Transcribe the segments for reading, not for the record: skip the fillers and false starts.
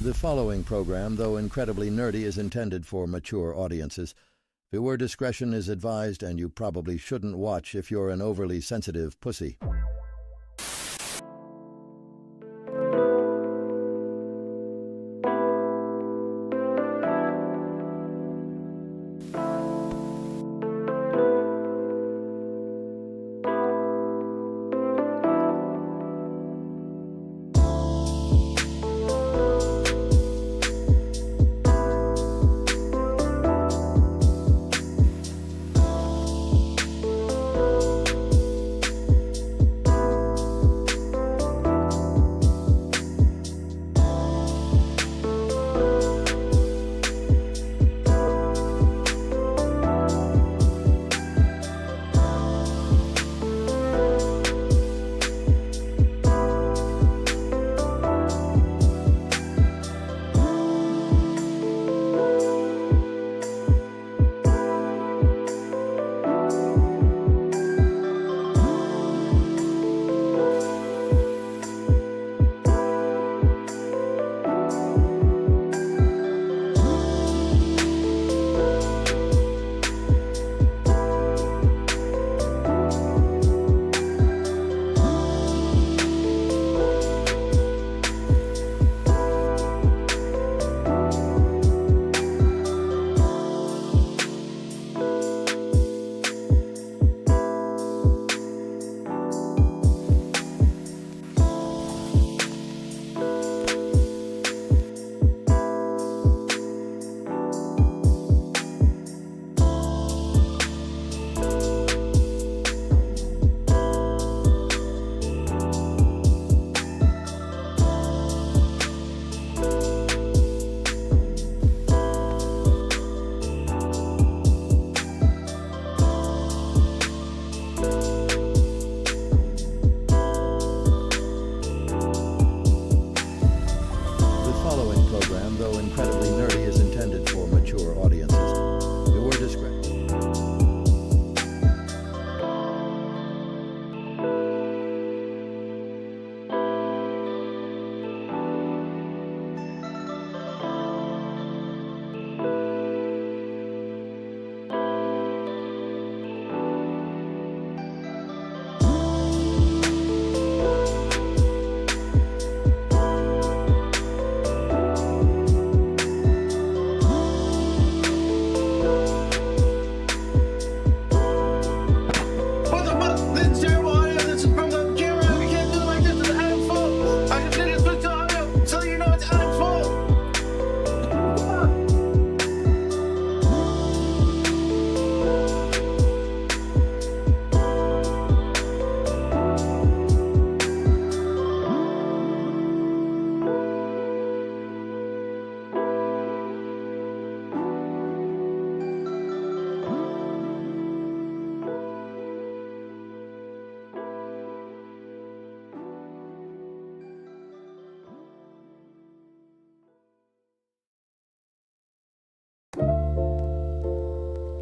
The following program, though incredibly nerdy, is intended for mature audiences. Viewer discretion is advised, and you probably shouldn't watch if you're an overly sensitive pussy.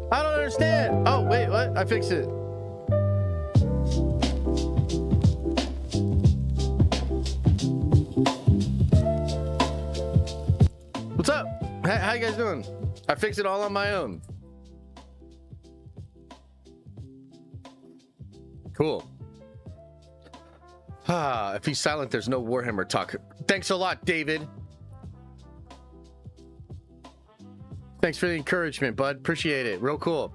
I don't understand. Oh, wait, what? I fixed it. What's up? How you guys doing? I fixed it all on my own. Cool. If he's silent, there's no Warhammer talk. Thanks a lot, David. Thanks for the encouragement, bud. Appreciate it. Real cool.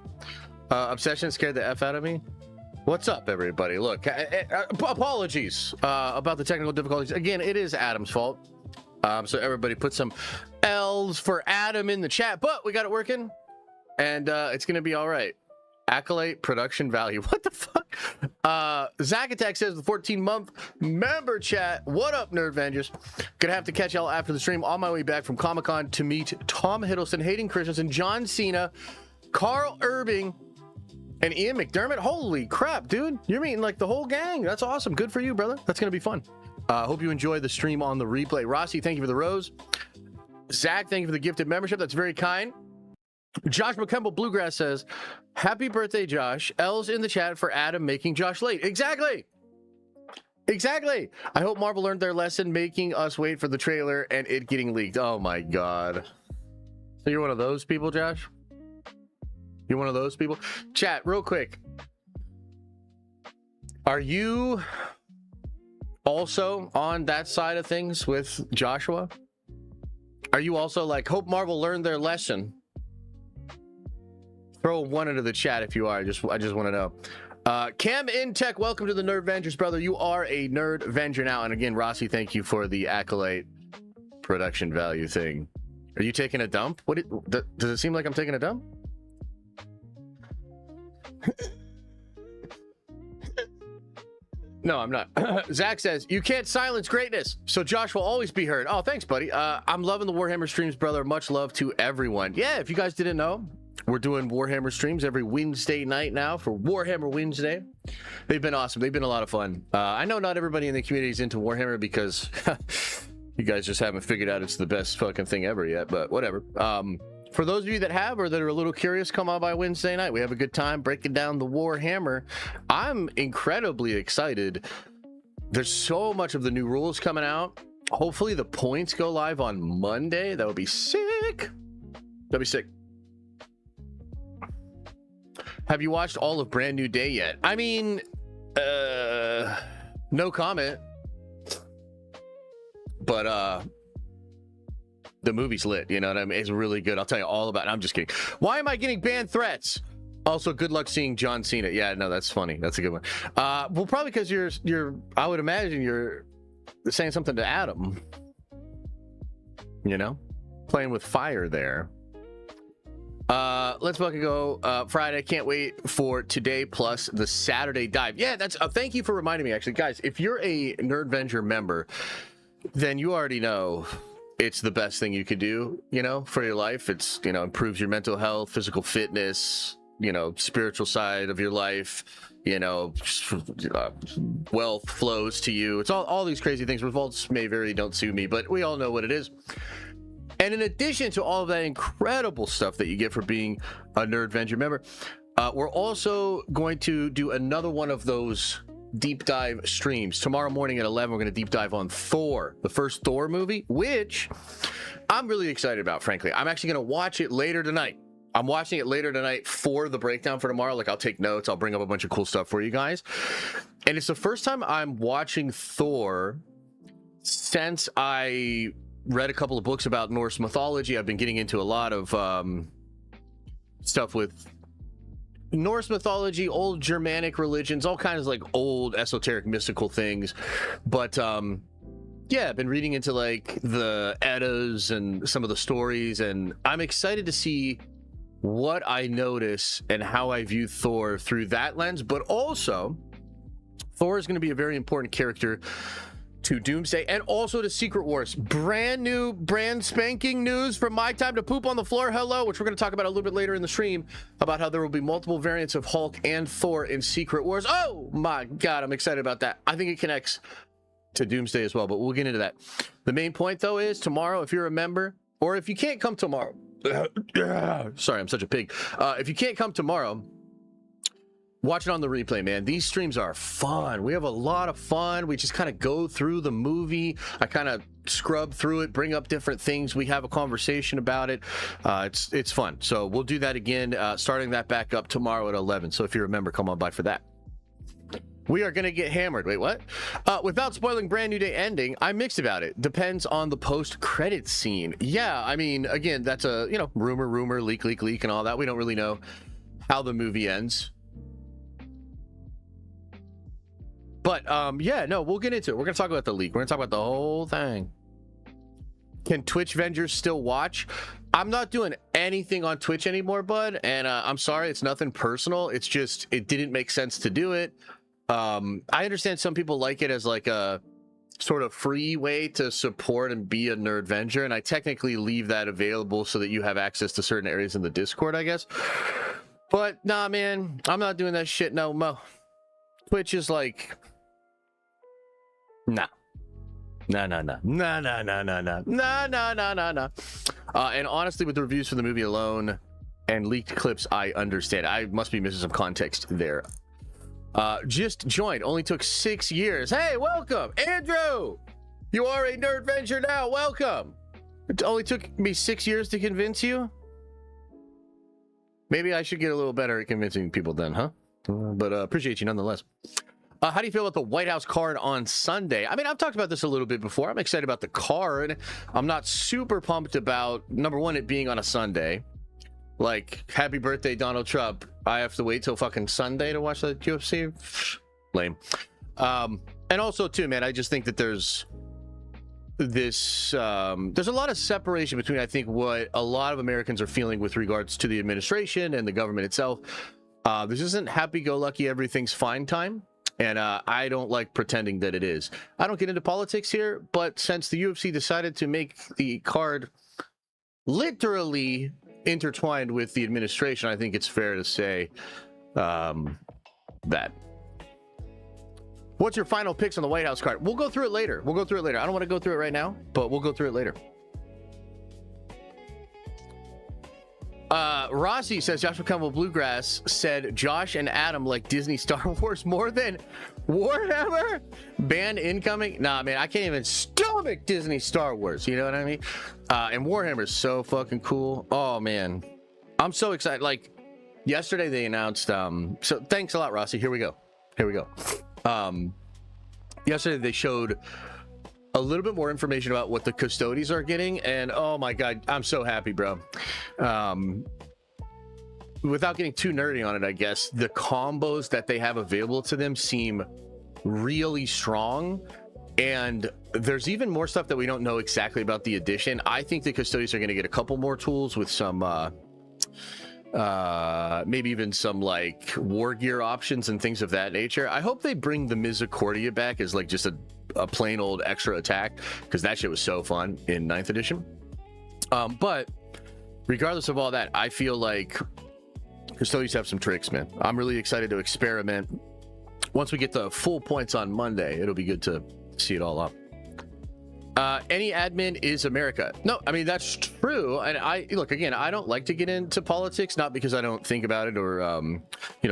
Obsession scared the F out of me. What's up, everybody? Look, apologies about the technical difficulties. Again, it is Adam's fault. So everybody put some L's for Adam in the chat, but we got it working, and it's going to be all right. Accolade production value. What the fuck? Zack Attack says the 14-month member chat. What up, Nerd Avengers? Gonna have to catch y'all after the stream on my way back from Comic-Con to meet Tom Hiddleston, Hayden Christensen, John Cena, Carl Urban, and Ian McDermott. Holy crap, dude. You're meeting like the whole gang. That's awesome. Good for you, brother. That's gonna be fun. Hope you enjoy the stream on the replay. Rossi, thank you for the rose. Zach, thank you for the gifted membership. That's very kind. Josh McCampbell Bluegrass says, happy birthday, Josh. L's in the chat for Adam making Josh late. Exactly. Exactly. I hope Marvel learned their lesson, making us wait for the trailer and it getting leaked. Oh my god. So you're one of those people, Josh? You're one of those people? Chat, real quick. Are you also on that side of things with Joshua? Are you also like, hope Marvel learned their lesson? Throw one into the chat if you are. I just want to know. Cam Intech, welcome to the Nerd Vengers, brother. You are a Nerd Venger now. And again, Rossi, thank you for the Acolyte production value thing. Are you taking a dump? Does it seem like I'm taking a dump? No, I'm not. Zach says, you can't silence greatness, so Josh will always be heard. Oh, thanks, buddy. I'm loving the Warhammer streams, brother. Much love to everyone. Yeah, if you guys didn't know, we're doing Warhammer streams every Wednesday night now for Warhammer Wednesday. They've been awesome. They've been a lot of fun. I know not everybody in the community is into Warhammer because you guys just haven't figured out it's the best fucking thing ever yet, but whatever. For those of you that have or that are a little curious, come on by Wednesday night. We have a good time breaking down the Warhammer. I'm incredibly excited. There's so much of the new rules coming out. Hopefully the points go live on Monday. That would be sick. That'd be sick. Have you watched all of Brand New Day yet? I mean, no comment. But the movie's lit, you know what I mean? It's really good. I'll tell you all about it. I'm just kidding. Why am I getting banned threats? Also, good luck seeing John Cena. Yeah, no, that's funny. That's a good one. Well, probably because you're I would imagine you're saying something to Adam. You know? Playing with fire there. Let's fucking go. Friday. Can't wait for today plus the Saturday dive. Yeah, that's thank you for reminding me, actually. Guys, if you're a Nerd Venger member, then you already know it's the best thing you could do, you know, for your life. It's, you know, improves your mental health, physical fitness, you know, spiritual side of your life, you know, wealth flows to you. It's all these crazy things. Results may vary, don't sue me, but we all know what it is. And in addition to all of that incredible stuff that you get for being a Nerd Venger member, we're also going to do another one of those deep dive streams tomorrow morning at 11. We're going to deep dive on Thor, the first Thor movie, which I'm really excited about. Frankly, I'm actually going to watch it later tonight. I'm watching it later tonight for the breakdown for tomorrow. Like, I'll take notes, I'll bring up a bunch of cool stuff for you guys, and it's the first time I'm watching Thor since I read a couple of books about Norse mythology. I've been getting into a lot of stuff with Norse mythology, old Germanic religions, all kinds of like old esoteric mystical things. But yeah, I've been reading into like the Eddas and some of the stories, and I'm excited to see what I notice and how I view Thor through that lens. But also, Thor is going to be a very important character to Doomsday and also to Secret Wars. Brand spanking news from My Time to Poop on the Floor. Hello, which we're going to talk about a little bit later in the stream, about how there will be multiple variants of Hulk and Thor in Secret Wars. Oh my god, I'm excited about that. I think it connects to Doomsday as well, but we'll get into that. The main point though is tomorrow, if you're a member, or if you can't come tomorrow, sorry, I'm such a pig. If you can't come tomorrow, watch it on the replay, man. These streams are fun. We have a lot of fun. We just kind of go through the movie. I kind of scrub through it, bring up different things. We have a conversation about it. It's fun. So we'll do that again, starting that back up tomorrow at 11. So if you're a member, come on by for that. We are going to get hammered. Wait, what? Without spoiling Brand New Day ending, I'm mixed about it. Depends on the post-credit scene. Yeah, I mean, again, that's a, you know, rumor, leak, and all that. We don't really know how the movie ends. But yeah, no, we'll get into it. We're gonna talk about the leak. We're gonna talk about the whole thing. Can Twitch Vengers still watch? I'm not doing anything on Twitch anymore, bud, and I'm sorry, it's nothing personal. It's just it didn't make sense to do it. I understand some people like it as like a sort of free way to support and be a Nerd Venger, and I technically leave that available so that you have access to certain areas in the Discord, I guess. But nah, man, I'm not doing that shit no more. Twitch is like, nah. And honestly, with the reviews for the movie alone and leaked clips, I understand. I must be missing some context there. just joined. Only took 6 years. Hey, welcome, Andrew. You are a nerd venture now. Welcome. It only took me 6 years to convince you. Maybe I should get a little better at convincing people then, huh? But appreciate you nonetheless. How do you feel about the White House card on Sunday? I mean, I've talked about this a little bit before. I'm excited about the card. I'm not super pumped about, number one, it being on a Sunday. Like, happy birthday, Donald Trump. I have to wait till fucking Sunday to watch the UFC? Lame. And also, too, man, I just think that there's this there's a lot of separation between, I think, what a lot of Americans are feeling with regards to the administration and the government itself. This isn't happy-go-lucky, everything's fine time, and I don't like pretending that it is. I don't get into politics here, but since the UFC decided to make the card literally intertwined with the administration, I think it's fair to say that. What's your final picks on the White House card? We'll go through it later. I don't want to go through it right now, but we'll go through it later. Rossi says Joshua Campbell Bluegrass said Josh and Adam like Disney Star Wars more than Warhammer. Ban incoming. Nah, man, I can't even stomach Disney Star Wars. You know what I mean? And Warhammer is so fucking cool. Oh man, I'm so excited. Like yesterday they announced. So thanks a lot, Rossi. Here we go. Yesterday they showed a little bit more information about what the custodies are getting, and oh my god, I'm so happy, bro. Without getting too nerdy on it, I guess the combos that they have available to them seem really strong, and there's even more stuff that we don't know exactly about the edition. I think the custodies are going to get a couple more tools with some maybe even some like war gear options and things of that nature. I hope they bring the Misericordia back as like just a plain old extra attack, because that shit was so fun in 9th edition. But regardless of all that, I feel like custodians have some tricks, man. I'm really excited to experiment. Once we get the full points on Monday, it'll be good to see it all up. Any admin is America. No, I mean, that's true. And I look, again, I don't like to get into politics, not because I don't think about it or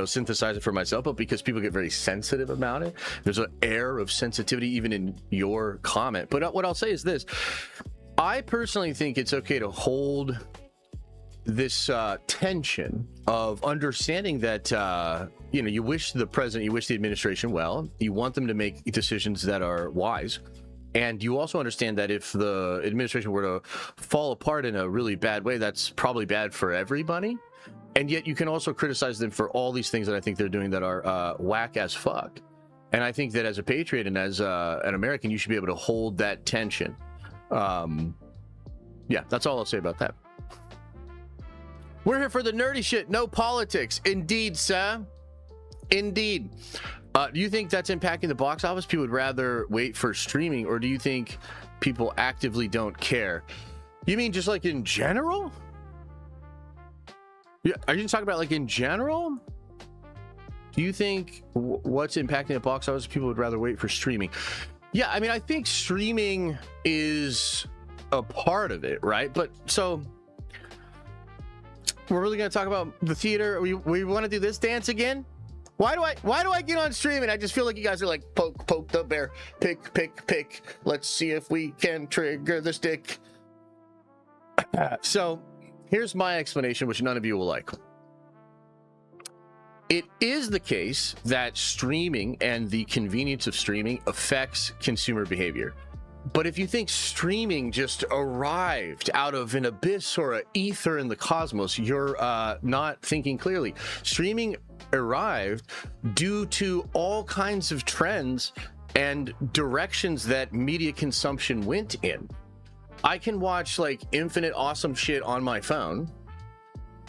synthesize it for myself, but because people get very sensitive about it. There's an air of sensitivity even in your comment. But what I'll say is this: I personally think it's okay to hold this tension of understanding that you wish the president, you wish the administration well, you want them to make decisions that are wise. And you also understand that if the administration were to fall apart in a really bad way, that's probably bad for everybody. And yet you can also criticize them for all these things that I think they're doing that are whack as fuck. And I think that as a patriot and as an American, you should be able to hold that tension. Yeah, that's all I'll say about that. We're here for the nerdy shit, no politics. Indeed, sir. Indeed. Do you think that's impacting the box office? People would rather wait for streaming, or do you think people actively don't care? You mean just like in general? Yeah, are you talking about like in general? Do you think what's impacting the box office? People would rather wait for streaming. Yeah, I mean, I think streaming is a part of it, right? But so we're really going to talk about the theater. We want to do this dance again? Why do I get on streaming? I just feel like you guys are like poke the bear, pick. Let's see if we can trigger the stick. So here's my explanation, which none of you will like. It is the case that streaming and the convenience of streaming affects consumer behavior. But if you think streaming just arrived out of an abyss or an ether in the cosmos, you're not thinking clearly. Streaming arrived due to all kinds of trends and directions that media consumption went in. I can watch like infinite awesome shit on my phone,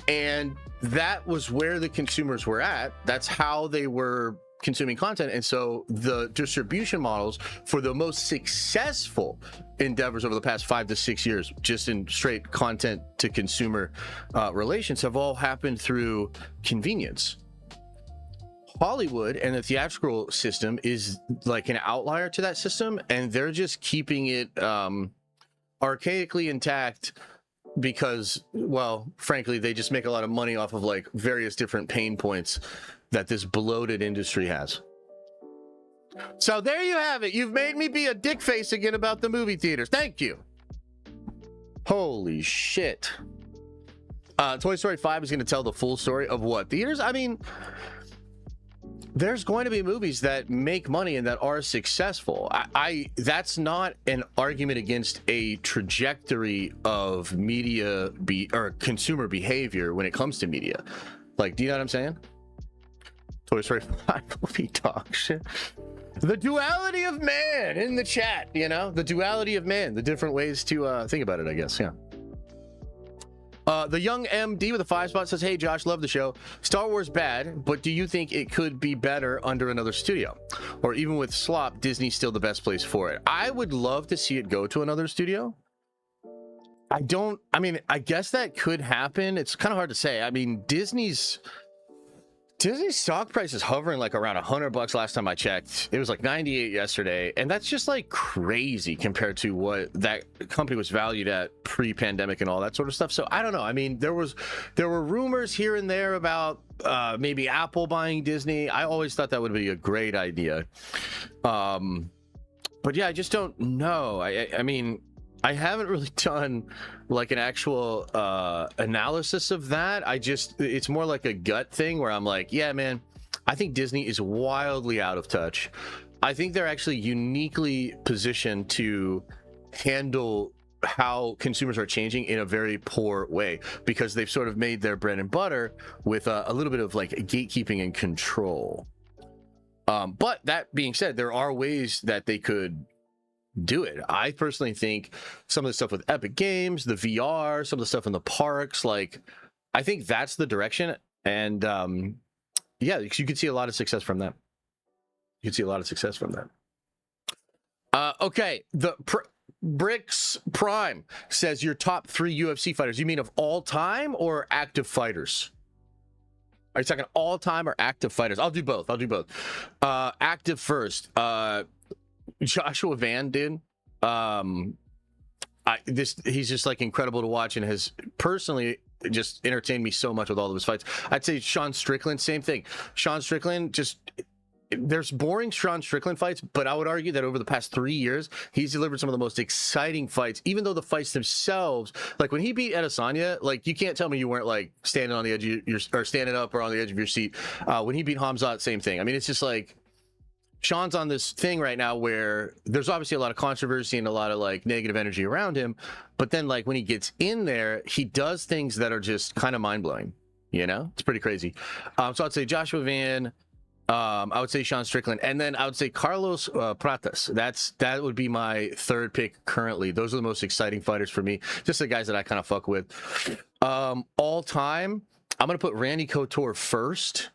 and that was where the consumers were at. That's how they were consuming content. And so the distribution models for the most successful endeavors over the past 5 to 6 years, just in straight content to consumer relations, have all happened through convenience. Hollywood and the theatrical system is like an outlier to that system, and they're just keeping it archaically intact because, well, frankly, they just make a lot of money off of like various different pain points that this bloated industry has. So there you have it. You've made me be a dick face again about the movie theaters. Thank you. Holy shit. Toy Story 5 is going to tell the full story of what? Theaters? I mean, there's going to be movies that make money and that are successful. That's not an argument against a trajectory of media or consumer behavior when it comes to media. Like, do you know what I'm saying? Toy Story 5 will be dog shit. The duality of man in the chat, you know? The duality of man, the different ways to think about it, I guess, yeah. The young MD with a 5 spot says, hey, Josh, love the show. Star Wars bad, but do you think it could be better under another studio? Or even with slop, Disney's still the best place for it? I would love to see it go to another studio. I mean, I guess that could happen. It's kind of hard to say. I mean, Disney's stock price is hovering like around $100 last time I checked. It was like 98 yesterday, and that's just like crazy compared to what that company was valued at pre-pandemic and all that sort of stuff. So I don't know. I mean, there were rumors here and there about maybe Apple buying Disney. I always thought that would be a great idea. But yeah, I just don't know. I mean, I haven't really done like an actual analysis of that. It's more like a gut thing where I'm like, yeah, man, I think Disney is wildly out of touch. I think they're actually uniquely positioned to handle how consumers are changing in a very poor way, because they've sort of made their bread and butter with a little bit of like gatekeeping and control. But that being said, there are ways that they could do it. I personally think some of the stuff with Epic Games, the VR, some of the stuff in the parks, like, I think that's the direction. And yeah, you could see a lot of success from that. Okay, the Bricks Prime says your top 3 UFC fighters. You mean of all time or active fighters? Are you talking all time or active fighters? I'll do both. Active first. Joshua Van, dude. He's just like incredible to watch and has personally just entertained me so much with all of his fights. I'd say Sean Strickland, same thing. Sean Strickland, there's boring Sean Strickland fights, but I would argue that over the past 3 years, he's delivered some of the most exciting fights, even though the fights themselves, like when he beat Adesanya, like you can't tell me you weren't like standing on the edge of or standing up or on the edge of your seat. When he beat Hamzat, same thing. I mean, it's just like, Sean's on this thing right now where there's obviously a lot of controversy and a lot of like negative energy around him, but then like when he gets in there, he does things that are just kind of mind-blowing, you know? It's pretty crazy. So I'd say Joshua Van, I would say Sean Strickland, and then I would say Carlos Pratas. That would be my third pick currently. Those are the most exciting fighters for me, just the guys that I kind of fuck with. All time, I'm gonna put Randy Couture first.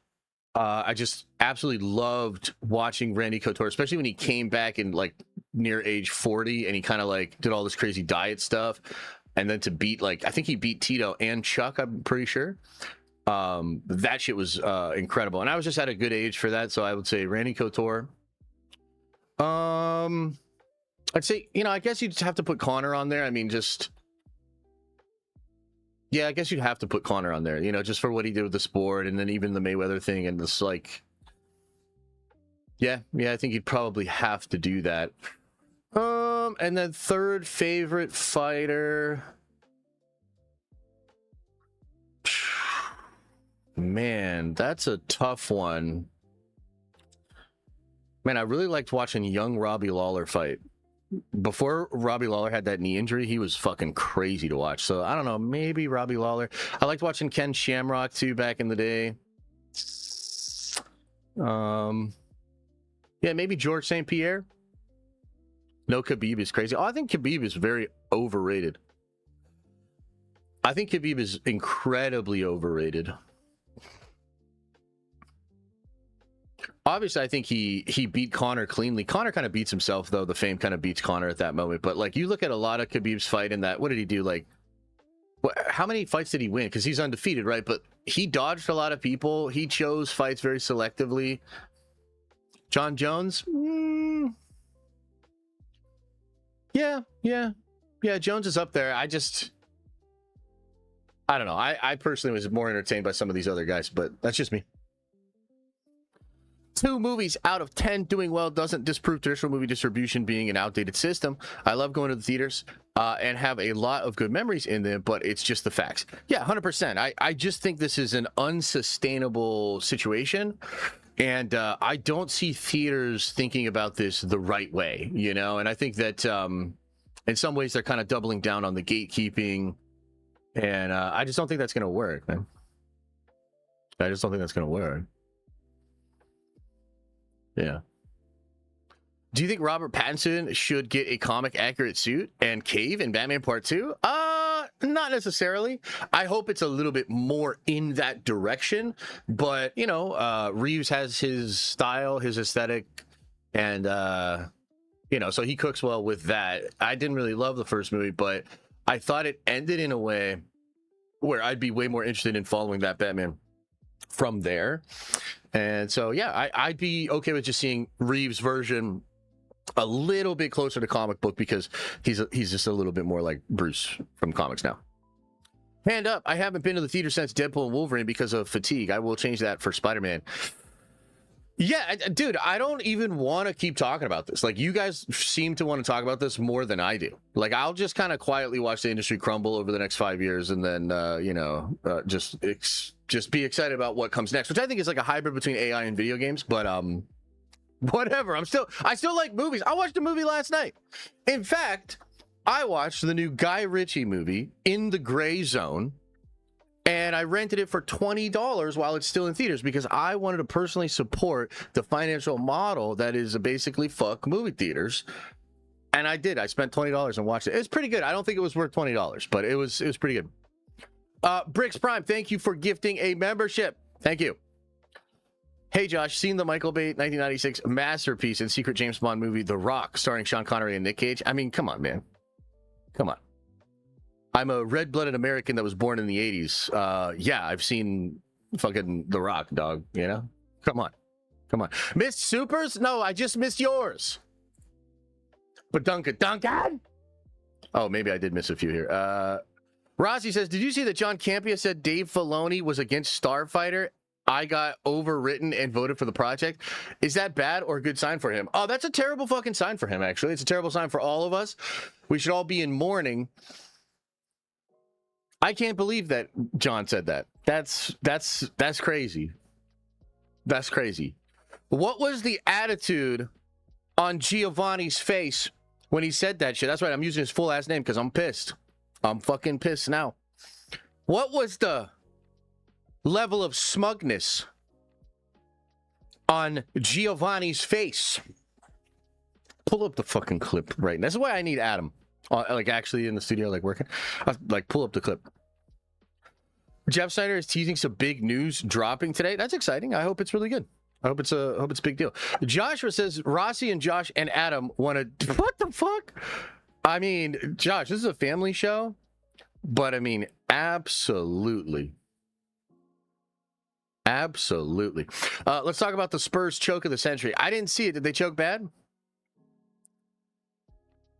I just absolutely loved watching Randy Couture, especially when he came back in like near age 40 and he kind of like did all this crazy diet stuff. And then to beat, like, I think he beat Tito and Chuck, I'm pretty sure. That shit was incredible. And I was just at a good age for that. So I would say Randy Couture. I'd say, I guess you'd have to put Conor on there. I mean, yeah, I guess you'd have to put Conor on there, just for what he did with the sport and then even the Mayweather thing and this, like, yeah, I think you'd probably have to do that. And then third favorite fighter, man, that's a tough one. Man, I really liked watching young Robbie Lawler fight. Before Robbie Lawler had that knee injury, he was fucking crazy to watch. So I don't know, maybe Robbie Lawler. I liked watching Ken Shamrock too back in the day. Yeah, maybe George St. Pierre. No, Khabib is crazy. Oh, I think Khabib is very overrated. I think Khabib is incredibly overrated. Obviously, I think he beat Conor cleanly. Conor kind of beats himself, though. The fame kind of beats Conor at that moment. But, like, you look at a lot of Khabib's fight in that, what did he do? Like, how many fights did he win? Because he's undefeated, right? But he dodged a lot of people. He chose fights very selectively. John Jones? Yeah, Jones is up there. I just... I don't know. I personally was more entertained by some of these other guys, but that's just me. 2 movies out of 10 doing well doesn't disprove traditional movie distribution being an outdated system. I love going to the theaters and have a lot of good memories in them, but it's just the facts. Yeah, 100%. I just think this is an unsustainable situation. And I don't see theaters thinking about this the right way, you know? And I think that in some ways they're kind of doubling down on the gatekeeping. And I just don't think that's going to work, man. I just don't think that's going to work. Yeah. Do you think Robert Pattinson should get a comic accurate suit and cave in Batman Part 2? Not necessarily. I hope it's a little bit more in that direction, but you know, Reeves has his style, his aesthetic, and you know, so he cooks well with that. I didn't really love the first movie, but I thought it ended in a way where I'd be way more interested in following that Batman from there. And so, yeah, I'd be okay with just seeing Reeves' version a little bit closer to comic book because he's just a little bit more like Bruce from comics now. Hand up, I haven't been to the theater since Deadpool and Wolverine because of fatigue. I will change that for Spider-Man. Yeah, dude, I don't even want to keep talking about this. Like, you guys seem to want to talk about this more than I do. Like, I'll just kind of quietly watch the industry crumble over the next 5 years and then, you know, just be excited about what comes next, which I think is like a hybrid between AI and video games. But whatever. I still like movies. I watched a movie last night. In fact, I watched the new Guy Ritchie movie, In the Gray Zone. And I rented it for $20 while it's still in theaters because I wanted to personally support the financial model that is basically fuck movie theaters. And I did. I spent $20 and watched it. It's pretty good. I don't think it was worth $20, but it was pretty good. Bricks Prime, thank you for gifting a membership. Thank you. Hey, Josh, seen the Michael Bay 1996 masterpiece and secret James Bond movie, The Rock, starring Sean Connery and Nick Cage? I mean, come on, man. Come on. I'm a red-blooded American that was born in the 80s. Yeah, I've seen fucking The Rock, dog, you know? Come on. Come on. Missed Supers? No, I just missed yours. But Duncan? Oh, maybe I did miss a few here. Rossi says, did you see that John Campea said Dave Filoni was against Starfighter? I got overwritten and voted for the project. Is that bad or a good sign for him? Oh, that's a terrible fucking sign for him, actually. It's a terrible sign for all of us. We should all be in mourning. I can't believe that John said that. That's crazy. That's crazy. What was the attitude on Giovanni's face when he said that shit? That's right. I'm using his full ass name because I'm pissed. I'm fucking pissed now. What was the level of smugness on Giovanni's face? Pull up the fucking clip right now. That's why I need Adam. Like actually in the studio, like working. Like pull up the clip. Jeff Snyder is teasing some big news dropping today. That's exciting. I hope it's really good. I hope it's a big deal. Joshua says Rossi and Josh and Adam want to. What the fuck? I mean, Josh, this is a family show, but I mean, absolutely. Absolutely. Let's talk about the Spurs choke of the century. I didn't see it. Did they choke bad?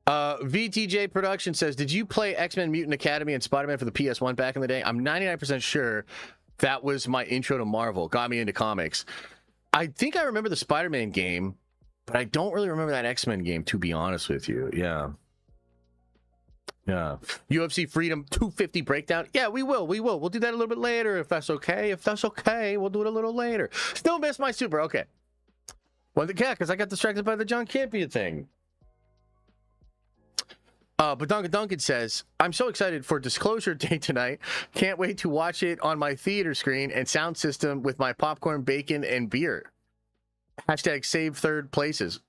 VTJ Production says, did you play X-Men Mutant Academy and Spider-Man for the PS1 back in the day? I'm 99% sure that was my intro to Marvel. Got me into comics. I think I remember the Spider-Man game, but I don't really remember that X-Men game, to be honest with you. Yeah. Yeah. UFC Freedom 250 breakdown. Yeah, we will. We'll do that a little bit later if that's okay. If that's okay, we'll do it a little later. Still miss my super. Okay. Well, yeah, because I got distracted by the John Campea thing. But Duncan says, I'm so excited for Disclosure Day tonight. Can't wait to watch it on my theater screen and sound system with my popcorn, bacon, and beer. Hashtag save third places.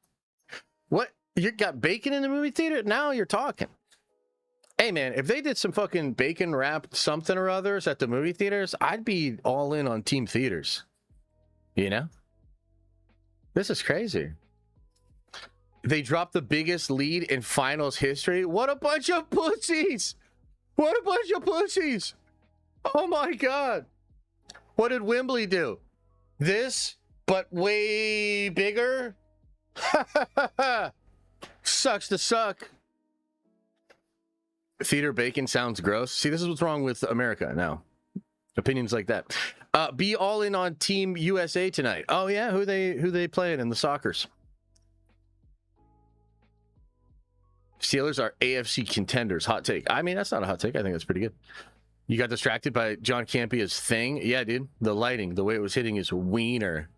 What? You got bacon in the movie theater? Now you're talking. Hey, man, if they did some fucking bacon wrapped something or others at the movie theaters, I'd be all in on team theaters. You know? This is crazy. They dropped the biggest lead in finals history. What a bunch of pussies! What a bunch of pussies! Oh my god! What did Wembley do? This, but way bigger? Sucks to suck. Theater bacon sounds gross. See, this is what's wrong with America now. Opinions like that. Be all in on Team USA tonight. Oh yeah, who they playing in the soccers? Steelers are AFC contenders. Hot take. I mean, that's not a hot take. I think that's pretty good. You got distracted by John Campia's thing? Yeah, dude. The lighting, the way it was hitting his wiener.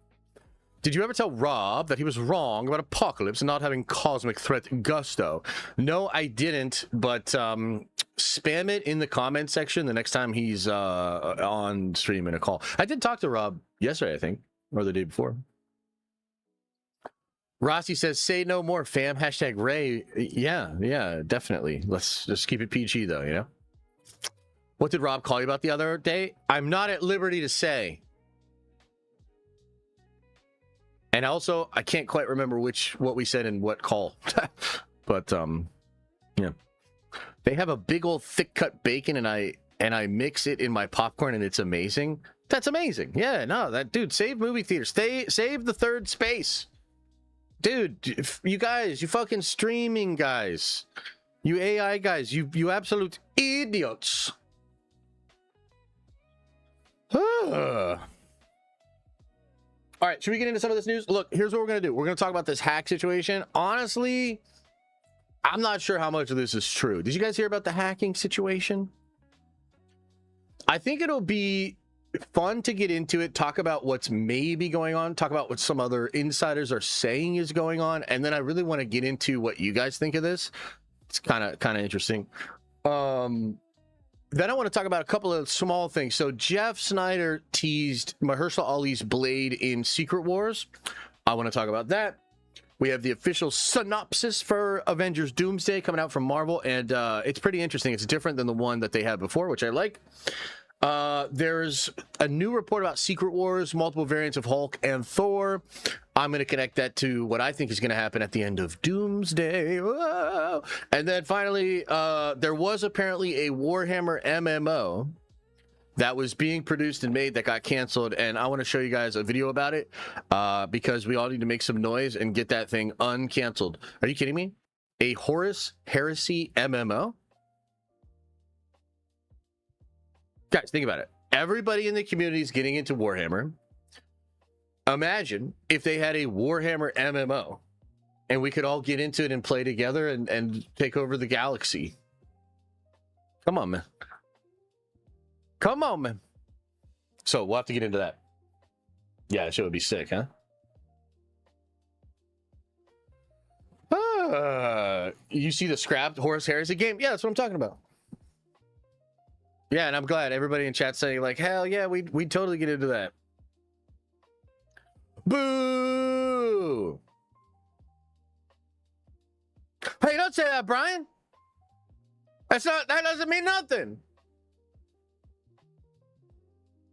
Did you ever tell Rob that he was wrong about Apocalypse and not having cosmic threat gusto? No, I didn't, but spam it in the comment section the next time he's on stream in a call. I did talk to Rob yesterday, I think, or the day before. Rossi says, say no more, fam. Hashtag Ray. Yeah, definitely. Let's just keep it PG, though, you know? What did Rob call you about the other day? I'm not at liberty to say. And also, I can't quite remember what we said in what call. But, yeah. They have a big old thick cut bacon, and I mix it in my popcorn, and it's amazing. That's amazing. Yeah, no, that dude, save movie theaters. Save the third space. Dude, you guys, you fucking streaming guys, you AI guys, you absolute idiots. All right, should we get into some of this news? Look, here's what we're going to do. We're going to talk about this hack situation. Honestly, I'm not sure how much of this is true. Did you guys hear about the hacking situation? I think it'll be fun to get into it, talk about what's maybe going on, talk about what some other insiders are saying is going on, and then I really want to get into what you guys think of this. It's kind of interesting. Then I want to talk about a couple of small things. So Jeff Snyder teased Mahershala Ali's blade in Secret Wars. I want to talk about that. We have the official synopsis for Avengers Doomsday coming out from Marvel, and it's pretty interesting. It's different than the one that they had before, which I like. There's a new report about Secret Wars, multiple variants of Hulk and Thor. I'm going to connect that to what I think is going to happen at the end of Doomsday. Whoa. And then finally, there was apparently a Warhammer MMO that was being produced and made that got canceled, and I want to show you guys a video about it because we all need to make some noise and get that thing uncanceled. Are you kidding me? A Horus Heresy MMO? Guys, think about it. Everybody in the community is getting into Warhammer. Imagine if they had a Warhammer MMO and we could all get into it and play together and take over the galaxy. Come on, man. Come on, man. So we'll have to get into that. Yeah, that show would be sick, huh? You see the scrapped Horus Heresy game? Yeah, that's what I'm talking about. Yeah, and I'm glad everybody in chat saying like, hell yeah, we'd totally get into that. Boo! Hey, don't say that, Brian. That doesn't mean nothing.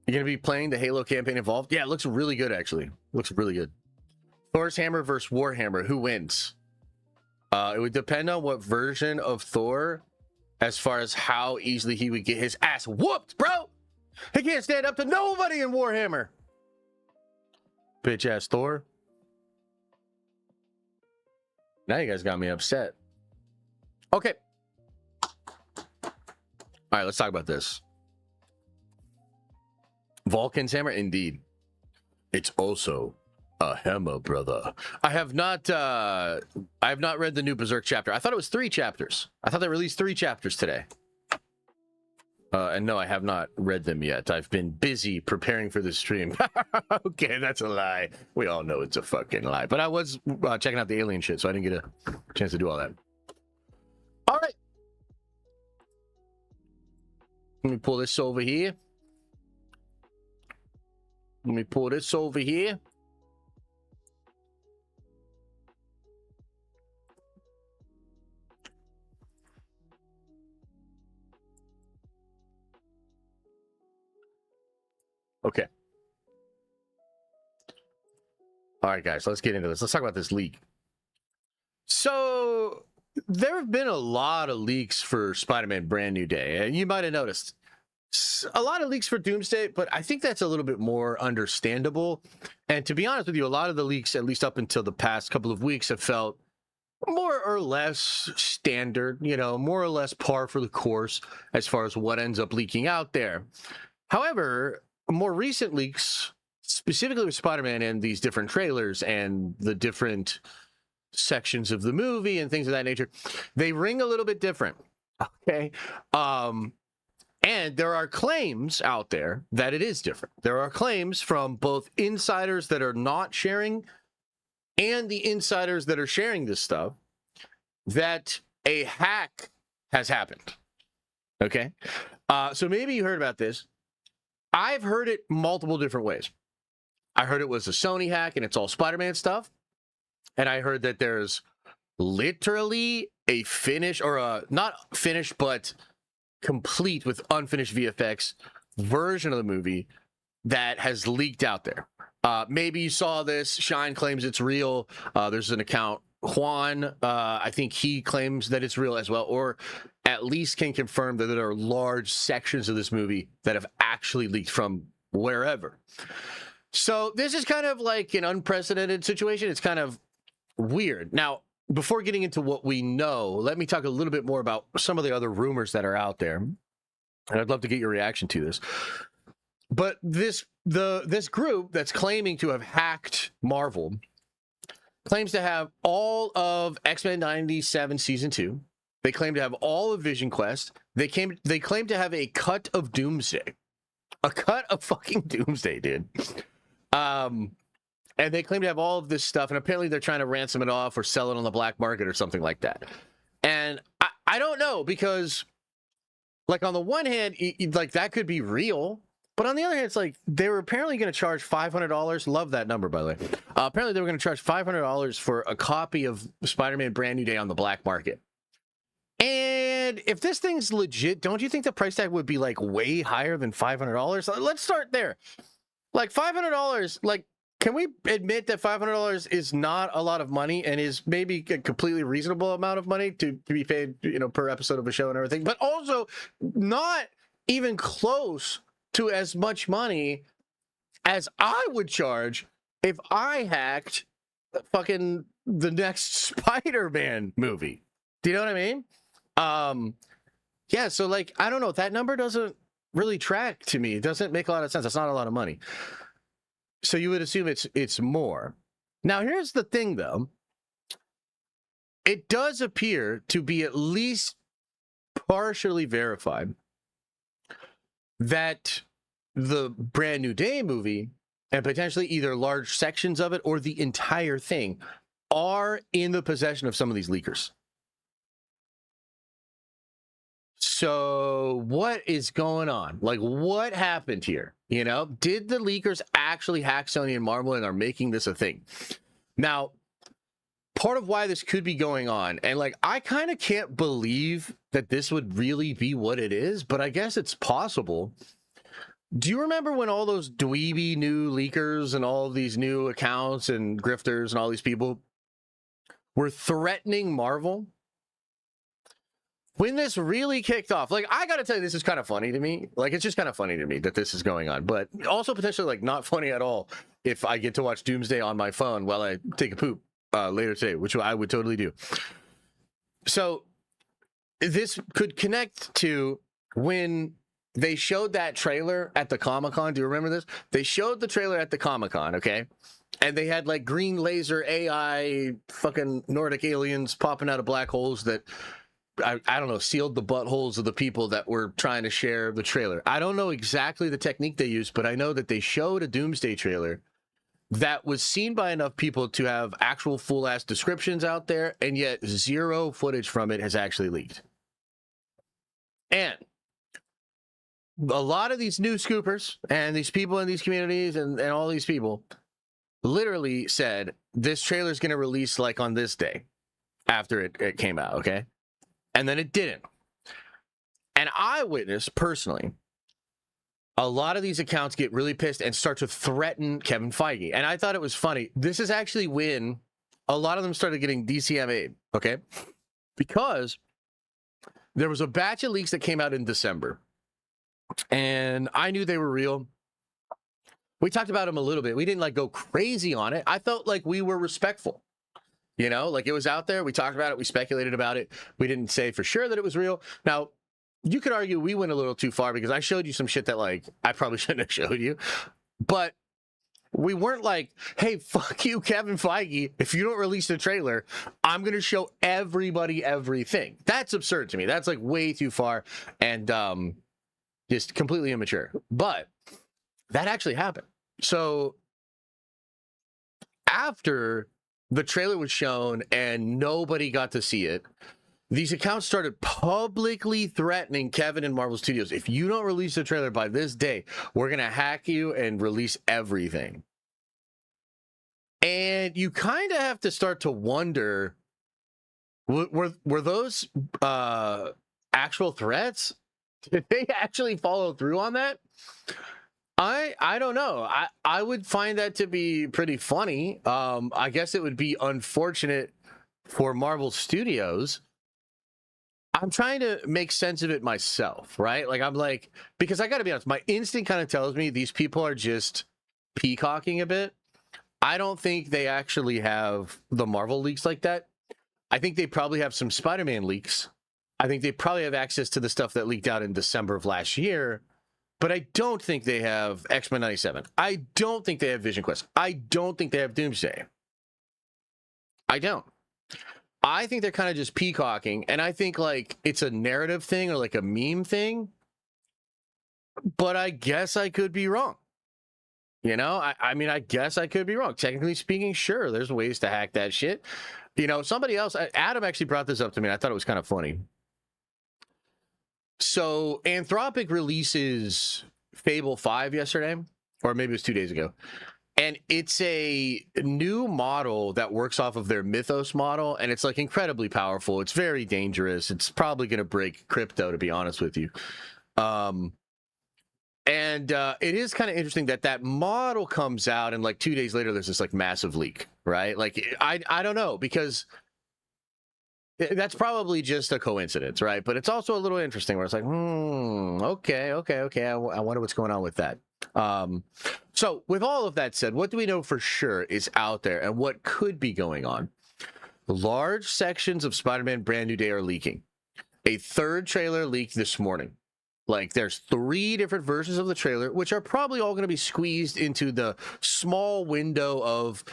You're gonna be playing the Halo campaign Evolved? Yeah, it looks really good actually. Looks really good. Thor's hammer versus Warhammer. Who wins? It would depend on what version of Thor, as far as how easily he would get his ass whooped, bro. He can't stand up to nobody in Warhammer. Bitch ass Thor. Now you guys got me upset. Okay. All right, let's talk about this. Vulcan's hammer, indeed. It's also a hammer, brother. I have not read the new Berserk chapter. I thought it was 3 chapters. I thought they released 3 chapters today. And no, I have not read them yet. I've been busy preparing for the stream. Okay, that's a lie. We all know it's a fucking lie. But I was checking out the alien shit, so I didn't get a chance to do all that. All right. Let me pull this over here. Let me pull this over here. Okay. All right, guys, let's get into this. Let's talk about this leak. So there have been a lot of leaks for Spider-Man Brand New Day, and you might have noticed a lot of leaks for Doomsday, but I think that's a little bit more understandable. And to be honest with you, a lot of the leaks, at least up until the past couple of weeks, have felt more or less standard, you know, more or less par for the course as far as what ends up leaking out there. However, more recent leaks, specifically with Spider-Man and these different trailers and the different sections of the movie and things of that nature, they ring a little bit different. Okay. And there are claims out there that it is different. There are claims from both insiders that are not sharing and the insiders that are sharing this stuff that a hack has happened. Okay. So maybe you heard about this. I've heard it multiple different ways. I heard it was a Sony hack and it's all Spider-Man stuff. And I heard that there's literally a finished, or a not finished, but complete with unfinished VFX version of the movie that has leaked out there. Maybe you saw this. Shine claims it's real. There's an account, Juan, I think he claims that it's real as well, or at least can confirm that there are large sections of this movie that have actually leaked from wherever. So this is kind of like an unprecedented situation. It's kind of weird. Now, before getting into what we know, let me talk a little bit more about some of the other rumors that are out there. And I'd love to get your reaction to this. But this group that's claiming to have hacked Marvel claims to have all of X-Men 97 Season 2. They claim to have all of Vision Quest. They claim to have a cut of Doomsday. A cut of fucking Doomsday, dude. And they claim to have all of this stuff, and apparently they're trying to ransom it off or sell it on the black market or something like that. And I don't know, because, like, on the one hand, like, that could be real, but on the other hand, it's like they were apparently going to charge $500. Love that number, by the way. Apparently they were going to charge $500 for a copy of Spider-Man Brand New Day on the black market. And if this thing's legit, don't you think the price tag would be, like, way higher than $500? Let's start there. Like, $500, like, can we admit that $500 is not a lot of money and is maybe a completely reasonable amount of money to be paid, you know, per episode of a show and everything, but also not even close to as much money as I would charge if I hacked fucking the next Spider-Man movie. Do you know what I mean? Yeah, so, like, I don't know. That number doesn't really track to me. It doesn't make a lot of sense. That's not a lot of money. So you would assume it's more. Now, here's the thing, though. It does appear to be at least partially verified that the Brand New Day movie, and potentially either large sections of it or the entire thing, are in the possession of some of these leakers. So what is going on? Like, what happened here? You know, did the leakers actually hack Sony and Marvel and are making this a thing? Now, part of why this could be going on, and, like, I kind of can't believe that this would really be what it is, but I guess it's possible. Do you remember when all those dweeby new leakers and all these new accounts and grifters and all these people were threatening Marvel? When this really kicked off, like, I gotta tell you, this is kind of funny to me. Like, it's just kind of funny to me that this is going on, but also potentially, like, not funny at all if I get to watch Doomsday on my phone while I take a poop later today, which I would totally do. So this could connect to when they showed that trailer at the Comic-Con. Do you remember this? They showed the trailer at the Comic-Con, okay? And they had, like, green laser AI fucking Nordic aliens popping out of black holes that, I don't know, sealed the buttholes of the people that were trying to share the trailer. I don't know exactly the technique they used, but I know that they showed a Doomsday trailer that was seen by enough people to have actual full-ass descriptions out there, and yet zero footage from it has actually leaked. And a lot of these news scoopers and these people in these communities and all these people literally said, this trailer is going to release, like, on this day after it came out, okay? And then it didn't. And I witnessed personally a lot of these accounts get really pissed and start to threaten Kevin Feige. And I thought it was funny. This is actually when a lot of them started getting DCMA'd, okay? Because there was a batch of leaks that came out in December. And I knew they were real. We talked about them a little bit. We didn't, like, go crazy on it. I felt like we were respectful. You know, like it was out there. We talked about it. We speculated about it. We didn't say for sure that it was real. Now, you could argue we went a little too far because I showed you some shit that like I probably shouldn't have showed you. But we weren't like, hey, fuck you, Kevin Feige. If you don't release the trailer, I'm going to show everybody everything. That's absurd to me. That's like way too far and just completely immature. But that actually happened. So after the trailer was shown and nobody got to see it, these accounts started publicly threatening Kevin and Marvel Studios. If you don't release the trailer by this day, we're going to hack you and release everything. And you kind of have to start to wonder, were those actual threats? Did they actually follow through on that? I don't know. I would find that to be pretty funny. I guess it would be unfortunate for Marvel Studios. I'm trying to make sense of it myself, right? Like, I'm like, because I got to be honest, my instinct kind of tells me these people are just peacocking a bit. I don't think they actually have the Marvel leaks like that. I think they probably have some Spider-Man leaks. I think they probably have access to the stuff that leaked out in December of last year. But I don't think they have X-Men 97. I don't think they have Vision Quest. I don't think they have Doomsday. I don't. I think they're kind of just peacocking, and I think like it's a narrative thing or like a meme thing, but I guess I could be wrong. You know, I mean, I guess I could be wrong. Technically speaking, sure, there's ways to hack that shit. You know, somebody else, Adam actually brought this up to me. I thought it was kind of funny. So Anthropic releases Fable 5 yesterday, or maybe it was 2 days ago. And it's a new model that works off of their Mythos model, and it's like incredibly powerful. It's very dangerous. It's probably going to break crypto, to be honest with you. And it is kind of interesting that that model comes out, and like 2 days later, there's this like massive leak, right? Like I don't know, because that's probably just a coincidence, right? But it's also a little interesting where it's like, okay. I wonder what's going on with that. So with all of that said, what do we know for sure is out there and what could be going on? Large sections of Spider-Man Brand New Day are leaking. A third trailer leaked this morning. Like, there's 3 different versions of the trailer, which are probably all going to be squeezed into the small window of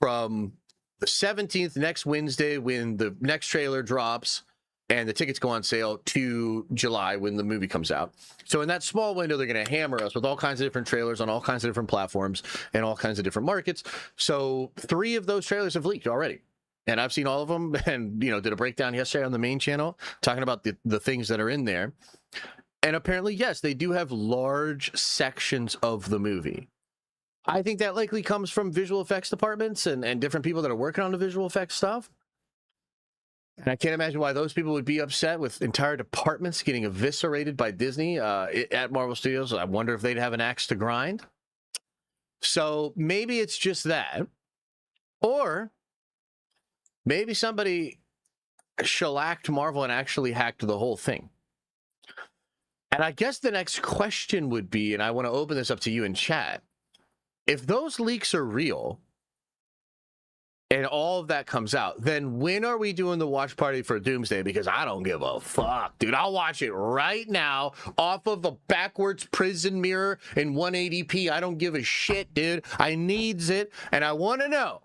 from the 17th, next Wednesday, when the next trailer drops and the tickets go on sale, to July when the movie comes out. So in that small window, they're going to hammer us with all kinds of different trailers on all kinds of different platforms and all kinds of different markets. So 3 of those trailers have leaked already. And I've seen all of them, and, you know, did a breakdown yesterday on the main channel talking about the things that are in there. And apparently, yes, they do have large sections of the movie. I think that likely comes from visual effects departments and different people that are working on the visual effects stuff. And I can't imagine why those people would be upset with entire departments getting eviscerated by Disney at Marvel Studios. I wonder if they'd have an axe to grind. So maybe it's just that. Or maybe somebody shellacked Marvel and actually hacked the whole thing. And I guess the next question would be, and I want to open this up to you in chat, if those leaks are real and all of that comes out, then when are we doing the watch party for Doomsday? Because I don't give a fuck, dude. I'll watch it right now off of a backwards prison mirror in 180p. I don't give a shit, dude. I needs it, and I want to know,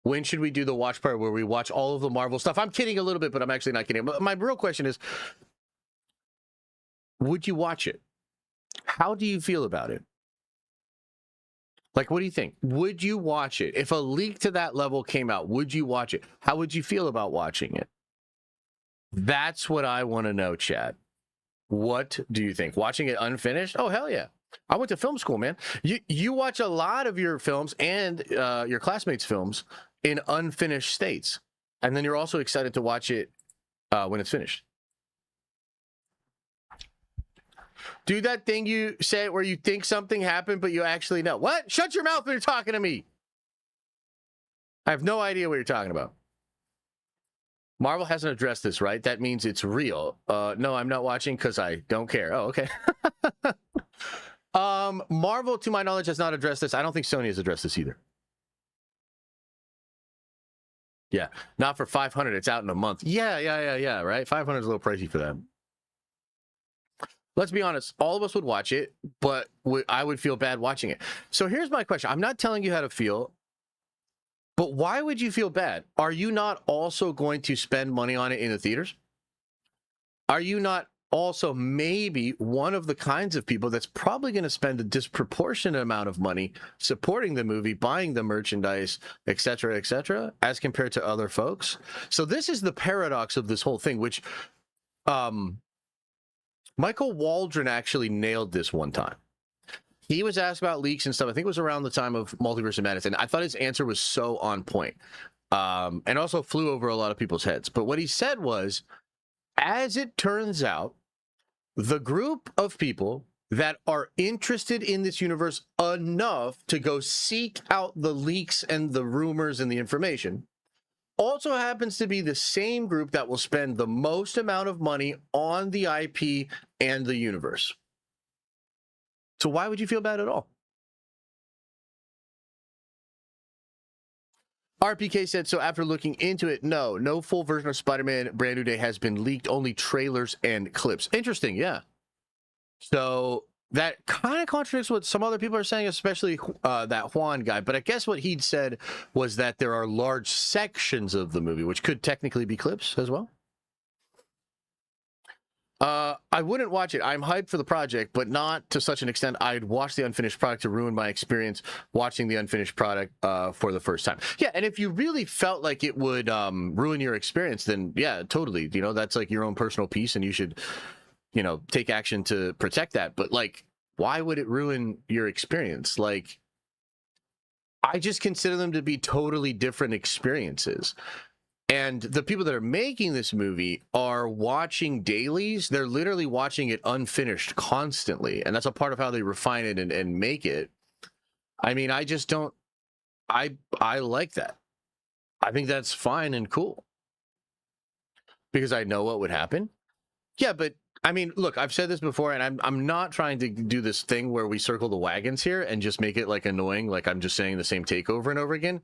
when should we do the watch party where we watch all of the Marvel stuff? I'm kidding a little bit, but I'm actually not kidding. My real question is, would you watch it? How do you feel about it? Like, what do you think? Would you watch it? If a leak to that level came out, would you watch it? How would you feel about watching it? That's what I want to know, Chad. What do you think? Watching it unfinished? Oh, hell yeah. I went to film school, man. You watch a lot of your films and your classmates' films in unfinished states. And then you're also excited to watch it when it's finished. Do that thing you say where you think something happened, but you actually know. What? Shut your mouth when you're talking to me. I have no idea what you're talking about. Marvel hasn't addressed this, right? That means it's real. No, I'm not watching because I don't care. Oh, okay. Marvel, to my knowledge, has not addressed this. I don't think Sony has addressed this either. Yeah, not for 500. It's out in a month. Yeah. Right, 500 is a little pricey for them. Let's be honest. All of us would watch it, but I would feel bad watching it. So here's my question. I'm not telling you how to feel, but why would you feel bad? Are you not also going to spend money on it in the theaters? Are you not also maybe one of the kinds of people that's probably going to spend a disproportionate amount of money supporting the movie, buying the merchandise, etc., as compared to other folks? So this is the paradox of this whole thing, which Michael Waldron actually nailed this one time. He was asked about leaks and stuff. I think it was around the time of Multiverse Madness, and I thought his answer was so on point, and also flew over a lot of people's heads. But what he said was, as it turns out, the group of people that are interested in this universe enough to go seek out the leaks and the rumors and the information also happens to be the same group that will spend the most amount of money on the IP and the universe. So why would you feel bad at all? RPK said, so after looking into it, no full version of Spider-Man Brand New Day has been leaked, only trailers and clips. Interesting, yeah. So that kind of contradicts what some other people are saying, especially that Juan guy. But I guess what he'd said was that there are large sections of the movie, which could technically be clips as well. I wouldn't watch it. I'm hyped for the project, but not to such an extent I'd watch the unfinished product to ruin my experience watching the unfinished product for the first time. Yeah, and if you really felt like it would ruin your experience, then yeah, totally. You know, that's like your own personal piece, and you should, you know, take action to protect that. But like, why would it ruin your experience? Like, I just consider them to be totally different experiences. And the people that are making this movie are watching dailies. They're literally watching it unfinished constantly. And that's a part of how they refine it and make it. I mean, I just don't, I like that. I think that's fine and cool. Because I know what would happen. Yeah, but I mean, look, I've said this before, and I'm not trying to do this thing where we circle the wagons here and just make it like annoying, like I'm just saying the same take over and over again.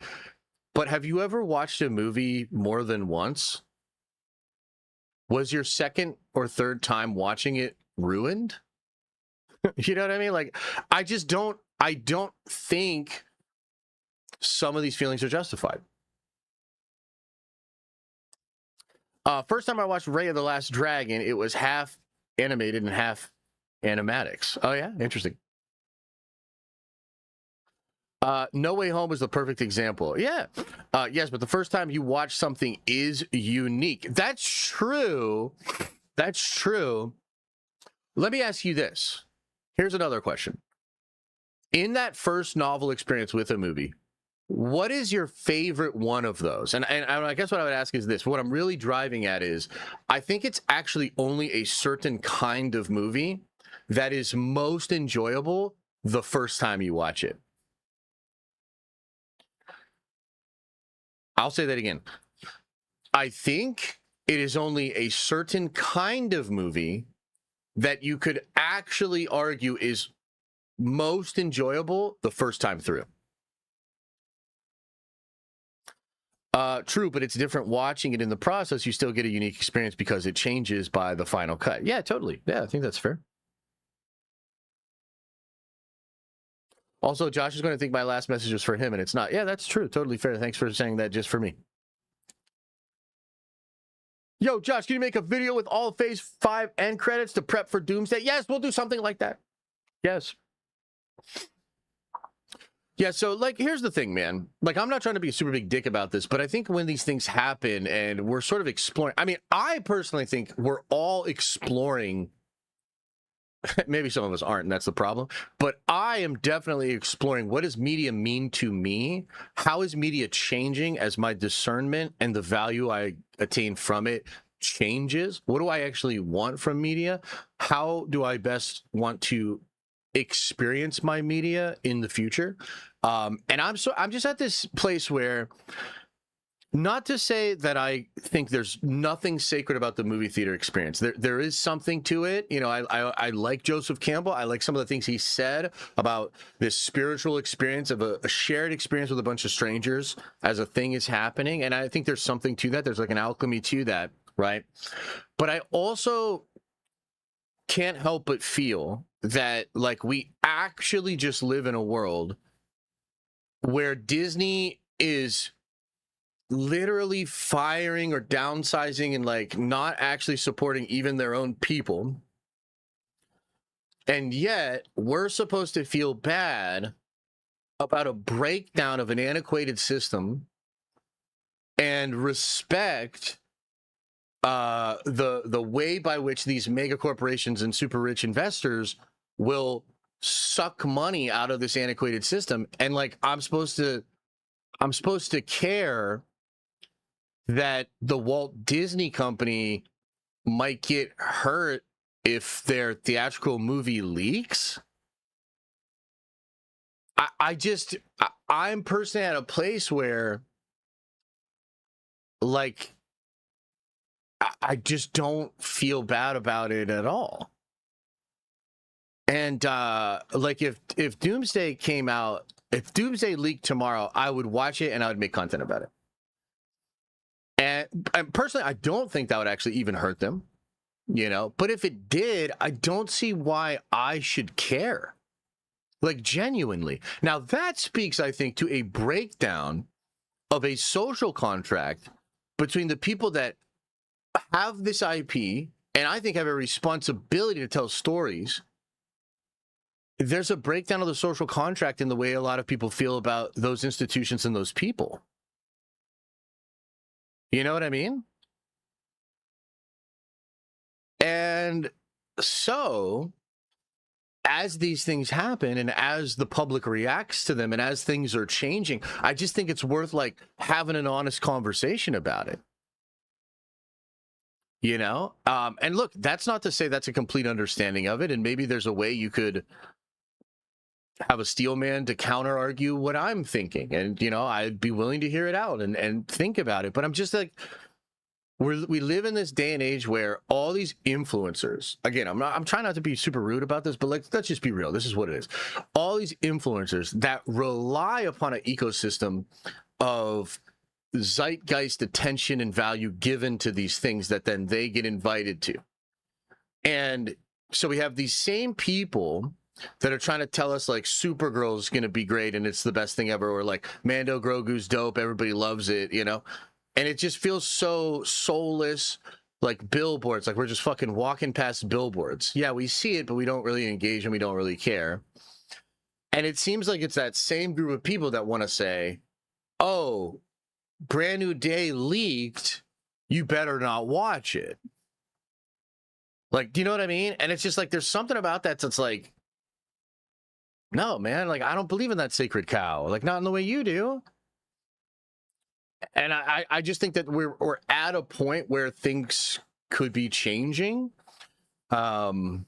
But have you ever watched a movie more than once? Was your second or third time watching it ruined? You know what I mean? Like, I don't think some of these feelings are justified. First time I watched Raya the Last Dragon, it was half animated and half animatics. Oh yeah, interesting. No Way Home is the perfect example. Yeah. Yes, but the first time you watch something is unique. That's true. That's true. Let me ask you this. Here's another question. In that first novel experience with a movie, what is your favorite one of those? And I guess what I would ask is this. What I'm really driving at is, I think it's actually only a certain kind of movie that is most enjoyable the first time you watch it. I'll say that again. I think it is only a certain kind of movie that you could actually argue is most enjoyable the first time through. True, but it's different watching it in the process. You still get a unique experience because it changes by the final cut. Yeah, totally. Yeah, I think that's fair. Also, Josh is going to think my last message was for him, and it's not. Yeah, that's true. Totally fair. Thanks for saying that just for me. Yo, Josh, can you make a video with all Phase 5 end credits to prep for Doomsday? Yes, we'll do something like that. Yes. Yeah, so, like, here's the thing, man. Like, I'm not trying to be a super big dick about this, but I think when these things happen and we're sort of exploring... I mean, I personally think we're all exploring... Maybe some of us aren't, and that's the problem. But I am definitely exploring, what does media mean to me? How is media changing as my discernment and the value I attain from it changes? What do I actually want from media? How do I best want to experience my media in the future? And I'm just at this place where Not to say that I think there's nothing sacred about the movie theater experience. There is something to it. You know, I like Joseph Campbell. I like some of the things he said about this spiritual experience of a shared experience with a bunch of strangers as a thing is happening. And I think there's something to that. There's like an alchemy to that, right? But I also can't help but feel that like we actually just live in a world where Disney is literally firing or downsizing and like not actually supporting even their own people. And yet we're supposed to feel bad about a breakdown of an antiquated system and respect the way by which these mega corporations and super rich investors will suck money out of this antiquated system. And like I'm supposed to care that the Walt Disney Company might get hurt if their theatrical movie leaks. I'm personally at a place where like I just don't feel bad about it at all. And like if Doomsday came out, if Doomsday leaked tomorrow, I would watch it and I would make content about it. And personally, I don't think that would actually even hurt them, you know, but if it did, I don't see why I should care. Like genuinely. Now that speaks, I think, to a breakdown of a social contract between the people that have this IP and I think have a responsibility to tell stories. There's a breakdown of the social contract in the way a lot of people feel about those institutions and those people. You know what I mean? And so, as these things happen and as the public reacts to them and as things are changing, I just think it's worth like having an honest conversation about it. You know? And look, that's not to say that's a complete understanding of it. And maybe there's a way you could have a steel man to counter argue what I'm thinking. And, you know, I'd be willing to hear it out and think about it. But I'm just like, we live in this day and age where all these influencers, again, I'm trying not to be super rude about this, but like, let's just be real. This is what it is. All these influencers that rely upon an ecosystem of zeitgeist attention and value given to these things that then they get invited to. And so we have these same people that are trying to tell us like Supergirl is going to be great and it's the best thing ever, or like Mando Grogu's dope, everybody loves it, you know? And it just feels so soulless, like billboards, like we're just fucking walking past billboards. Yeah, we see it, but we don't really engage and we don't really care. And it seems like it's that same group of people that want to say, oh, Brand New Day leaked, you better not watch it. Like, do you know what I mean? And it's just like, there's something about that that's like, no, man, like, I don't believe in that sacred cow. Like, not in the way you do. And I just think that we're at a point where things could be changing. And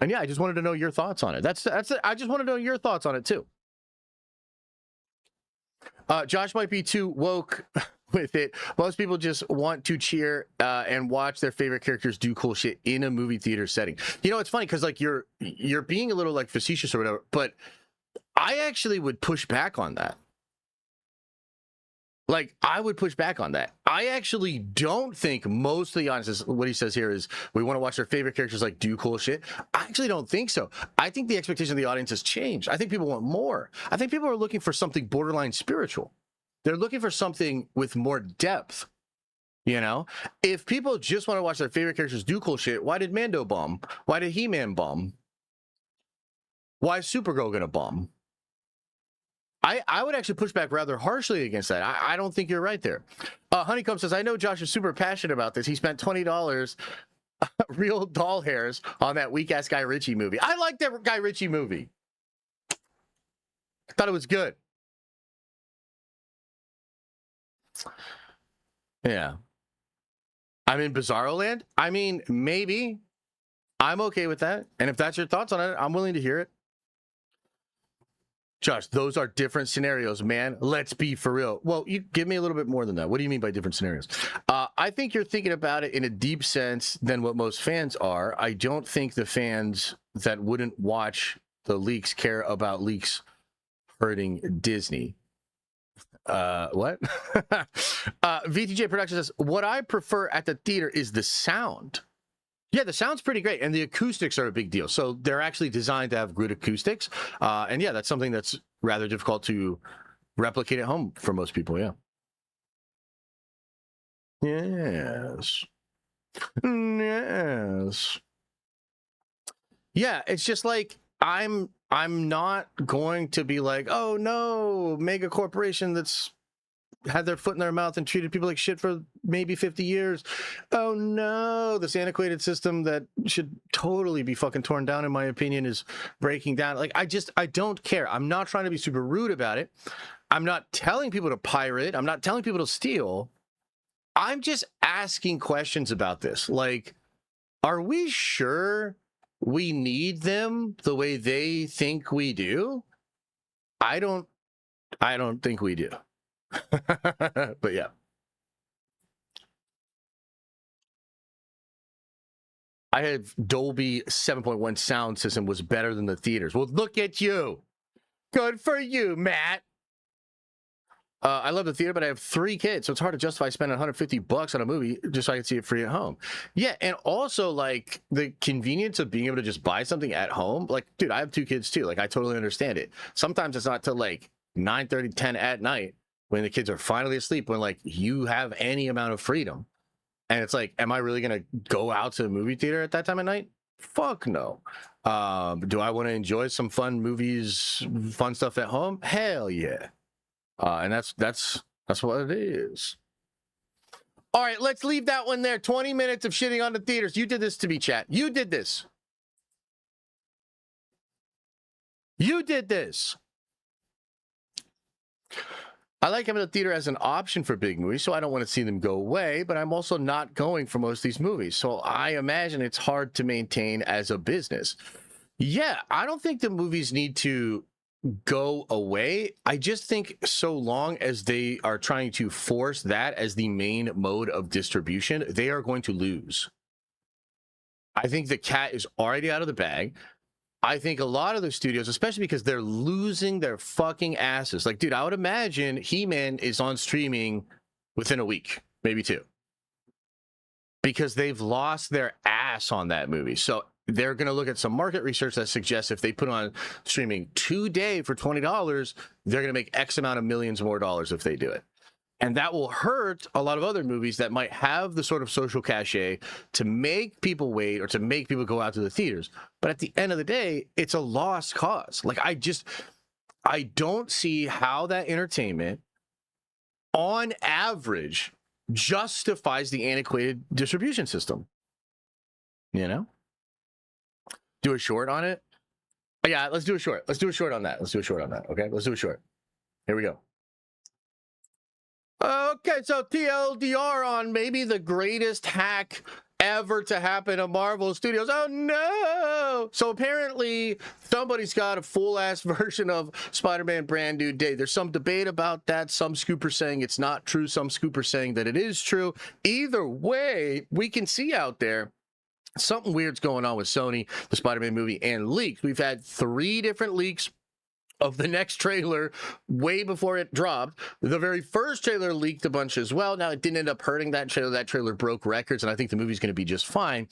yeah, I just wanted to know your thoughts on it. That's it. I just want to know your thoughts on it too. Josh might be too woke with it. Most people just want to cheer and watch their favorite characters do cool shit in a movie theater setting. You know, it's funny because like you're being a little like facetious or whatever, but I actually would push back on that. Like, I would push back on that. I actually don't think most of the audience, what he says here is, we want to watch their favorite characters like do cool shit. I actually don't think so. I think the expectation of the audience has changed. I think people want more. I think people are looking for something borderline spiritual. They're looking for something with more depth. You know? If people just want to watch their favorite characters do cool shit, why did Mando bomb? Why did He-Man bomb? Why is Supergirl gonna bomb? I would actually push back rather harshly against that. I don't think you're right there. Honeycomb says, I know Josh is super passionate about this. He spent $20 real doll hairs on that weak-ass Guy Ritchie movie. I like that Guy Ritchie movie. I thought it was good. Yeah. I'm in Bizarro Land? I mean, maybe. I'm okay with that. And if that's your thoughts on it, I'm willing to hear it. Josh, those are different scenarios, man. Let's be for real. Well, you give me a little bit more than that. What do you mean by different scenarios? I think you're thinking about it in a deep sense than what most fans are. I don't think the fans that wouldn't watch the leaks care about leaks hurting Disney. What? VTJ Productions says, what I prefer at the theater is the sound. Yeah, the sound's pretty great, and the acoustics are a big deal. So they're actually designed to have good acoustics. And yeah, that's something that's rather difficult to replicate at home for most people, yeah. Yes. Yes. Yeah, it's just like I'm not going to be like, oh no, mega corporation that's had their foot in their mouth and treated people like shit for maybe 50 years. Oh no, this antiquated system that should totally be fucking torn down, in my opinion, is breaking down. Like, I don't care. I'm not trying to be super rude about it. I'm not telling people to pirate. I'm not telling people to steal. I'm just asking questions about this. Like, are we sure we need them the way they think we do? I don't think we do. But yeah, I had Dolby 7.1 sound system was better than the theaters. Well, look at you. Good for you, Matt. I love the theater, but I have 3 kids, so it's hard to justify spending $150 on a movie just so I can see it free at home. Yeah, and also, like, the convenience of being able to just buy something at home. Like, dude, I have 2 kids too. Like, I totally understand it. Sometimes it's not till like 9:30, 10 at night when the kids are finally asleep, when like you have any amount of freedom. And it's like, am I really going to go out to the movie theater at that time of night? Fuck no. Do I want to enjoy some fun movies, fun stuff at home? Hell yeah. And that's what it is. All right, let's leave that one there. 20 minutes of shitting on the theaters. You did this to me, chat. You did this. You did this. I like having the theater as an option for big movies, so I don't want to see them go away, but I'm also not going for most of these movies. So I imagine it's hard to maintain as a business. Yeah, I don't think the movies need to go away. I just think so long as they are trying to force that as the main mode of distribution, they are going to lose. I think the cat is already out of the bag. I think a lot of the studios, especially because they're losing their fucking asses. Like, dude, I would imagine He-Man is on streaming within a week, maybe 2. Because they've lost their ass on that movie. So they're going to look at some market research that suggests if they put on streaming today for $20, they're going to make X amount of millions more dollars if they do it. And that will hurt a lot of other movies that might have the sort of social cachet to make people wait or to make people go out to the theaters. But at the end of the day, it's a lost cause. Like, I don't see how that entertainment, on average, justifies the antiquated distribution system. You know? Do a short on it? Yeah, let's do a short. Let's do a short on that. Okay, let's do a short. Here we go. Okay, so TLDR on maybe the greatest hack ever to happen to Marvel Studios. Oh no! So apparently somebody's got a full-ass version of Spider-Man Brand New Day. There's some debate about that. Some scoopers saying it's not true. Some scoopers saying that it is true. Either way, we can see out there something weird's going on with Sony, the Spider-Man movie, and leaks. We've had 3 different leaks of the next trailer way before it dropped. The very first trailer leaked a bunch as well. Now, it didn't end up hurting that trailer. That trailer broke records, and I think the movie's going to be just fine.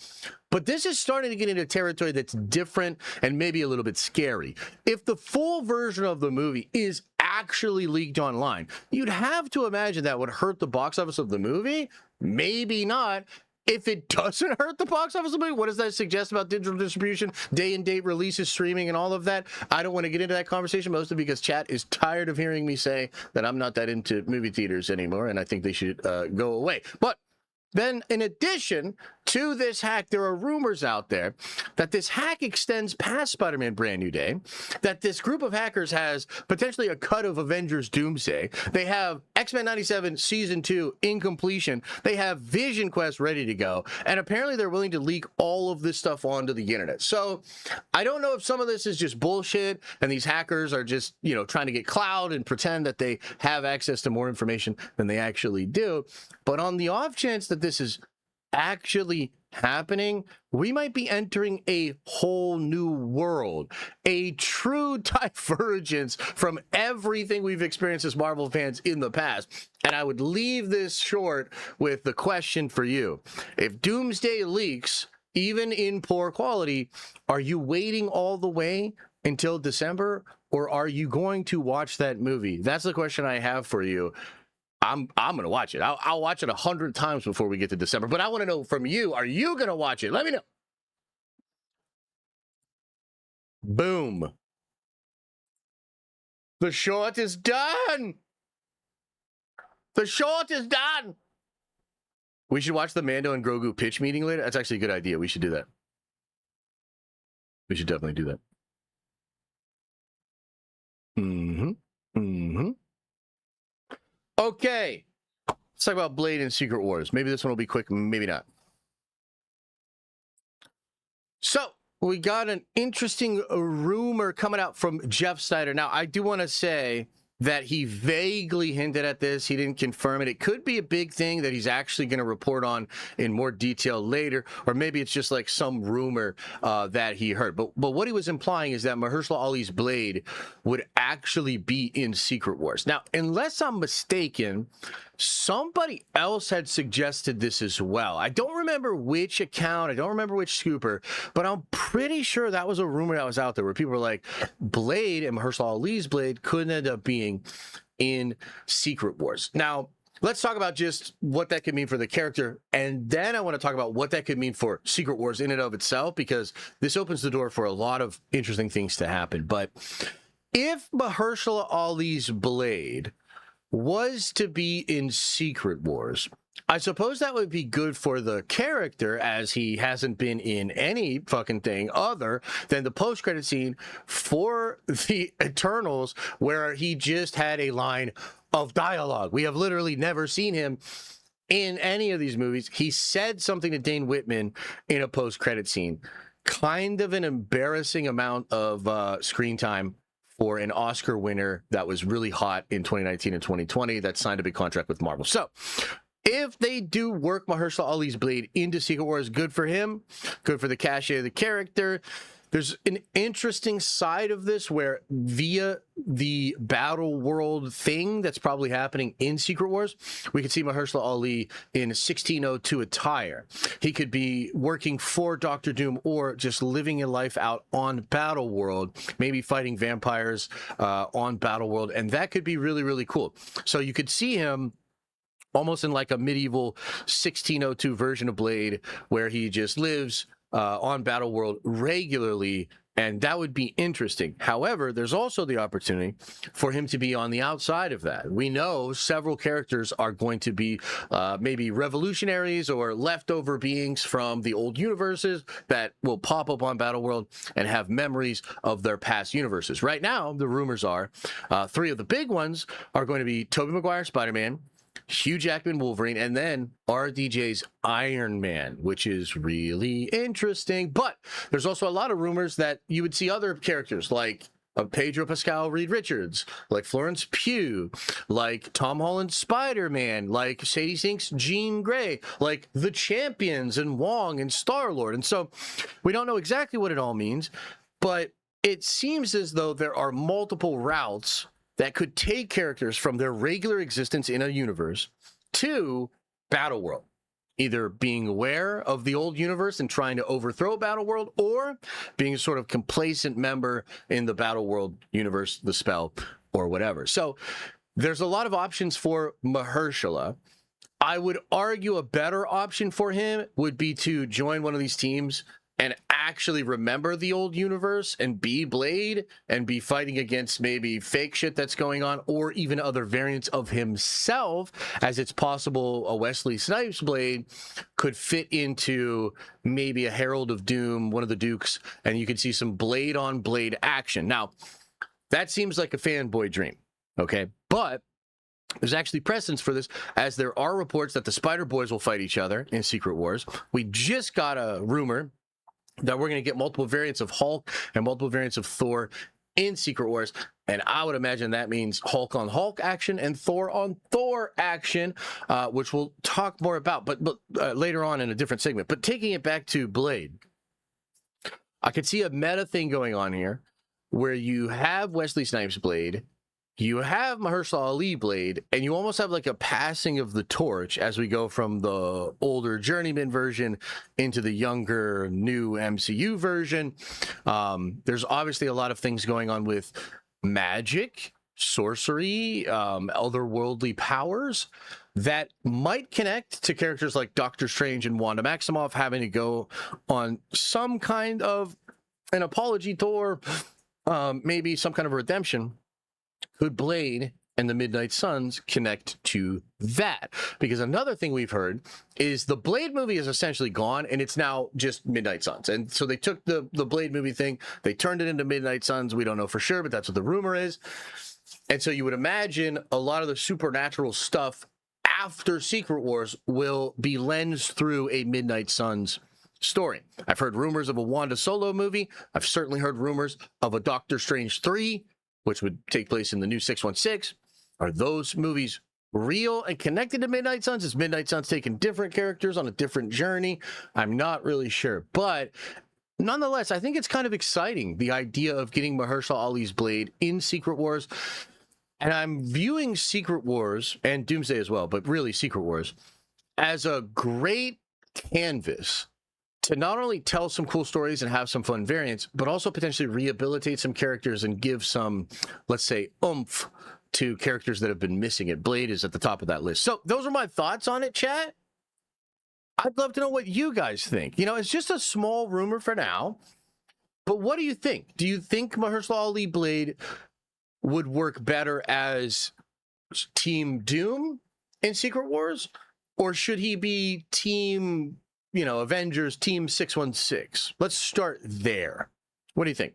But this is starting to get into territory that's different and maybe a little bit scary. If the full version of the movie is actually leaked online, you'd have to imagine that would hurt the box office of the movie. Maybe not. If it doesn't hurt the box office of the movie, what does that suggest about digital distribution, day-and-date releases, streaming, and all of that? I don't want to get into that conversation, mostly because chat is tired of hearing me say that I'm not that into movie theaters anymore, and I think they should go away. But then, in addition, to this hack, there are rumors out there that this hack extends past Spider-Man Brand New Day, that this group of hackers has potentially a cut of Avengers Doomsday. They have X-Men 97 Season 2 in completion. They have Vision Quest ready to go. And apparently they're willing to leak all of this stuff onto the internet. So I don't know if some of this is just bullshit and these hackers are just, trying to get clout and pretend that they have access to more information than they actually do. But on the off chance that this is actually happening, we might be entering a whole new world, a true divergence from everything we've experienced as Marvel fans in the past. And I would leave this short with the question for you. If Doomsday leaks, even in poor quality, are you waiting all the way until December, or are you going to watch that movie? That's the question I have for you. I'm going to watch it. I'll watch it 100 times before we get to December. But I want to know from you, are you going to watch it? Let me know. Boom. The short is done. The short is done. We should watch the Mando and Grogu pitch meeting later. That's actually a good idea. We should do that. We should definitely do that. Okay. Let's talk about Blade and Secret Wars. Maybe this one will be quick, maybe not. So, we got an interesting rumor coming out from Jeff Snyder. Now, I do want to say that he vaguely hinted at this. He didn't confirm it. It could be a big thing that he's actually going to report on in more detail later, or maybe it's just like some rumor that he heard. But what he was implying is that Mahershala Ali's Blade would actually be in Secret Wars. Now, unless I'm mistaken, somebody else had suggested this as well. I don't remember which account, I don't remember which scooper, but I'm pretty sure that was a rumor that was out there where people were like, Blade and Mahershala Ali's Blade could end up being in Secret Wars. Now, let's talk about just what that could mean for the character, and then I want to talk about what that could mean for Secret Wars in and of itself, because this opens the door for a lot of interesting things to happen. But if Mahershala Ali's Blade was to be in Secret Wars, I suppose that would be good for the character, as he hasn't been in any fucking thing other than the post-credit scene for the Eternals, where he just had a line of dialogue. We have literally never seen him in any of these movies. He said something to Dane Whitman in a post-credit scene. Kind of an embarrassing amount of screen time for an Oscar winner that was really hot in 2019 and 2020 that signed a big contract with Marvel. So if they do work Mahershala Ali's Blade into Secret Wars, good for him, good for the cachet of the character. There's an interesting side of this where via the Battleworld thing that's probably happening in Secret Wars, we could see Mahershala Ali in 1602 attire. He could be working for Doctor Doom or just living a life out on Battleworld, maybe fighting vampires on Battleworld, and that could be really, really cool. So you could see him almost in like a medieval 1602 version of Blade, where he just lives on Battleworld regularly, and that would be interesting. However, there's also the opportunity for him to be on the outside of that. We know several characters are going to be maybe revolutionaries or leftover beings from the old universes that will pop up on Battleworld and have memories of their past universes. Right now, the rumors are three of the big ones are going to be Tobey Maguire Spider-Man, Hugh Jackman Wolverine, and then RDJ's Iron Man, which is really interesting. But there's also a lot of rumors that you would see other characters like Pedro Pascal Reed Richards, like Florence Pugh, like Tom Holland's Spider-Man, like Sadie Sink's Jean Grey, like the Champions and Wong and Star-Lord. And so we don't know exactly what it all means, but it seems as though there are multiple routes that could take characters from their regular existence in a universe to Battleworld, either being aware of the old universe and trying to overthrow Battleworld, or being a sort of complacent member in the Battleworld universe, the spell, or whatever. So there's a lot of options for Mahershala. I would argue a better option for him would be to join one of these teams and actually remember the old universe and be Blade and be fighting against maybe fake shit that's going on, or even other variants of himself, as it's possible a Wesley Snipes Blade could fit into maybe a Herald of Doom, one of the Dukes, and you could see some Blade on Blade action. Now, that seems like a fanboy dream, okay? But there's actually precedence for this, as there are reports that the Spider Boys will fight each other in Secret Wars. We just got a rumor that we're going to get multiple variants of Hulk and multiple variants of Thor in Secret Wars. And I would imagine that means Hulk on Hulk action and Thor on Thor action, which we'll talk more about, but later on in a different segment. But taking it back to Blade, I could see a meta thing going on here where you have Wesley Snipes Blade, you have Mahershala Ali Blade, and you almost have like a passing of the torch as we go from the older journeyman version into the younger new MCU version. There's obviously a lot of things going on with magic, sorcery, otherworldly powers that might connect to characters like Doctor Strange and Wanda Maximoff having to go on some kind of an apology tour, maybe some kind of redemption. Could Blade and the Midnight Suns connect to that? Because another thing we've heard is the Blade movie is essentially gone, and it's now just Midnight Suns. And so they took the Blade movie thing, they turned it into Midnight Suns. We don't know for sure, but that's what the rumor is. And so you would imagine a lot of the supernatural stuff after Secret Wars will be lensed through a Midnight Suns story. I've heard rumors of a Wanda Solo movie. I've certainly heard rumors of a Doctor Strange 3, which would take place in the new 616. Are those movies real and connected to Midnight Suns? Is Midnight Suns taking different characters on a different journey? I'm not really sure. But nonetheless, I think it's kind of exciting, the idea of getting Mahershala Ali's Blade in Secret Wars. And I'm viewing Secret Wars, and Doomsday as well, but really Secret Wars, as a great canvas to not only tell some cool stories and have some fun variants, but also potentially rehabilitate some characters and give some, let's say, oomph to characters that have been missing it. Blade is at the top of that list. So those are my thoughts on it, chat. I'd love to know what you guys think. You know, it's just a small rumor for now, but what do you think? Do you think Mahershala Ali Blade would work better as Team Doom in Secret Wars? Or should he be Team, Avengers, Team 616? Let's start there. What do you think?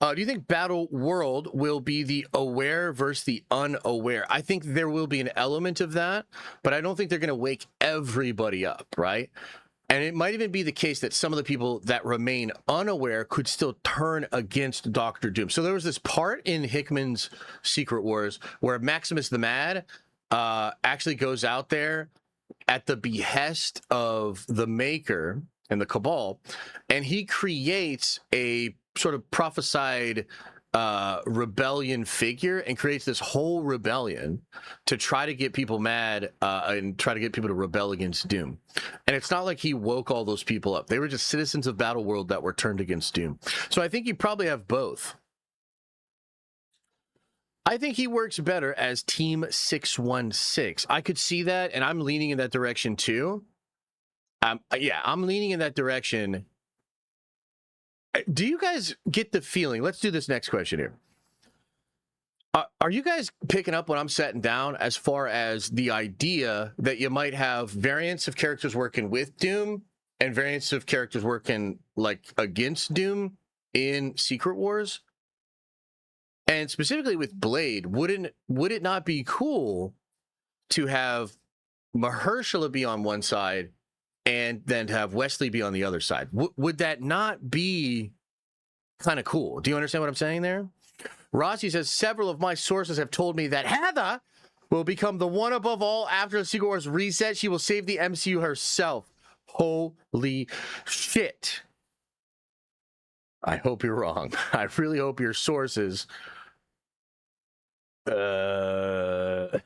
Do you think Battleworld will be the aware versus the unaware? I think there will be an element of that, but I don't think they're going to wake everybody up, right? And it might even be the case that some of the people that remain unaware could still turn against Doctor Doom. So there was this part in Hickman's Secret Wars where Maximus the Mad actually goes out there at the behest of the Maker and the Cabal, and he creates a sort of prophesied rebellion figure and creates this whole rebellion to try to get people mad and try to get people to rebel against Doom. And it's not like he woke all those people up. They were just citizens of Battleworld that were turned against Doom. So I think you probably have both. I think he works better as Team 616. I could see that, and I'm leaning in that direction too. Yeah, I'm leaning in that direction. Do you guys get the feeling? Let's do this next question here. Are you guys picking up what I'm setting down as far as the idea that you might have variants of characters working with Doom and variants of characters working like against Doom in Secret Wars? And specifically with Blade, would it not be cool to have Mahershala be on one side and then to have Wesley be on the other side? Would that not be kind of cool? Do you understand what I'm saying there? Rossi says, several of my sources have told me that Heather will become the one above all after the Secret Wars reset. She will save the MCU herself. Holy shit. I hope you're wrong. I really hope your sources... I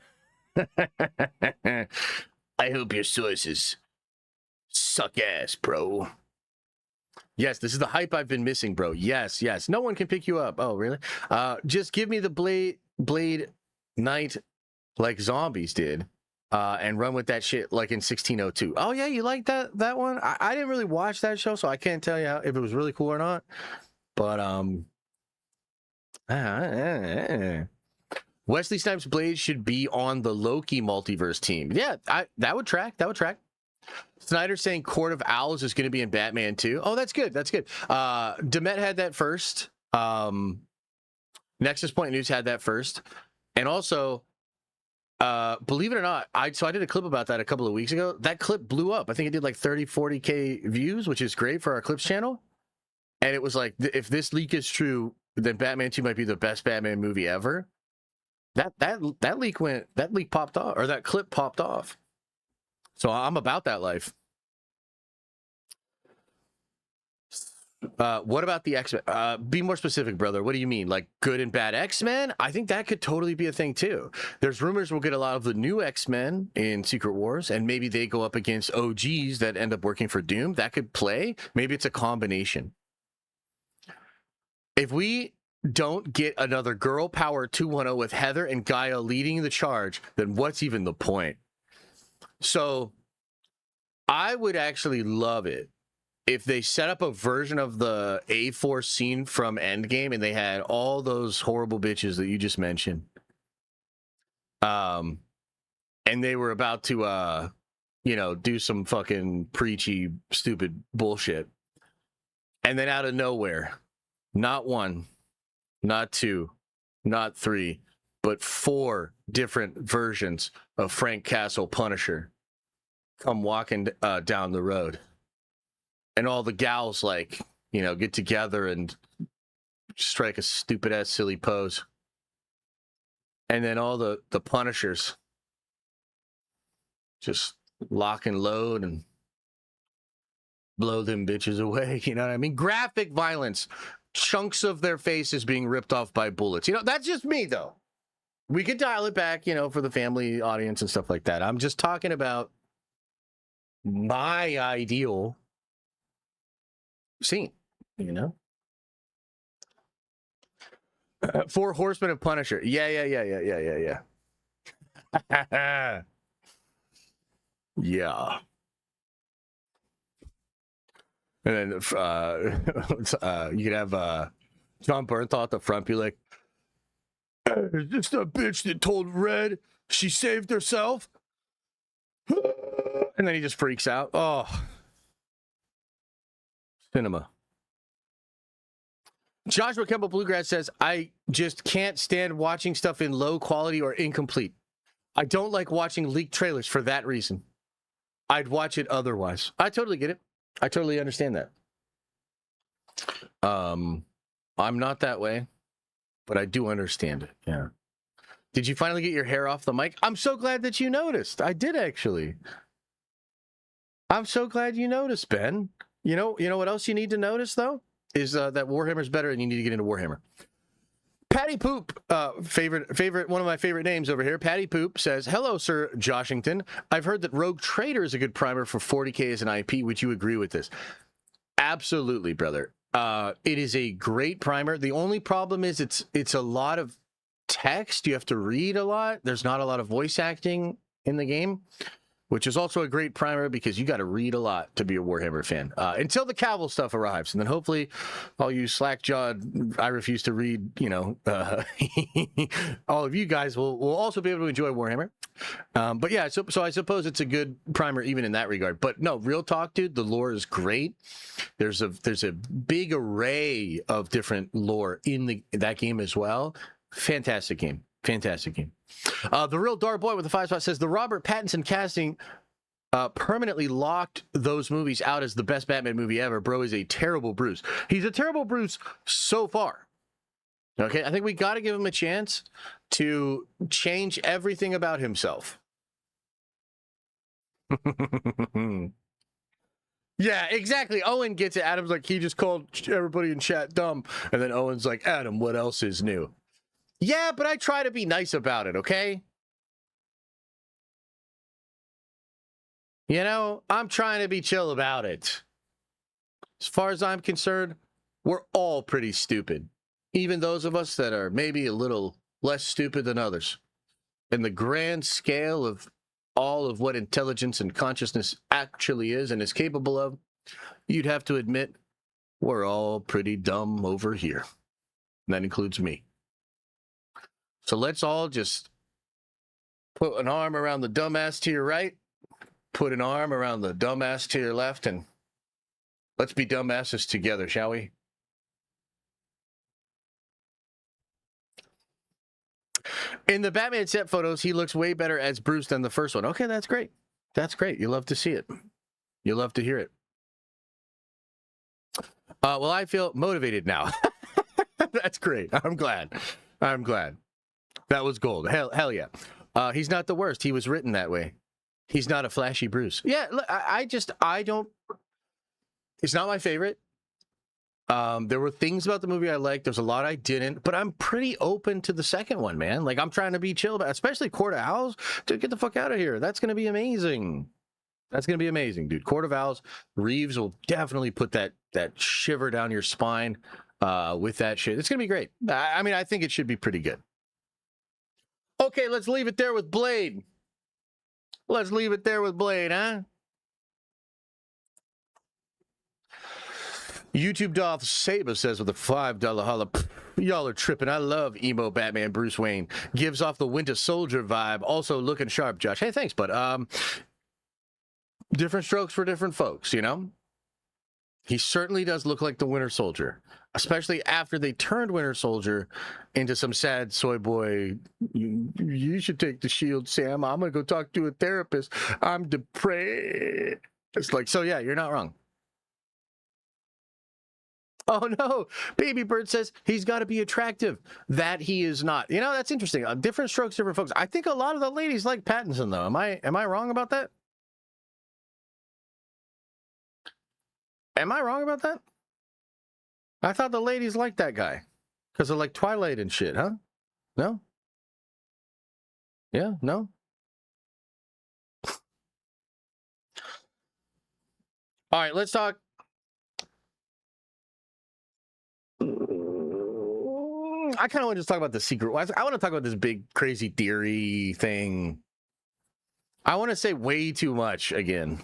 hope your sources suck ass, bro. Yes, this is the hype I've been missing, bro. Yes. No one can pick you up. Oh, really? Just give me the Blade Knight like zombies did. and run with that shit like in 1602. Oh yeah, you like that one? I didn't really watch that show, so I can't tell you if it was really cool or not. But Wesley Snipes' Blade should be on the Loki multiverse team. Yeah, that would track. That would track. Snyder saying Court of Owls is going to be in Batman too. Oh, that's good. That's good. Demet had that first. Nexus Point News had that first, and also, believe it or not, I did a clip about that a couple of weeks ago. That clip blew up. I think it did like 40K views, which is great for our clips channel. And it was like, if this leak is true, then Batman 2 might be the best Batman movie ever. That leak popped off, or that clip popped off. So I'm about that life. What about the X-Men? Be more specific, brother. What do you mean? Like good and bad X-Men? I think that could totally be a thing too. There's rumors we'll get a lot of the new X-Men in Secret Wars, and maybe they go up against OGs that end up working for Doom. That could play. Maybe it's a combination. If we don't get another Girl Power 2.0 with Heather and Gaia leading the charge, then what's even the point? So I would actually love it if they set up a version of the A4 scene from Endgame and they had all those horrible bitches that you just mentioned. And they were about to, do some fucking preachy, stupid bullshit. And then out of nowhere, not one, not two, not three, but 4 different versions of Frank Castle Punisher come walking down the road. And all the gals, get together and strike a stupid-ass silly pose. And then all the Punishers just lock and load and blow them bitches away. You know what I mean? Graphic violence. Chunks of their faces being ripped off by bullets. That's just me, though. We could dial it back, for the family audience and stuff like that. I'm just talking about my ideal scene, 4 Horsemen of Punisher. Yeah. Yeah. And then you could have John Bernthal at the front be like, is this the bitch that told Red she saved herself? And then he just freaks out. Oh. Cinema. Joshua Campbell Bluegrass says, I just can't stand watching stuff in low quality or incomplete. I don't like watching leaked trailers for that reason. I'd watch it otherwise. I totally get it. I totally understand that. I'm not that way, but I do understand it. Yeah. Did you finally get your hair off the mic? I'm so glad that you noticed. I did actually. I'm so glad you noticed, Ben. You know what else you need to notice though is that Warhammer's better, and you need to get into Warhammer. Patty Poop, favorite, one of my favorite names over here. Patty Poop says, "Hello, Sir Joshington. I've heard that Rogue Trader is a good primer for 40K as an IP. Would you agree with this?" Absolutely, brother. It is a great primer. The only problem is it's a lot of text. You have to read a lot. There's not a lot of voice acting in the game, which is also a great primer because you got to read a lot to be a Warhammer fan until the Cavill stuff arrives. And then hopefully all you slack-jawed, I refuse to read, all of you guys will also be able to enjoy Warhammer. But yeah, so I suppose it's a good primer even in that regard. But no, real talk, dude, the lore is great. There's a big array of different lore in that game as well. Fantastic game. Fantastic game. The Real Dark Boy with the 5 spot says the Robert Pattinson casting permanently locked those movies out as the best Batman movie ever. Bro is a terrible Bruce. He's a terrible Bruce so far. Okay, I think we got to give him a chance to change everything about himself. Yeah, exactly. Owen gets it. Adam's like, he just called everybody in chat dumb. And then Owen's like, Adam, what else is new? Yeah, but I try to be nice about it, okay? I'm trying to be chill about it. As far as I'm concerned, we're all pretty stupid. Even those of us that are maybe a little less stupid than others. In the grand scale of all of what intelligence and consciousness actually is and is capable of, you'd have to admit we're all pretty dumb over here. And that includes me. So let's all just put an arm around the dumbass to your right, put an arm around the dumbass to your left, and let's be dumbasses together, shall we? In the Batman set photos, he looks way better as Bruce than the first one. Okay, that's great. That's great. You love to see it. You love to hear it. Well, I feel motivated now. That's great. I'm glad. I'm glad. That was gold. Hell yeah. He's not the worst. He was written that way. He's not a flashy Bruce. Yeah, I don't. It's not my favorite. There were things about the movie I liked. There's a lot I didn't, but I'm pretty open to the second one, man. Like, I'm trying to be chill about, especially Court of Owls. Dude, get the fuck out of here. That's going to be amazing. That's going to be amazing, dude. Court of Owls, Reeves will definitely put that shiver down your spine with that shit. It's going to be great. I mean, I think it should be pretty good. Okay, let's leave it there with Blade. Let's leave it there with Blade, huh? YouTube Dolph Saber says with a $5 holla, y'all are tripping. I love emo Batman Bruce Wayne. Gives off the Winter Soldier vibe. Also looking sharp, Josh. Hey, thanks, bud. Different strokes for different folks, you know? He certainly does look like the Winter Soldier, especially after they turned Winter Soldier into some sad soy boy. You should take the shield, Sam. I'm going to go talk to a therapist. I'm depressed. It's like, so yeah, you're not wrong. Oh no, Baby Bird says he's got to be attractive. That he is not. You know, that's interesting. Different strokes, different folks. I think a lot of the ladies like Pattinson, though. Am I wrong about that? Am I wrong about that? I thought the ladies liked that guy because of like Twilight and shit, huh? No? Yeah, no? All right, let's talk. I kind of want to just talk about the secret. I want to talk about this big crazy theory thing. I want to say way too much again.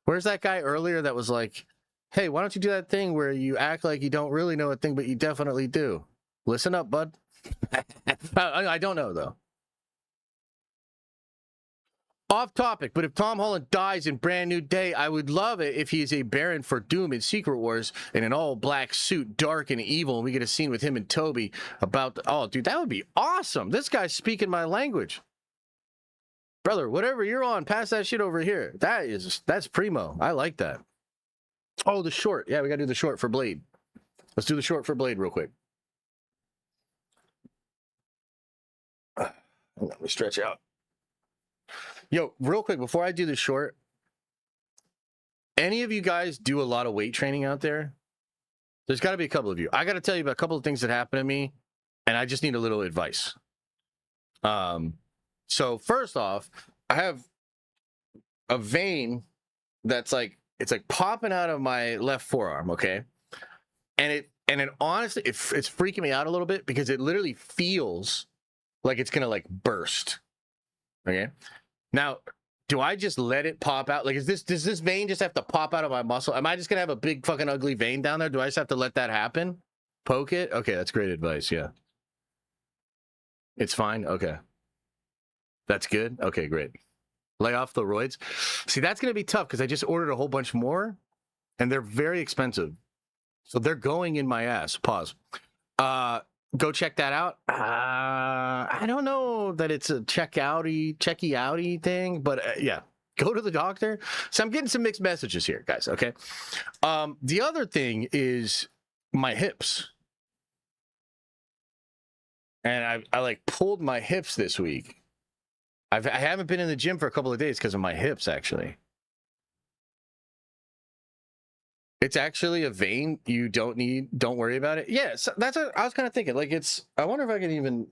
Where's that guy earlier that was like, hey, why don't you do that thing where you act like you don't really know a thing, but you definitely do? Listen up, bud. I don't know, though. Off topic, but if Tom Holland dies in Brand New Day, I would love it if he's a Baron for Doom in Secret Wars in an all-black suit, dark and evil, and we get a scene with him and Toby about... Oh, dude, that would be awesome. This guy's speaking my language. Brother, whatever you're on, pass that shit over here. That's primo. I like that. Oh, the short. Yeah, we got to do the short for Blade. Let's do the short for Blade real quick. Let me stretch out. Yo, real quick, before I do the short, any of you guys do a lot of weight training out there? There's got to be a couple of you. I got to tell you about a couple of things that happened to me, and I just need a little advice. So first off, I have a vein that's like, it's like popping out of my left forearm, okay? And it honestly, it's freaking me out a little bit because it literally feels like it's gonna like burst. Okay. Now, do I just let it pop out? Like, does this vein just have to pop out of my muscle? Am I just gonna have a big fucking ugly vein down there? Do I just have to let that happen? Poke it? Okay, that's great advice. Yeah. It's fine. Okay. That's good. Okay, great. Lay off the roids. See, that's gonna be tough because I just ordered a whole bunch more, and they're very expensive. So they're going in my ass. Pause. Go check that out. I don't know that it's a checky outy thing, but yeah, go to the doctor. So I'm getting some mixed messages here, guys. Okay. The other thing is my hips, and I like pulled my hips this week. I haven't been in the gym for a couple of days because of my hips, actually. It's actually a vein you don't worry about it. Yeah, so that's what I was kind of thinking. Like, I wonder if I can even,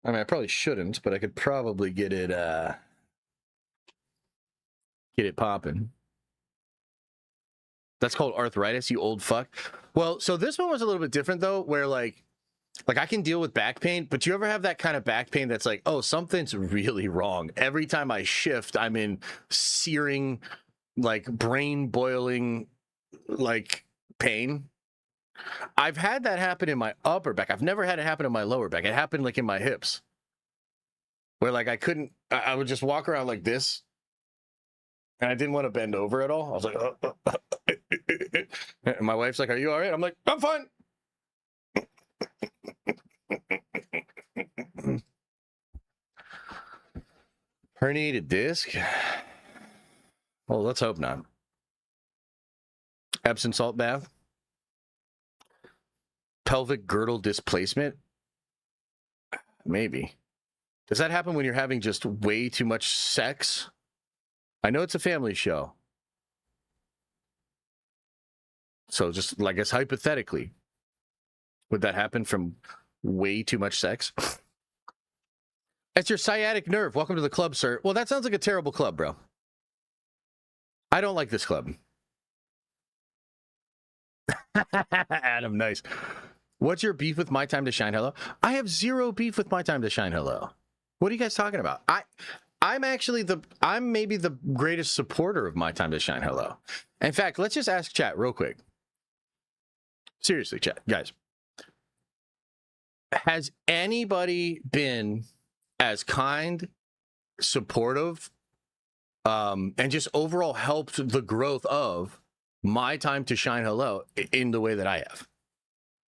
I mean, I probably shouldn't, but I could probably get it popping. That's called arthritis, you old fuck. Well, so this one was a little bit different though, where like like I can deal with back pain, but you ever have that kind of back pain that's like, oh, something's really wrong. Every time I shift, I'm in searing, like brain boiling, like pain. I've had that happen in my upper back. I've never had it happen in my lower back. It happened like in my hips, where like I would just walk around like this, and I didn't want to bend over at all. I was like, and my wife's like, "Are you all right?" I'm like, "I'm fine." Herniated disc? Well, let's hope not. Epsom salt bath? Pelvic girdle displacement? Maybe. Does that happen when you're having just way too much sex? I know it's a family show. So just, I guess, hypothetically, would that happen from way too much sex? It's your sciatic nerve. Welcome to the club, sir. Well, that sounds like a terrible club, bro. I don't like this club. Adam, nice. What's your beef with My Time to Shine Hello? I have zero beef with My Time to Shine Hello. What are you guys talking about? I'm maybe the greatest supporter of My Time to Shine Hello. In fact, let's just ask chat real quick. Seriously, chat, guys. Has anybody been as kind, supportive, and just overall helped the growth of My Time to Shine Hello in the way that I have?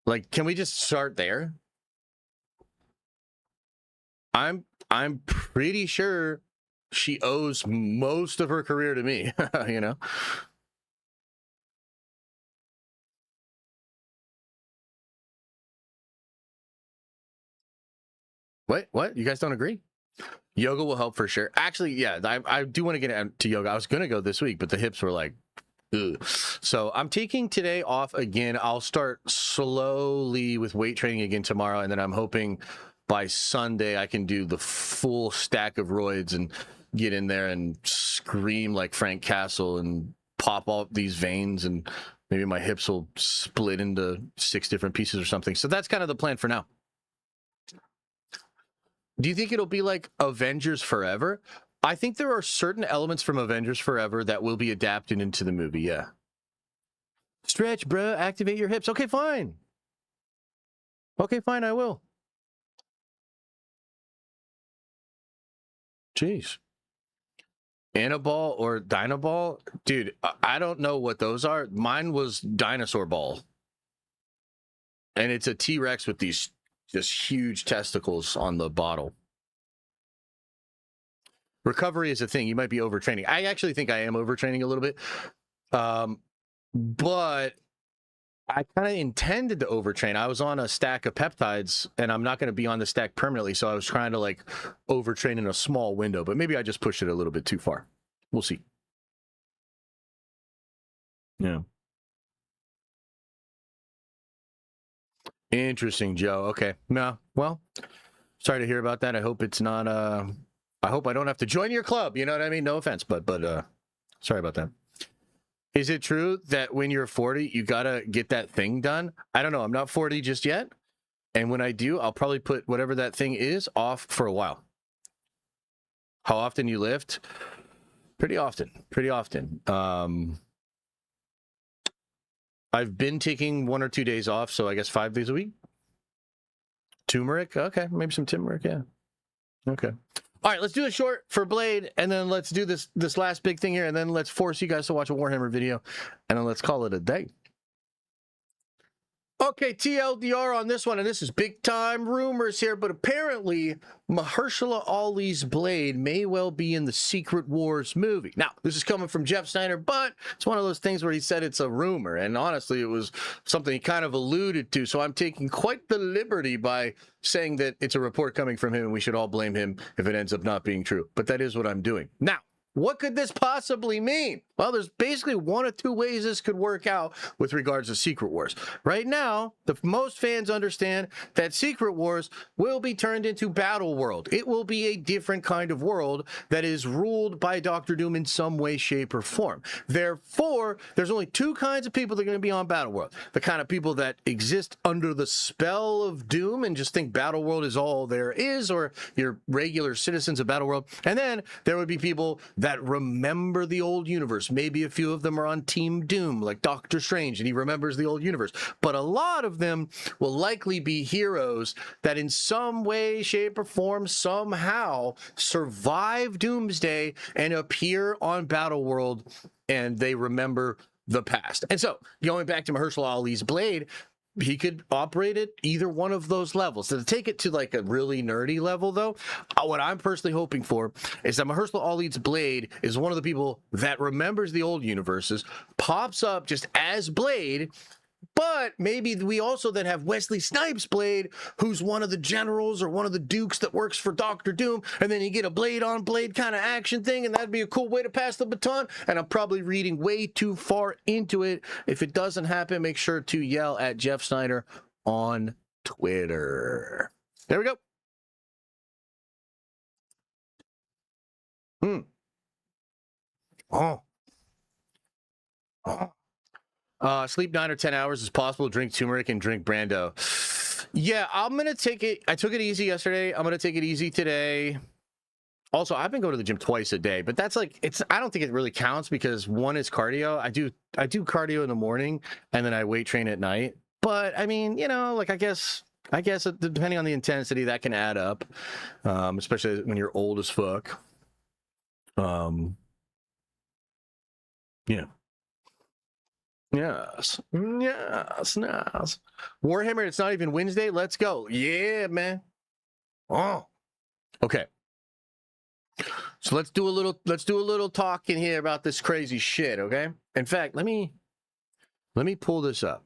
Like, can we just start there? I'm pretty sure she owes most of her career to me, you know? What? You guys don't agree? Yoga will help for sure. Actually, yeah, I do want to get into yoga. I was going to go this week, but the hips were like, ugh. So I'm taking today off again. I'll start slowly with weight training again tomorrow, and then I'm hoping by Sunday I can do the full stack of roids and get in there and scream like Frank Castle and pop all these veins, and maybe my hips will split into 6 different pieces or something. So that's kind of the plan for now. Do you think it'll be like Avengers Forever? I think there are certain elements from Avengers Forever that will be adapted into the movie, yeah. Stretch, bro. Activate your hips. Okay, fine. Okay, fine, I will. Jeez. Anaball or Dynaball? Dude, I don't know what those are. Mine was Dinosaur Ball. And it's a T-Rex with these just huge testicles on the bottle. Recovery is a thing. You might be overtraining. I actually think I am overtraining a little bit. But I kind of intended to overtrain. I was on a stack of peptides, and I'm not going to be on the stack permanently, so I was trying to like overtrain in a small window, but maybe I just pushed it a little bit too far. We'll see. Yeah. Interesting, Joe. Okay. No, well, sorry to hear about that. I hope it's not I hope I don't have to join your club, you know what I mean? No offense, but sorry about that. Is it true that when you're 40, you got to get that thing done? I don't know. I'm not 40 just yet. And when I do, I'll probably put whatever that thing is off for a while. How often you lift? Pretty often. I've been taking 1 or 2 days off, so I guess 5 days a week. Turmeric? Okay, maybe some turmeric, yeah. Okay. All right, let's do a short for Blade, and then let's do this last big thing here, and then let's force you guys to watch a Warhammer video, and then let's call it a day. Okay, TLDR on this one, and this is big time rumors here, but apparently Mahershala Ali's Blade may well be in the Secret Wars movie. Now, this is coming from Jeff Snyder, but it's one of those things where he said it's a rumor, and honestly, it was something he kind of alluded to, so I'm taking quite the liberty by saying that it's a report coming from him, and we should all blame him if it ends up not being true. But that is what I'm doing. Now, What could this possibly mean? Well, there's basically one of two ways this could work out with regards to Secret Wars. Right now, most fans understand that Secret Wars will be turned into Battleworld. It will be a different kind of world that is ruled by Doctor Doom in some way, shape, or form. Therefore, there's only two kinds of people that are going to be on Battleworld. The kind of people that exist under the spell of Doom and just think Battleworld is all there is, or your regular citizens of Battleworld. And then there would be people that remember the old universe. Maybe a few of them are on Team Doom, like Doctor Strange, and he remembers the old universe. But a lot of them will likely be heroes that in some way, shape, or form, somehow survive Doomsday and appear on Battleworld, and they remember the past. And so, going back to Mahershala Ali's Blade, he could operate at either one of those levels. So to take it to like a really nerdy level, though, what I'm personally hoping for is that Mahershala Ali's Blade is one of the people that remembers the old universes, pops up just as Blade, but maybe we also then have Wesley Snipes' Blade, who's one of the generals or one of the dukes that works for Doctor Doom, and then you get a blade-on-blade kind of action thing, and that'd be a cool way to pass the baton, and I'm probably reading way too far into it. If it doesn't happen, make sure to yell at Jeff Snyder on Twitter. There we go. Sleep 9 or 10 hours is possible. Drink turmeric and drink Brando. Yeah, I'm going to take it. I took it easy yesterday. I'm going to take it easy today. Also, I've been going to the gym twice a day, but that's like, I don't think it really counts because one is cardio. I do cardio in the morning and then I weight train at night. But I mean, you know, like I guess depending on the intensity, that can add up, especially when you're old as fuck. Yeah. Yes. Warhammer, it's not even Wednesday. Let's go. Yeah, man. Oh. Okay. So let's do a little talking here about this crazy shit, okay? In fact, let me pull this up.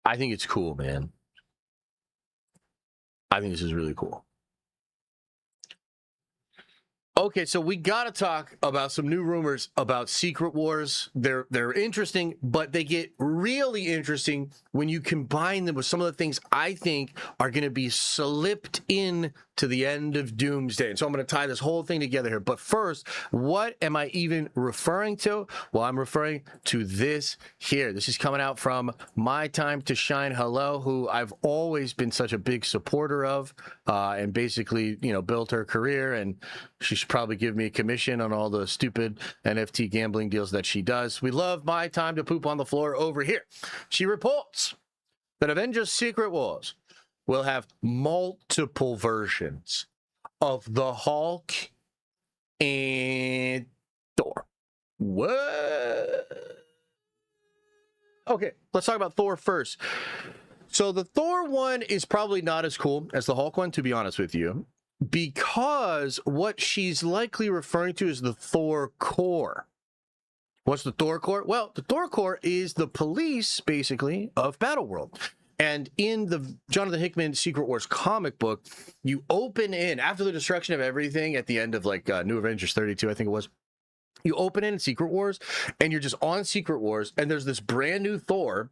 I think it's cool, man. I think this is really cool. Okay, so we got to talk about some new rumors about Secret Wars. They're interesting, but they get really interesting when you combine them with some of the things I think are going to be slipped in to the end of Doomsday. And so I'm going to tie this whole thing together here. But first, what am I even referring to? Well, I'm referring to this here. This is coming out from My Time to Shine Hello, who I've always been such a big supporter of, and basically, you know, built her career, and she should probably give me a commission on all the stupid NFT gambling deals that she does. We love My Time to Poop on the Floor over here. She reports that Avengers Secret Wars will have multiple versions of the Hulk and Thor. What? Okay, let's talk about Thor first. So the Thor one is probably not as cool as the Hulk one, to be honest with you, because what she's likely referring to is the Thor Corps. What's the Thor Corps? Well, the Thor Corps is the police, basically, of Battleworld. And in the Jonathan Hickman Secret Wars comic book, you open in, after the destruction of everything at the end of like New Avengers 32, I think it was, you open in Secret Wars, and you're just on Secret Wars, and there's this brand new Thor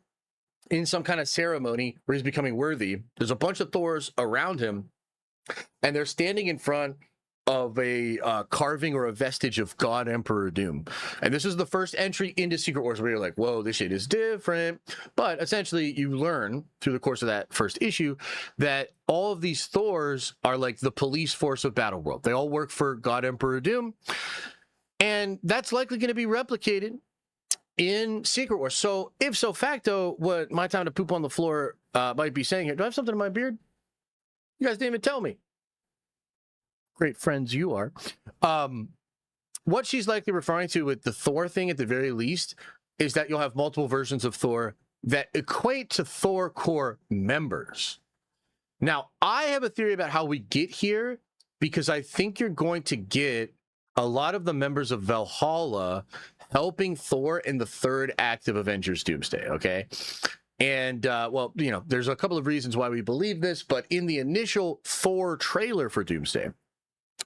in some kind of ceremony where he's becoming worthy. There's a bunch of Thors around him, and they're standing in front of a carving or a vestige of God Emperor Doom. And this is the first entry into Secret Wars where you're like, whoa, this shit is different. But essentially you learn through the course of that first issue that all of these Thors are like the police force of Battleworld. They all work for God Emperor Doom. And that's likely going to be replicated in Secret Wars. So if so facto, what My Time to Poop on the Floor might be saying here, do I have something in my beard? You guys didn't even tell me. Great friends you are. What she's likely referring to with the Thor thing at the very least is that you'll have multiple versions of Thor that equate to Thor Corps members. Now, I have a theory about how we get here, because I think you're going to get a lot of the members of Valhalla helping Thor in the third act of Avengers Doomsday, okay? And, well, you know, there's a couple of reasons why we believe this, but in the initial Thor trailer for Doomsday,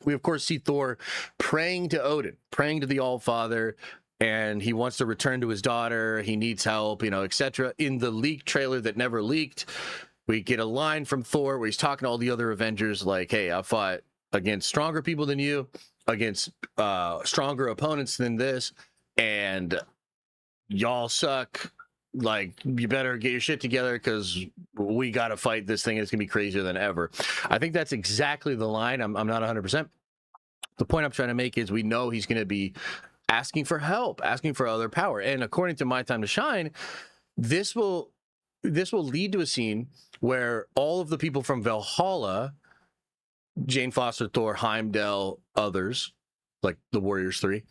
we of course see Thor praying to Odin, praying to the All-Father, and he wants to return to his daughter. He needs help, you know, etc. In the leaked trailer that never leaked, we get a line from Thor where he's talking to all the other Avengers like, hey, I fought against stronger people than you, against stronger opponents than this, and y'all suck. Like, you better get your shit together because we got to fight this thing. It's going to be crazier than ever. I think that's exactly the line. I'm not 100%. The point I'm trying to make is we know he's going to be asking for help, asking for other power. And according to My Time to Shine, this will lead to a scene where all of the people from Valhalla, Jane Foster, Thor, Heimdall, others, like the Warriors 3,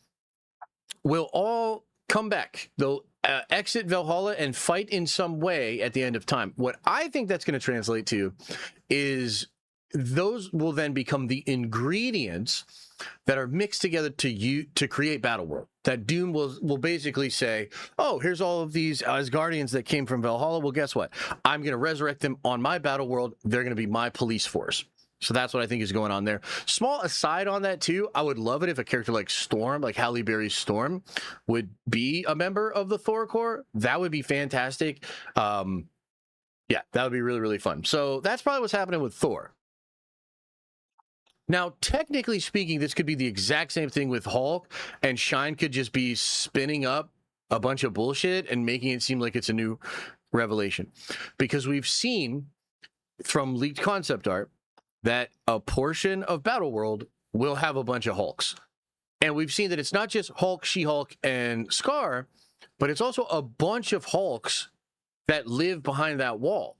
will all come back. They'll exit Valhalla and fight in some way at the end of time. What I think that's going to translate to is those will then become the ingredients that are mixed together to create Battleworld. That Doom will basically say, oh, here's all of these Asgardians that came from Valhalla. Well, guess what? I'm going to resurrect them on my Battleworld. They're going to be my police force. So that's what I think is going on there. Small aside on that, too, I would love it if a character like Storm, like Halle Berry's Storm, would be a member of the Thor Corps. That would be fantastic. Yeah, that would be really, really fun. So that's probably what's happening with Thor. Now, technically speaking, this could be the exact same thing with Hulk, and Shine could just be spinning up a bunch of bullshit and making it seem like it's a new revelation. Because we've seen from leaked concept art that a portion of Battleworld will have a bunch of Hulks. And we've seen that it's not just Hulk, She-Hulk, and Scar, but it's also a bunch of Hulks that live behind that wall.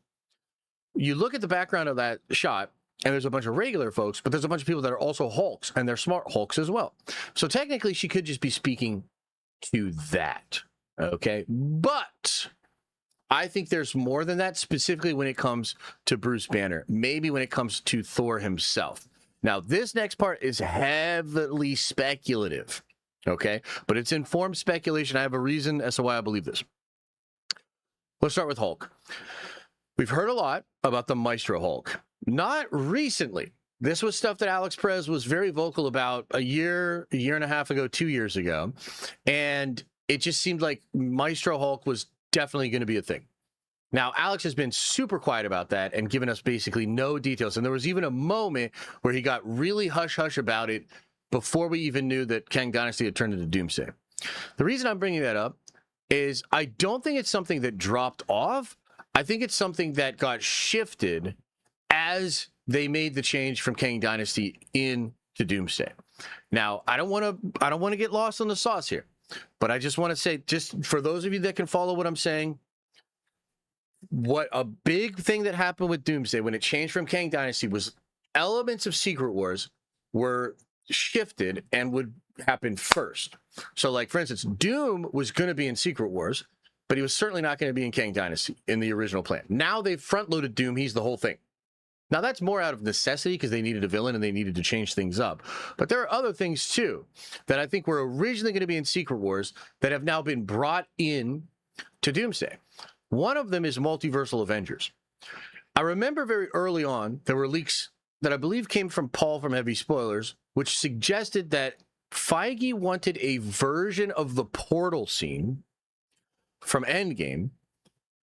You look at the background of that shot, and there's a bunch of regular folks, but there's a bunch of people that are also Hulks, and they're smart Hulks as well. So technically, she could just be speaking to that, okay? But I think there's more than that, specifically when it comes to Bruce Banner, maybe when it comes to Thor himself. Now, this next part is heavily speculative, okay? But it's informed speculation. I have a reason as to why I believe this. Let's start with Hulk. We've heard a lot about the Maestro Hulk. Not recently. This was stuff that Alex Perez was very vocal about a year and a half ago, 2 years ago. And it just seemed like Maestro Hulk was definitely going to be a thing. Now, Alex has been super quiet about that and given us basically no details. And there was even a moment where he got really hush-hush about it before we even knew that Kang Dynasty had turned into Doomsday. The reason I'm bringing that up is I don't think it's something that dropped off. I think it's something that got shifted as they made the change from Kang Dynasty into Doomsday. Now, I don't want to get lost on the sauce here, but I just want to say, just for those of you that can follow what I'm saying, what a big thing that happened with Doomsday when it changed from Kang Dynasty was elements of Secret Wars were shifted and would happen first. So, like, for instance, Doom was going to be in Secret Wars, but he was certainly not going to be in Kang Dynasty in the original plan. Now they've front-loaded Doom. He's the whole thing. Now, that's more out of necessity because they needed a villain and they needed to change things up. But there are other things, too, that I think were originally going to be in Secret Wars that have now been brought in to Doomsday. One of them is Multiversal Avengers. I remember very early on, there were leaks that I believe came from Paul from Heavy Spoilers, which suggested that Feige wanted a version of the portal scene from Endgame,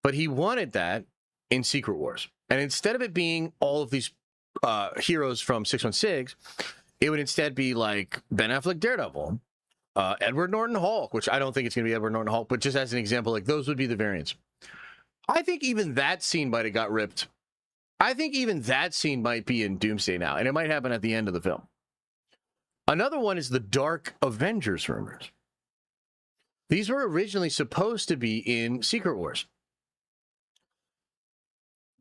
but he wanted that in Secret Wars. And instead of it being all of these heroes from 616, it would instead be like Ben Affleck Daredevil, Edward Norton Hulk, which I don't think it's going to be Edward Norton Hulk, but just as an example, like those would be the variants. I think even that scene might have got ripped. I think even that scene might be in Doomsday now, and it might happen at the end of the film. Another one is the Dark Avengers rumors. These were originally supposed to be in Secret Wars.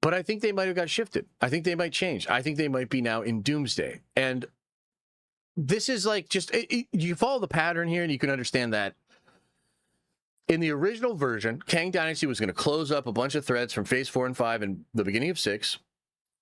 But I think they might have got shifted. I think they might change. I think they might be now in Doomsday. And this is like just, you follow the pattern here and you can understand that in the original version, Kang Dynasty was going to close up a bunch of threads from Phase 4 and 5 and the beginning of 6.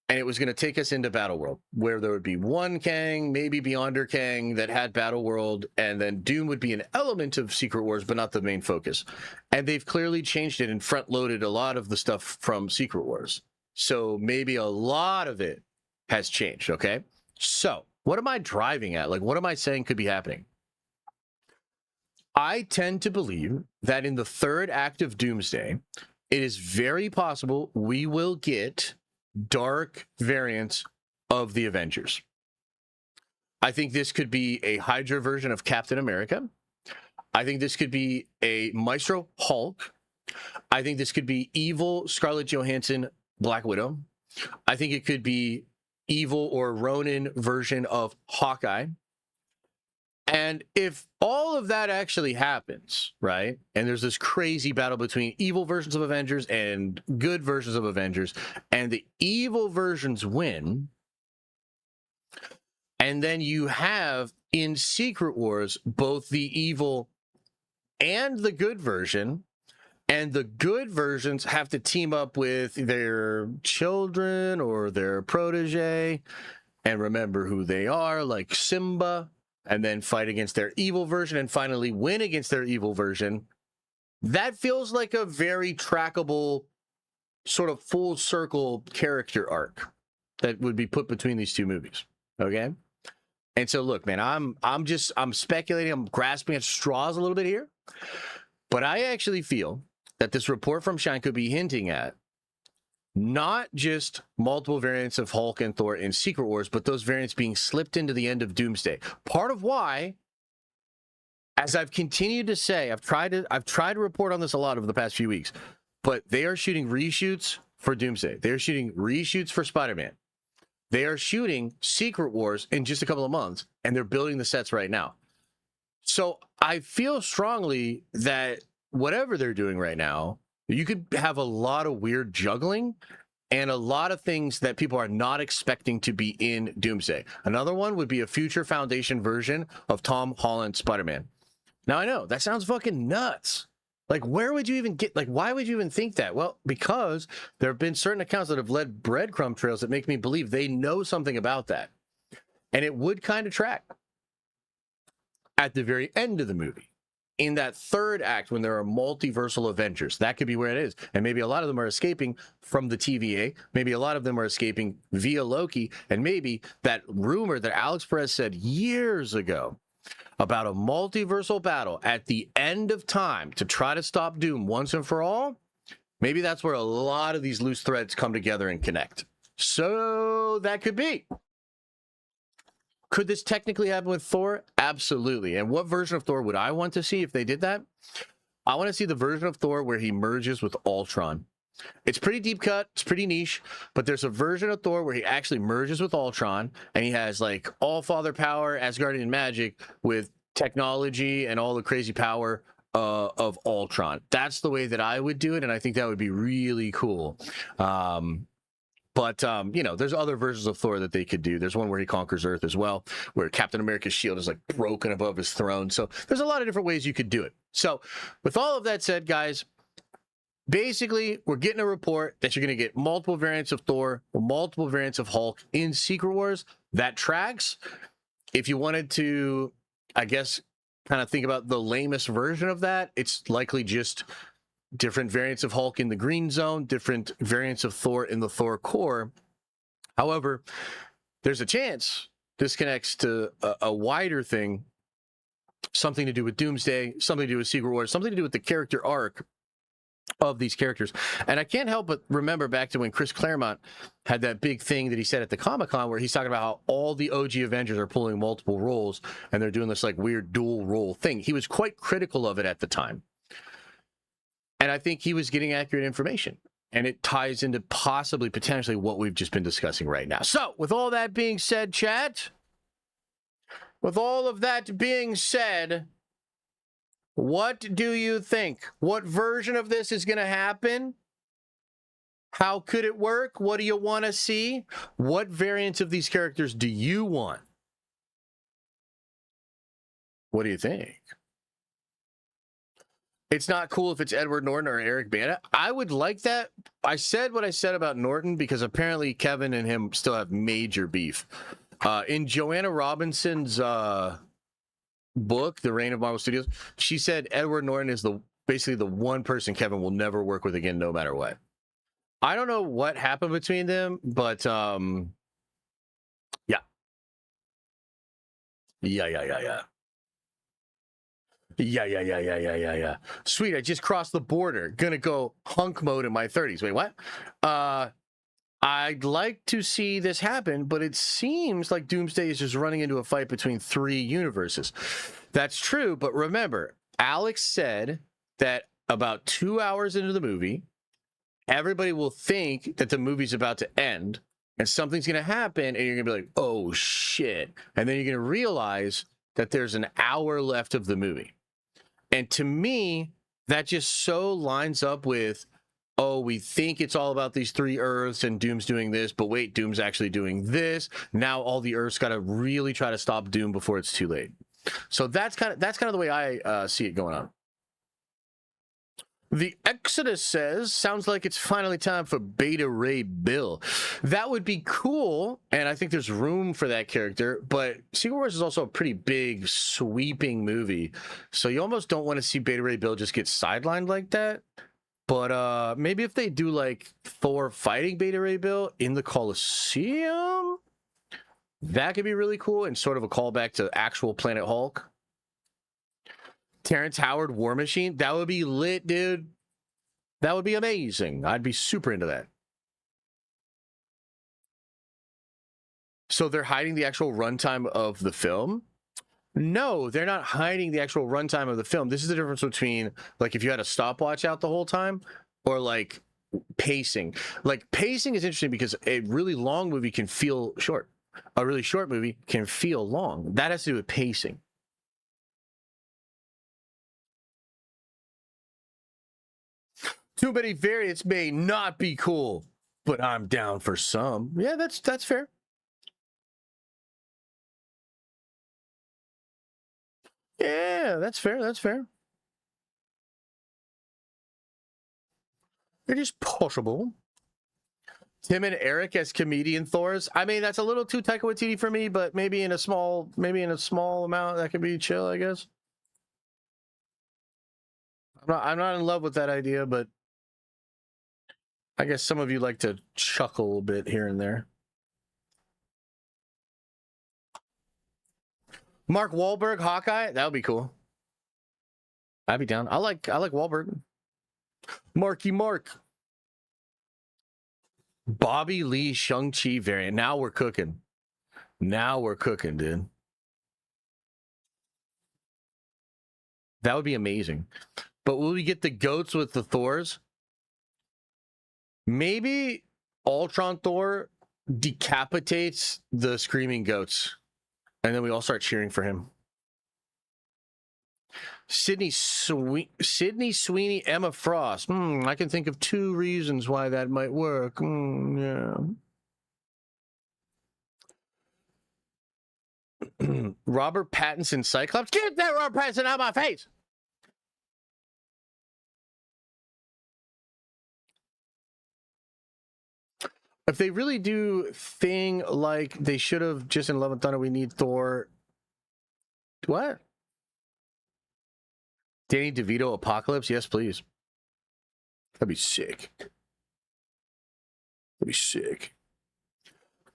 And it was going to take us into Battleworld, where there would be one Kang, maybe Beyonder Kang, that had Battleworld, and then Doom would be an element of Secret Wars, but not the main focus. And they've clearly changed it and front-loaded a lot of the stuff from Secret Wars. So maybe a lot of it has changed, okay? So What am I driving at? Like, what am I saying could be happening? I tend to believe that in the third act of Doomsday, it is very possible we will get dark variants of the Avengers. I think this could be a Hydra version of Captain America. I think this could be a Maestro Hulk. I think this could be evil Scarlett Johansson Black Widow. I think it could be evil or Ronin version of Hawkeye. And if all of that actually happens, right, and there's this crazy battle between evil versions of Avengers and good versions of Avengers, and the evil versions win, and then you have in Secret Wars both the evil and the good version, and the good versions have to team up with their children or their protege and remember who they are, like Simba, and then fight against their evil version and finally win against their evil version. That feels like a very trackable, sort of full circle character arc that would be put between these two movies. Okay? And so look, man, I'm speculating, I'm grasping at straws a little bit here, but I actually feel that this report from Shine could be hinting at not just multiple variants of Hulk and Thor in Secret Wars, but those variants being slipped into the end of Doomsday. Part of why, as I've continued to say, I've tried to report on this a lot over the past few weeks, but they are shooting reshoots for Doomsday. They're shooting reshoots for Spider-Man. They are shooting Secret Wars in just a couple of months, and they're building the sets right now. So I feel strongly that whatever they're doing right now, you could have a lot of weird juggling and a lot of things that people are not expecting to be in Doomsday. Another one would be a future Foundation version of Tom Holland Spider-Man. Now, I know that sounds fucking nuts. Like, where would you even get, like, why would you even think that? Well, because there have been certain accounts that have led breadcrumb trails that make me believe they know something about that. And it would kind of track at the very end of the movie. In that third act, when there are multiversal Avengers, that could be where it is. And maybe a lot of them are escaping from the TVA. Maybe a lot of them are escaping via Loki. And maybe that rumor that Alex Perez said years ago about a multiversal battle at the end of time to try to stop Doom once and for all, maybe that's where a lot of these loose threads come together and connect. So that could be. Could this technically happen with Thor? Absolutely. And what version of Thor would I want to see if they did that? I want to see the version of Thor where he merges with Ultron. It's pretty deep cut, it's pretty niche, but there's a version of Thor where he actually merges with Ultron, and he has like all-father power, Asgardian magic, with technology and all the crazy power of Ultron. That's the way that I would do it, and I think that would be really cool. But, you know, there's other versions of Thor that they could do. There's one where he conquers Earth as well, where Captain America's shield is like broken above his throne. So there's a lot of different ways you could do it. So with all of that said, guys, basically, we're getting a report that you're going to get multiple variants of Thor or multiple variants of Hulk in Secret Wars. That tracks. If you wanted to, I guess, kind of think about the lamest version of that, it's likely just different variants of Hulk in the Green Zone, different variants of Thor in the Thor core. However, there's a chance this connects to a wider thing, something to do with Doomsday, something to do with Secret Wars, something to do with the character arc of these characters. And I can't help but remember back to when Chris Claremont had that big thing that he said at the Comic-Con where he's talking about how all the OG Avengers are pulling multiple roles and they're doing this like weird dual role thing. He was quite critical of it at the time. And I think he was getting accurate information. And it ties into possibly, potentially, what we've just been discussing right now. So, with all that being said, chat, with all of that being said, what do you think? What version of this is going to happen? How could it work? What do you want to see? What variants of these characters do you want? What do you think? It's not cool if it's Edward Norton or Eric Bana. I would like that. I said what I said about Norton because apparently Kevin and him still have major beef. In Joanna Robinson's book, The Reign of Marvel Studios, she said Edward Norton is basically the one person Kevin will never work with again, no matter what. I don't know what happened between them, but yeah. Yeah. Yeah. Sweet, I just crossed the border. Gonna go hunk mode in my 30s. Wait, what? I'd like to see this happen, but it seems like Doomsday is just running into a fight between 3 universes. That's true, but remember, Alex said that about 2 hours into the movie, everybody will think that the movie's about to end and something's going to happen, and you're going to be like, oh shit. And then you're going to realize that there's an hour left of the movie. And to me, that just so lines up with, oh, we think it's all about these 3 Earths and Doom's doing this, but wait, Doom's actually doing this. Now all the Earths got to really try to stop Doom before it's too late. So that's kind of the way I see it going on. The Exodus says, sounds like it's finally time for Beta Ray Bill. That would be cool, and I think there's room for that character, but Secret Wars is also a pretty big, sweeping movie, so you almost don't want to see Beta Ray Bill just get sidelined like that. But maybe if they do, like, Thor fighting Beta Ray Bill in the Coliseum, that could be really cool, and sort of a callback to actual Planet Hulk. Terrence Howard, War Machine, that would be lit, dude. That would be amazing. I'd be super into that. So they're hiding the actual runtime of the film? No, they're not hiding the actual runtime of the film. This is the difference between, like, if you had a stopwatch out the whole time, or, like, pacing. Like, pacing is interesting because a really long movie can feel short. A really short movie can feel long. That has to do with pacing. Too many variants may not be cool, but I'm down for some. Yeah, that's fair. Yeah, that's fair. It is possible. Tim and Eric as comedian Thors. I mean, that's a little too Taika Waititi for me, but maybe in a small amount that could be chill, I guess. I'm not in love with that idea, but I guess some of you like to chuckle a bit here and there. Mark Wahlberg, Hawkeye, that would be cool. I'd be down. I like Wahlberg. Marky Mark. Bobby Lee Shang-Chi variant. Now we're cooking. Dude. That would be amazing. But will we get the goats with the Thors? Maybe Ultron Thor decapitates the screaming goats, and then we all start cheering for him. Sydney Sweeney, Emma Frost. I can think of 2 reasons why that might work. Yeah. Robert Pattinson, Cyclops. Get that Robert Pattinson out of my face! If they really do thing like they should have just in Love and Thunder, we need Thor. What? Danny DeVito Apocalypse? Yes, please. That'd be sick.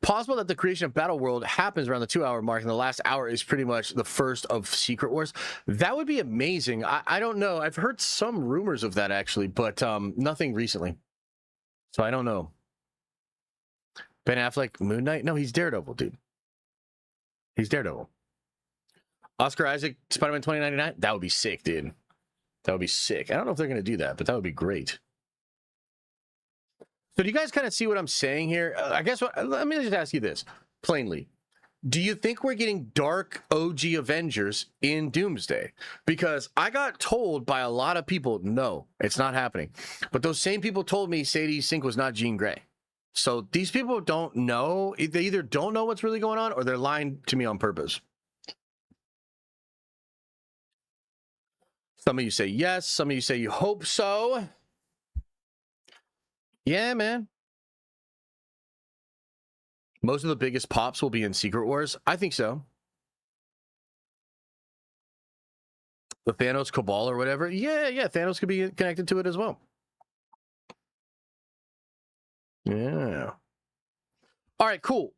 Possible that the creation of Battleworld happens around the 2-hour mark, and the last hour is pretty much the first of Secret Wars. That would be amazing. I don't know. I've heard some rumors of that, actually, but nothing recently. So I don't know. Ben Affleck, Moon Knight? No, he's Daredevil, dude. He's Daredevil. Oscar Isaac, Spider-Man 2099? That would be sick, dude. That would be sick. I don't know if they're going to do that, but that would be great. So do you guys kind of see what I'm saying here? I guess let me just ask you this plainly. Do you think we're getting dark OG Avengers in Doomsday? Because I got told by a lot of people, no, it's not happening. But those same people told me Sadie Sink was not Jean Grey. So these people don't know. They either don't know what's really going on or they're lying to me on purpose. Some of you say yes. Some of you say you hope so. Yeah, man. Most of the biggest pops will be in Secret Wars. I think so. The Thanos Cabal or whatever. Yeah. Thanos could be connected to it as well. Yeah. All right, cool.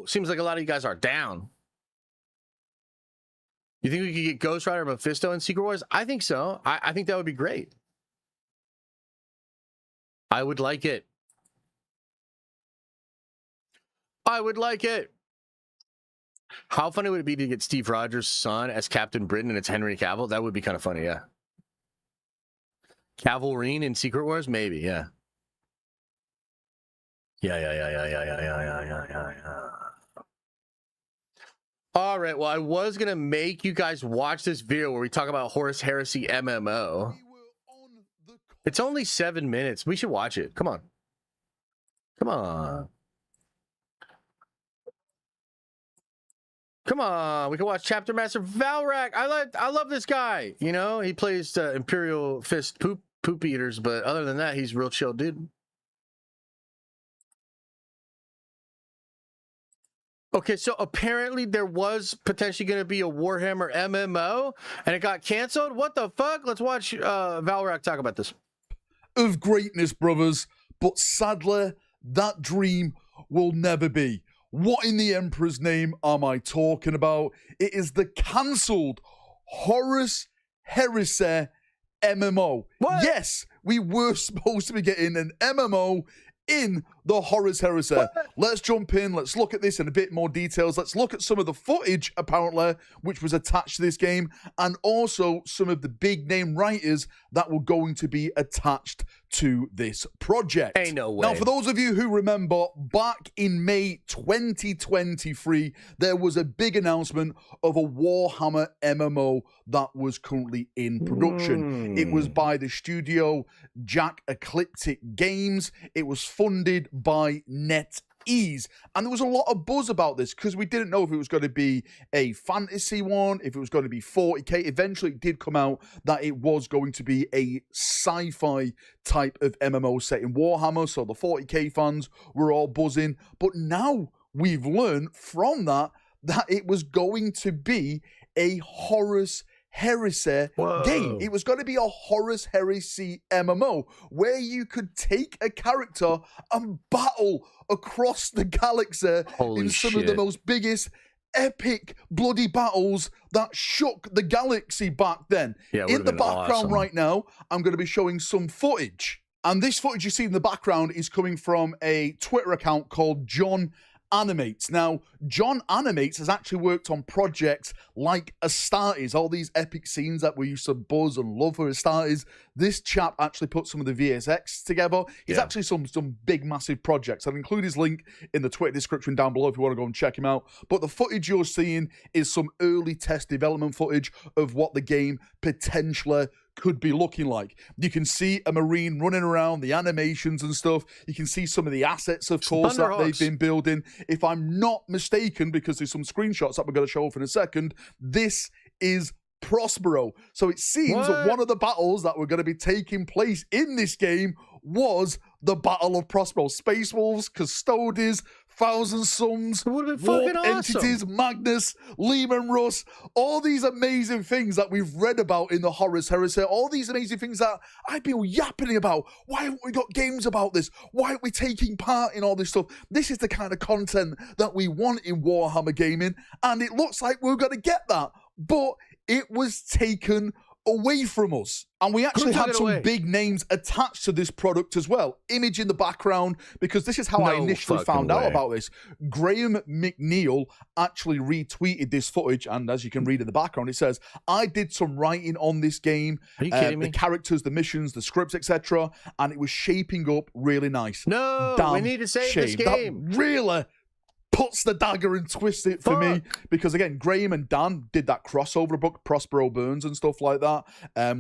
Seems like a lot of you guys are down. You think we could get Ghost Rider, Mephisto, and Secret Wars? I think so. I think that would be great. I would like it. I would like it. How funny would it be to get Steve Rogers' son as Captain Britain and it's Henry Cavill? That would be kind of funny, yeah. Cavalrine in Secret Wars? Maybe, yeah. Yeah. All right, well, I was going to make you guys watch this video where we talk about Horus Heresy MMO. It's only 7 minutes. We should watch it. Come on. Come on. Come on. We can watch Chapter Master Valrak. I love this guy. You know, he plays Imperial Fist poop eaters, but other than that, he's a real chill dude. Okay, so apparently there was potentially going to be a Warhammer MMO, and it got canceled. What the fuck? Let's watch Valrak talk about this. Of greatness, brothers, but sadly, that dream will never be. What in the Emperor's name am I talking about? It is the cancelled Horus Heresy MMO. What? Yes, we were supposed to be getting an MMO in the Horus Heresy. What? Let's jump in. Let's look at this in a bit more details. Let's look at some of the footage, apparently, which was attached to this game, and also some of the big name writers that were going to be attached to this project. Ain't no way. Now, for those of you who remember, back in May 2023, there was a big announcement of a Warhammer MMO that was currently in production. It was by the studio Jack Ecliptic Games. It was funded by NetEase. And there was a lot of buzz about this because we didn't know if it was going to be a fantasy one, if it was going to be 40k. Eventually, it did come out that it was going to be a sci-fi type of MMO set in Warhammer. So the 40k fans were all buzzing. But now we've learned from that it was going to be a Horus Heresy game. It was going to be a Horus Heresy MMO where you could take a character and battle across the galaxy in some of the most biggest epic bloody battles that shook the galaxy back then. Yeah, in the background right now, I'm going to be showing some footage. And this footage you see in the background is coming from a Twitter account called John Animates. Now, John Animates has actually worked on projects like Astartes, all these epic scenes that we used to buzz and love for Astartes. This chap actually put some of the VSX together. He's actually some big, massive projects. I'll include his link in the Twitter description down below if you want to go and check him out. But the footage you're seeing is some early test development footage of what the game potentially could be looking like. You can see a Marine running around, the animations and stuff. You can see some of the assets, of course, that they've been building. If I'm not mistaken, because there's some screenshots that we're going to show off in a second, this is Prospero. So it seems that one of the battles that were going to be taking place in this game was the Battle of Prospero. Space Wolves, Custodes, Thousand Suns, Warp Entities, Magnus, Lehman Russ, all these amazing things that we've read about in the Horus Heresy, all these amazing things that I've been yapping about. Why haven't we got games about this? Why aren't we taking part in all this stuff? This is the kind of content that we want in Warhammer gaming, and it looks like we're going to get that. But it was taken away from us. And we actually had some big names attached to this product as well. Image in the background, because this is how I initially found out about this. Graham McNeil actually retweeted this footage, and as you can read in the background, it says, I did some writing on this game. Are you kidding me? The characters, the missions, the scripts, etc. And it was shaping up really nice. No, we need to save this game. That really puts the dagger and twists it for me, because again, Graham and Dan did that crossover book, Prospero Burns and stuff like that,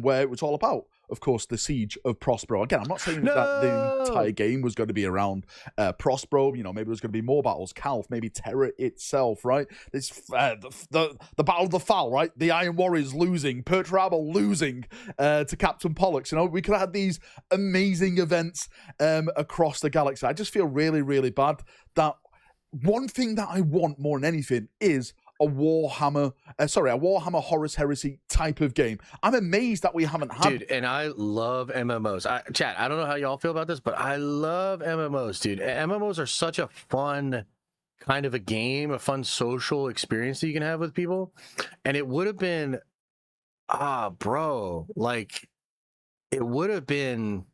where it was all about, of course, the siege of Prospero. Again, I'm not saying that the entire game was going to be around Prospero. You know, maybe there's going to be more battles, Calf, maybe Terra itself, right? This the Battle of the Fall, right? The Iron Warriors losing, Perturabo losing to Captain Pollux. You know, we could have had these amazing events across the galaxy. I just feel really, really bad that one thing that I want more than anything is a Warhammer Horus Heresy type of game. I'm amazed that we haven't had. Dude, and I love MMOs. Chat, I don't know how y'all feel about this, but I love MMOs, dude. MMOs are such a fun kind of a game, a fun social experience that you can have with people. And it would have been, bro, like, it would have been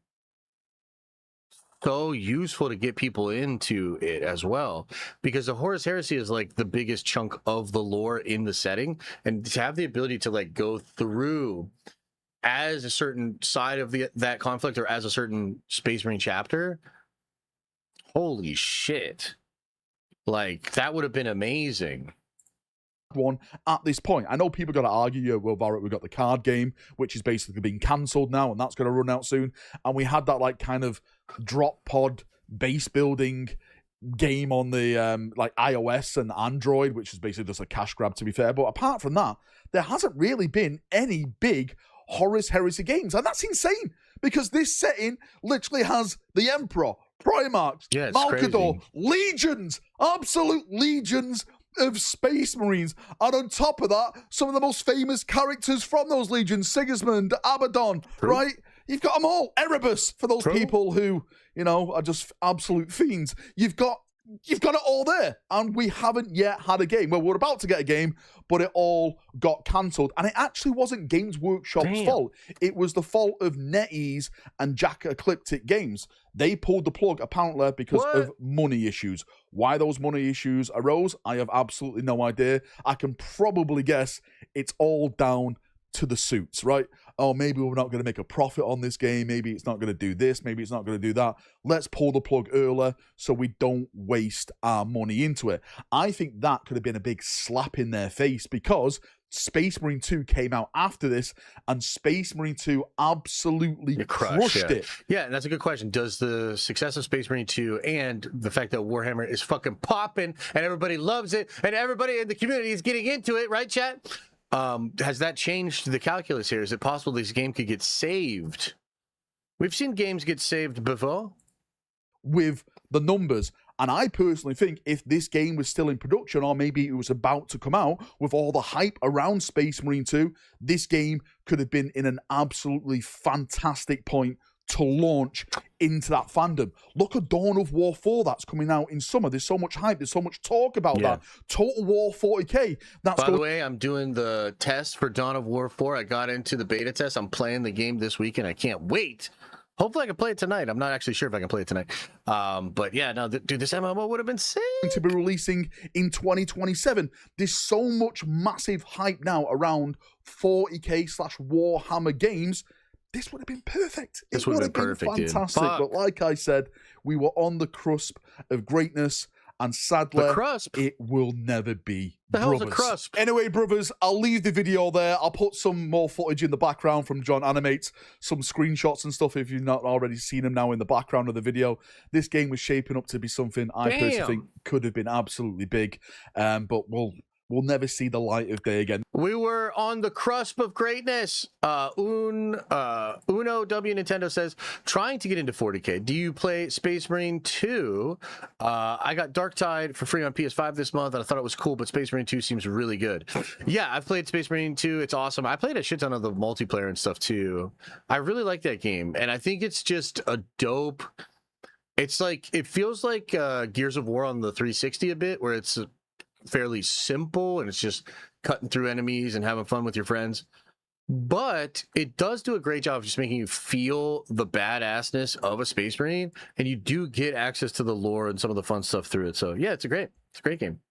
so useful to get people into it as well, because the Horus Heresy is like the biggest chunk of the lore in the setting, and to have the ability to like go through as a certain side of that conflict or as a certain Space Marine chapter, holy shit, like that would have been amazing. One at this point. I know people got to argue, yeah, well, Barrett, we've got the card game, which is basically being cancelled now, and that's going to run out soon. And we had that like kind of drop pod base building game on the like iOS and Android, which is basically just a cash grab, to be fair. But apart from that, there hasn't really been any big Horus Heresy games, and that's insane because this setting literally has the Emperor, Primarchs, Malkador, legions, absolute legions of Space Marines, and on top of that, some of the most famous characters from those legions: Sigismund, Abaddon, right? You've got them all. Erebus, for those people who, you know, are just absolute fiends. You've got it all there, and we haven't yet had a game. Well, we're about to get a game, but it all got cancelled, and it actually wasn't Games Workshop's fault. It was the fault of NetEase and Jack Ecliptic Games. They pulled the plug, apparently, because of money issues. Why those money issues arose, I have absolutely no idea. I can probably guess it's all down to the suits, right? Oh, maybe we're not going to make a profit on this game. Maybe it's not going to do this. Maybe it's not going to do that. Let's pull the plug earlier so we don't waste our money into it. I think that could have been a big slap in their face, because Space Marine 2 came out after this, and Space Marine 2 absolutely crushed it. Yeah, and that's a good question. Does the success of Space Marine 2 and the fact that Warhammer is fucking popping and everybody loves it and everybody in the community is getting into it, right, chat? Has that changed the calculus here? Is it possible this game could get saved? We've seen games get saved before. With the numbers. And I personally think if this game was still in production, or maybe it was about to come out, with all the hype around Space Marine 2, this game could have been in an absolutely fantastic point to launch into that fandom. Look at Dawn of War 4 that's coming out in summer. There's so much hype. There's so much talk about that. Total War 40K. By the way, I'm doing the test for Dawn of War 4. I got into the beta test. I'm playing the game this weekend. I can't wait. Hopefully I can play it tonight. I'm not actually sure if I can play it tonight. But yeah, no, dude, this MMO would have been sick. To be releasing in 2027. There's so much massive hype now around 40K/Warhammer games. This would have been perfect. This would have been perfect, fantastic. But like I said, we were on the cusp of greatness, and sadly, it will never be. The hell's a crusp? Anyway, brothers, I'll leave the video there. I'll put some more footage in the background from John Animates, some screenshots and stuff if you've not already seen them now in the background of the video. This game was shaping up to be something I personally think could have been absolutely big, but we'll never see the light of day again. We were on the cusp of greatness. Uno W Nintendo says, trying to get into 40K. Do you play Space Marine 2? I got Dark Tide for free on PS5 this month, and I thought it was cool, but Space Marine 2 seems really good. Yeah, I've played Space Marine 2. It's awesome. I played a shit ton of the multiplayer and stuff too. I really like that game, and I think it's just a dope... It's like, it feels like Gears of War on the 360 a bit, where it's fairly simple and it's just cutting through enemies and having fun with your friends, but it does do a great job of just making you feel the badassness of a Space Marine, and you do get access to the lore and some of the fun stuff through it. So yeah, it's a great game.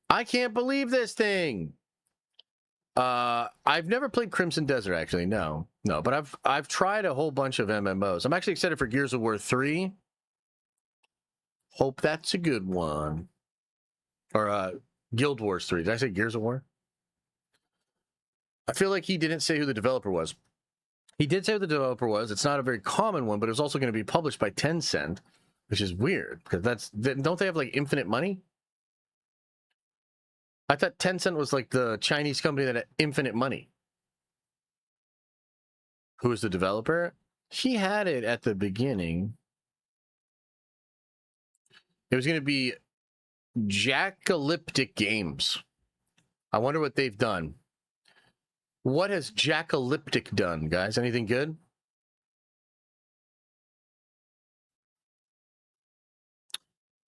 I can't believe this thing. I've never played Crimson Desert, actually. No, but I've tried a whole bunch of MMOs. I'm actually excited for Gears of War 3. Hope that's a good one. Or Guild Wars 3. Did I say Gears of War? I feel like he didn't say who the developer was. He did say who the developer was. It's not a very common one, but it was also going to be published by Tencent, which is weird, because don't they have like infinite money? I thought Tencent was like the Chinese company that had infinite money. Who was the developer? He had it at the beginning. It was going to be Jackalyptic Games. I wonder what they've done. What has Jackalyptic done, guys? Anything good?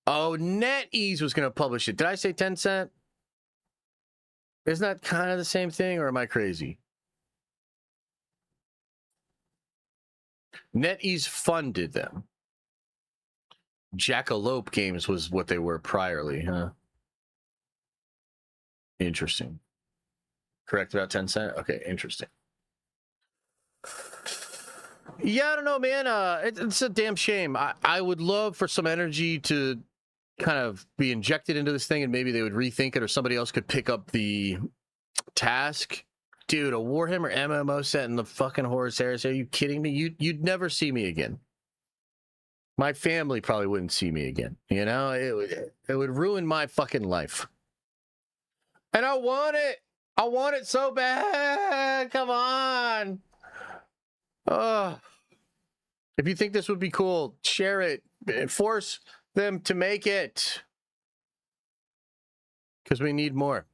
Oh, NetEase was going to publish it. Did I say Tencent? Isn't that kind of the same thing, or am I crazy? NetEase funded them. Jackalope Games was what they were priorly, huh? Interesting. Correct about Tencent? Okay, interesting. Yeah, I don't know, man. It's a damn shame. I would love for some energy to kind of be injected into this thing, and maybe they would rethink it, or somebody else could pick up the task. Dude, a Warhammer MMO set in the fucking Horus Heresy. Are you kidding me? You'd never see me again. My family probably wouldn't see me again. You know, it would ruin my fucking life. And I want it. I want it so bad. Come on. Oh. If you think this would be cool, share it. Force them to make it. Because we need more.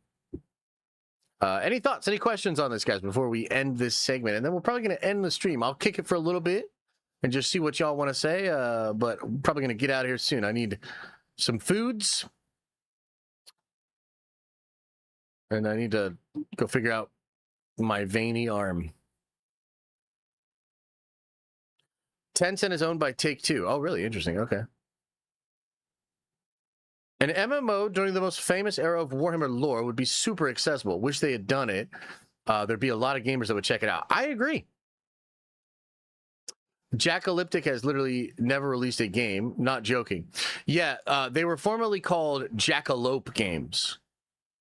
Any thoughts, any questions on this, guys, before we end this segment? And then we're probably going to end the stream. I'll kick it for a little bit and just see what y'all want to say. But I'm probably going to get out of here soon. I need some foods. And I need to go figure out my veiny arm. Tencent is owned by Take-Two. Oh, really? Interesting. Okay. An MMO during the most famous era of Warhammer lore would be super accessible. Wish they had done it. There'd be a lot of gamers that would check it out. I agree. Jackalyptic has literally never released a game. Not joking. Yeah, they were formerly called Jackalope Games.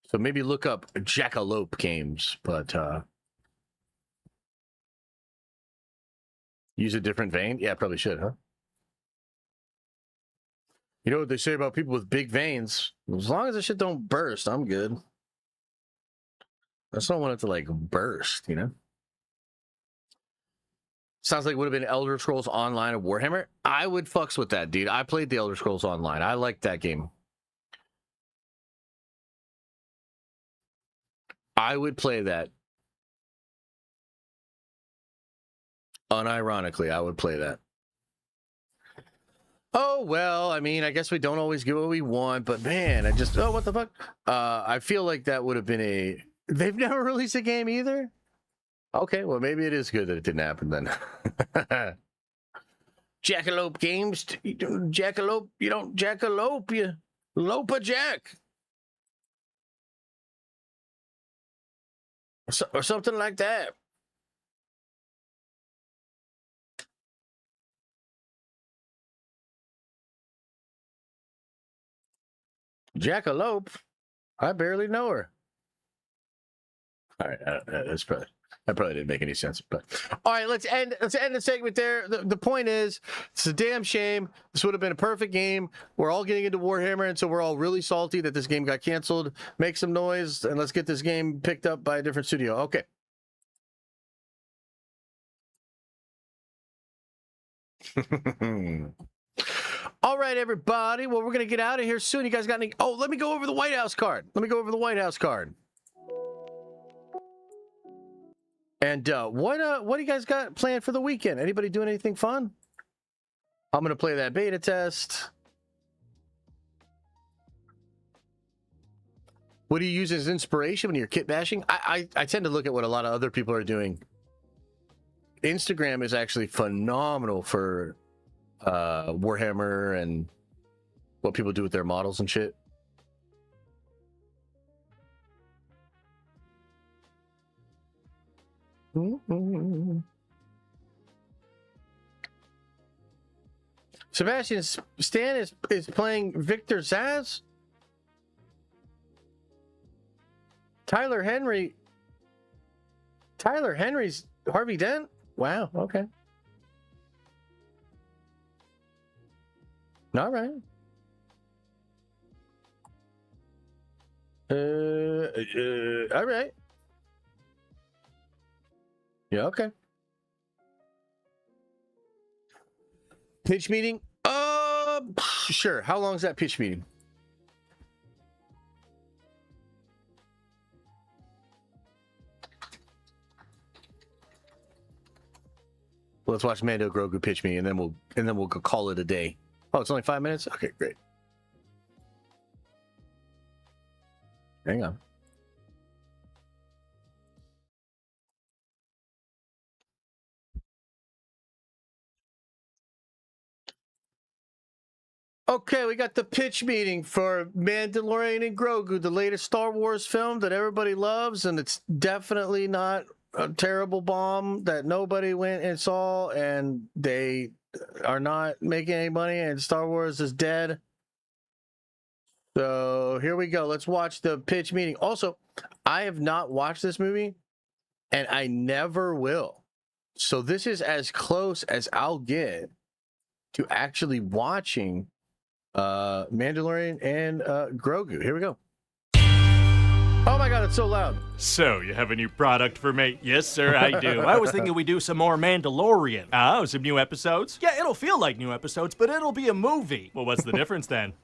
So maybe look up Jackalope Games, but use a different vein? Yeah, probably should, huh? You know what they say about people with big veins? As long as the shit don't burst, I'm good. I just don't want it to, like, burst, you know? Sounds like it would have been Elder Scrolls Online of Warhammer. I would fucks with that, dude. I played the Elder Scrolls Online. I liked that game. I would play that. Unironically, I would play that. Oh, well, I mean, I guess we don't always get what we want, but man, oh, what the fuck? I feel like that would have been they've never released a game either? Okay, well, maybe it is good that it didn't happen then. Jackalope Games, you don't jackalope, you lope a jack. Or something like that. Jackalope? I barely know her. All right, that probably didn't make any sense. But all right, let's end the segment there. The point is, it's a damn shame. This would have been a perfect game. We're all getting into Warhammer, and so we're all really salty that this game got canceled. Make some noise, and let's get this game picked up by a different studio. Okay. All right, everybody. Well, we're going to get out of here soon. You guys got any... Oh, let me go over the White House card. And what do you guys got planned for the weekend? Anybody doing anything fun? I'm going to play that beta test. What do you use as inspiration when you're kit bashing? I tend to look at what a lot of other people are doing. Instagram is actually phenomenal for Warhammer and what people do with their models and shit. Sebastian Stan is playing Victor Zsasz. Tyler Henry's Harvey Dent. Wow. Okay. All right. All right. Yeah, okay. Pitch meeting? Sure. How long is that pitch meeting? Let's watch Mando Grogu pitch me, and then we'll call it a day. Oh, it's only 5 minutes? Okay, great. Hang on. Okay, we got the pitch meeting for Mandalorian and Grogu, the latest Star Wars film that everybody loves, and it's definitely not a terrible bomb that nobody went and saw, and they are not making any money, and Star Wars is dead. So here we go. Let's watch the pitch meeting. Also, I have not watched this movie, and I never will. So this is as close as I'll get to actually watching Mandalorian and Grogu. Here we go. Oh my god, it's so loud. So, you have a new product for me? Yes, sir, I do. I was thinking we'd do some more Mandalorian. Oh, some new episodes? Yeah, it'll feel like new episodes, but it'll be a movie. Well, what's the difference then?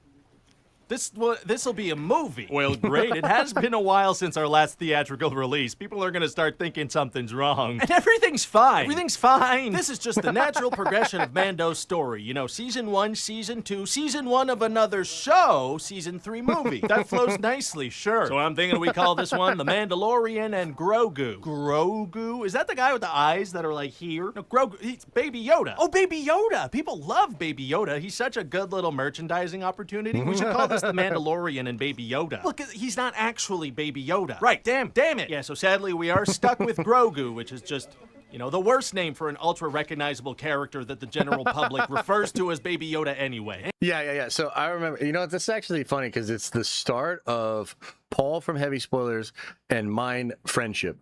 This'll be a movie. Well, great. It has been a while since our last theatrical release. People are gonna start thinking something's wrong. And everything's fine. Everything's fine. This is just the natural progression of Mando's story. You know, season 1, season 2, season 1 of another show, season 3 movie. That flows nicely, sure. So I'm thinking we call this one The Mandalorian and Grogu. Grogu? Is that the guy with the eyes that are like here? No, Grogu, he's Baby Yoda. Oh, Baby Yoda. People love Baby Yoda. He's such a good little merchandising opportunity. We should call this The Mandalorian and Baby Yoda. Look, he's not actually Baby Yoda. Right, damn it. Yeah, so sadly we are stuck with Grogu, which is just, you know, the worst name for an ultra-recognizable character that the general public refers to as Baby Yoda anyway. Yeah. So I remember, you know, this is actually funny because it's the start of Paul from Heavy Spoilers and mine friendship.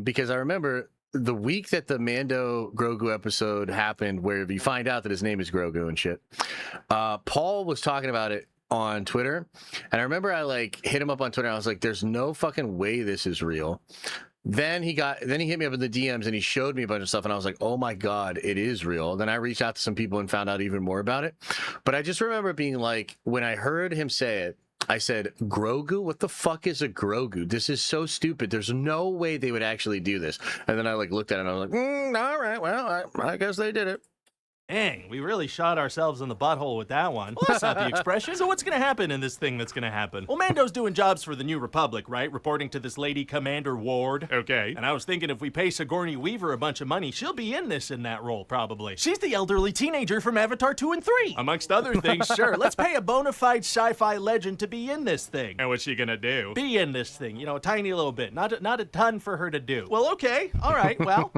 Because I remember the week that the Mando Grogu episode happened, where you find out that his name is Grogu and shit, Paul was talking about it on Twitter, and I remember I like hit him up on Twitter. And I was like, "There's no fucking way this is real." Then he hit me up in the DMs and he showed me a bunch of stuff, and I was like, "Oh my god, it is real." Then I reached out to some people and found out even more about it. But I just remember being like, when I heard him say it, I said, "Grogu? What the fuck is a Grogu? This is so stupid. There's no way they would actually do this." And then I like looked at it and I was like, "All right, well, I guess they did it." Dang, we really shot ourselves in the butthole with that one. Well, that's not the expression. So what's gonna happen in this thing that's gonna happen? Well, Mando's doing jobs for the New Republic, right? Reporting to this lady Commander Ward. Okay. And I was thinking if we pay Sigourney Weaver a bunch of money, she'll be in that role, probably. She's the elderly teenager from Avatar 2 and 3. Amongst other things, sure. Let's pay a bona fide sci-fi legend to be in this thing. And what's she gonna do? Be in this thing, you know, a tiny little bit. Not a ton for her to do. Well, okay. All right, well...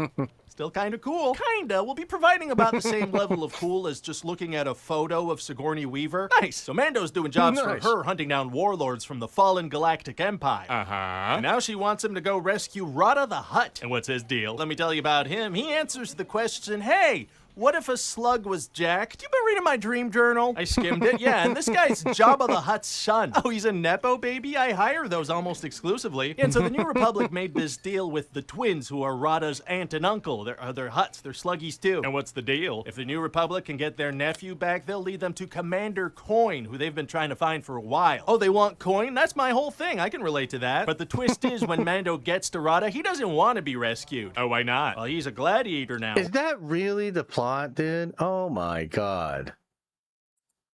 Still kind of cool. Kinda. We'll be providing about the same level of cool as just looking at a photo of Sigourney Weaver. Nice. So Mando's doing jobs for her, hunting down warlords from the fallen Galactic Empire. Uh-huh. And now she wants him to go rescue Rada the Hutt. And what's his deal? Let me tell you about him. He answers the question, hey, what if a slug was jacked? You been reading my dream journal? I skimmed it, yeah, and this guy's Jabba the Hutt's son. Oh, he's a Nepo baby? I hire those almost exclusively. And so the New Republic made this deal with the twins, who are Rada's aunt and uncle. They're Hutts, they're sluggies too. And what's the deal? If the New Republic can get their nephew back, they'll lead them to Commander Coin, who they've been trying to find for a while. Oh, they want Coin? That's my whole thing, I can relate to that. But the twist is, when Mando gets to Rada, he doesn't want to be rescued. Oh, why not? Well, he's a gladiator now. Is that really the plot, dude? Oh my god.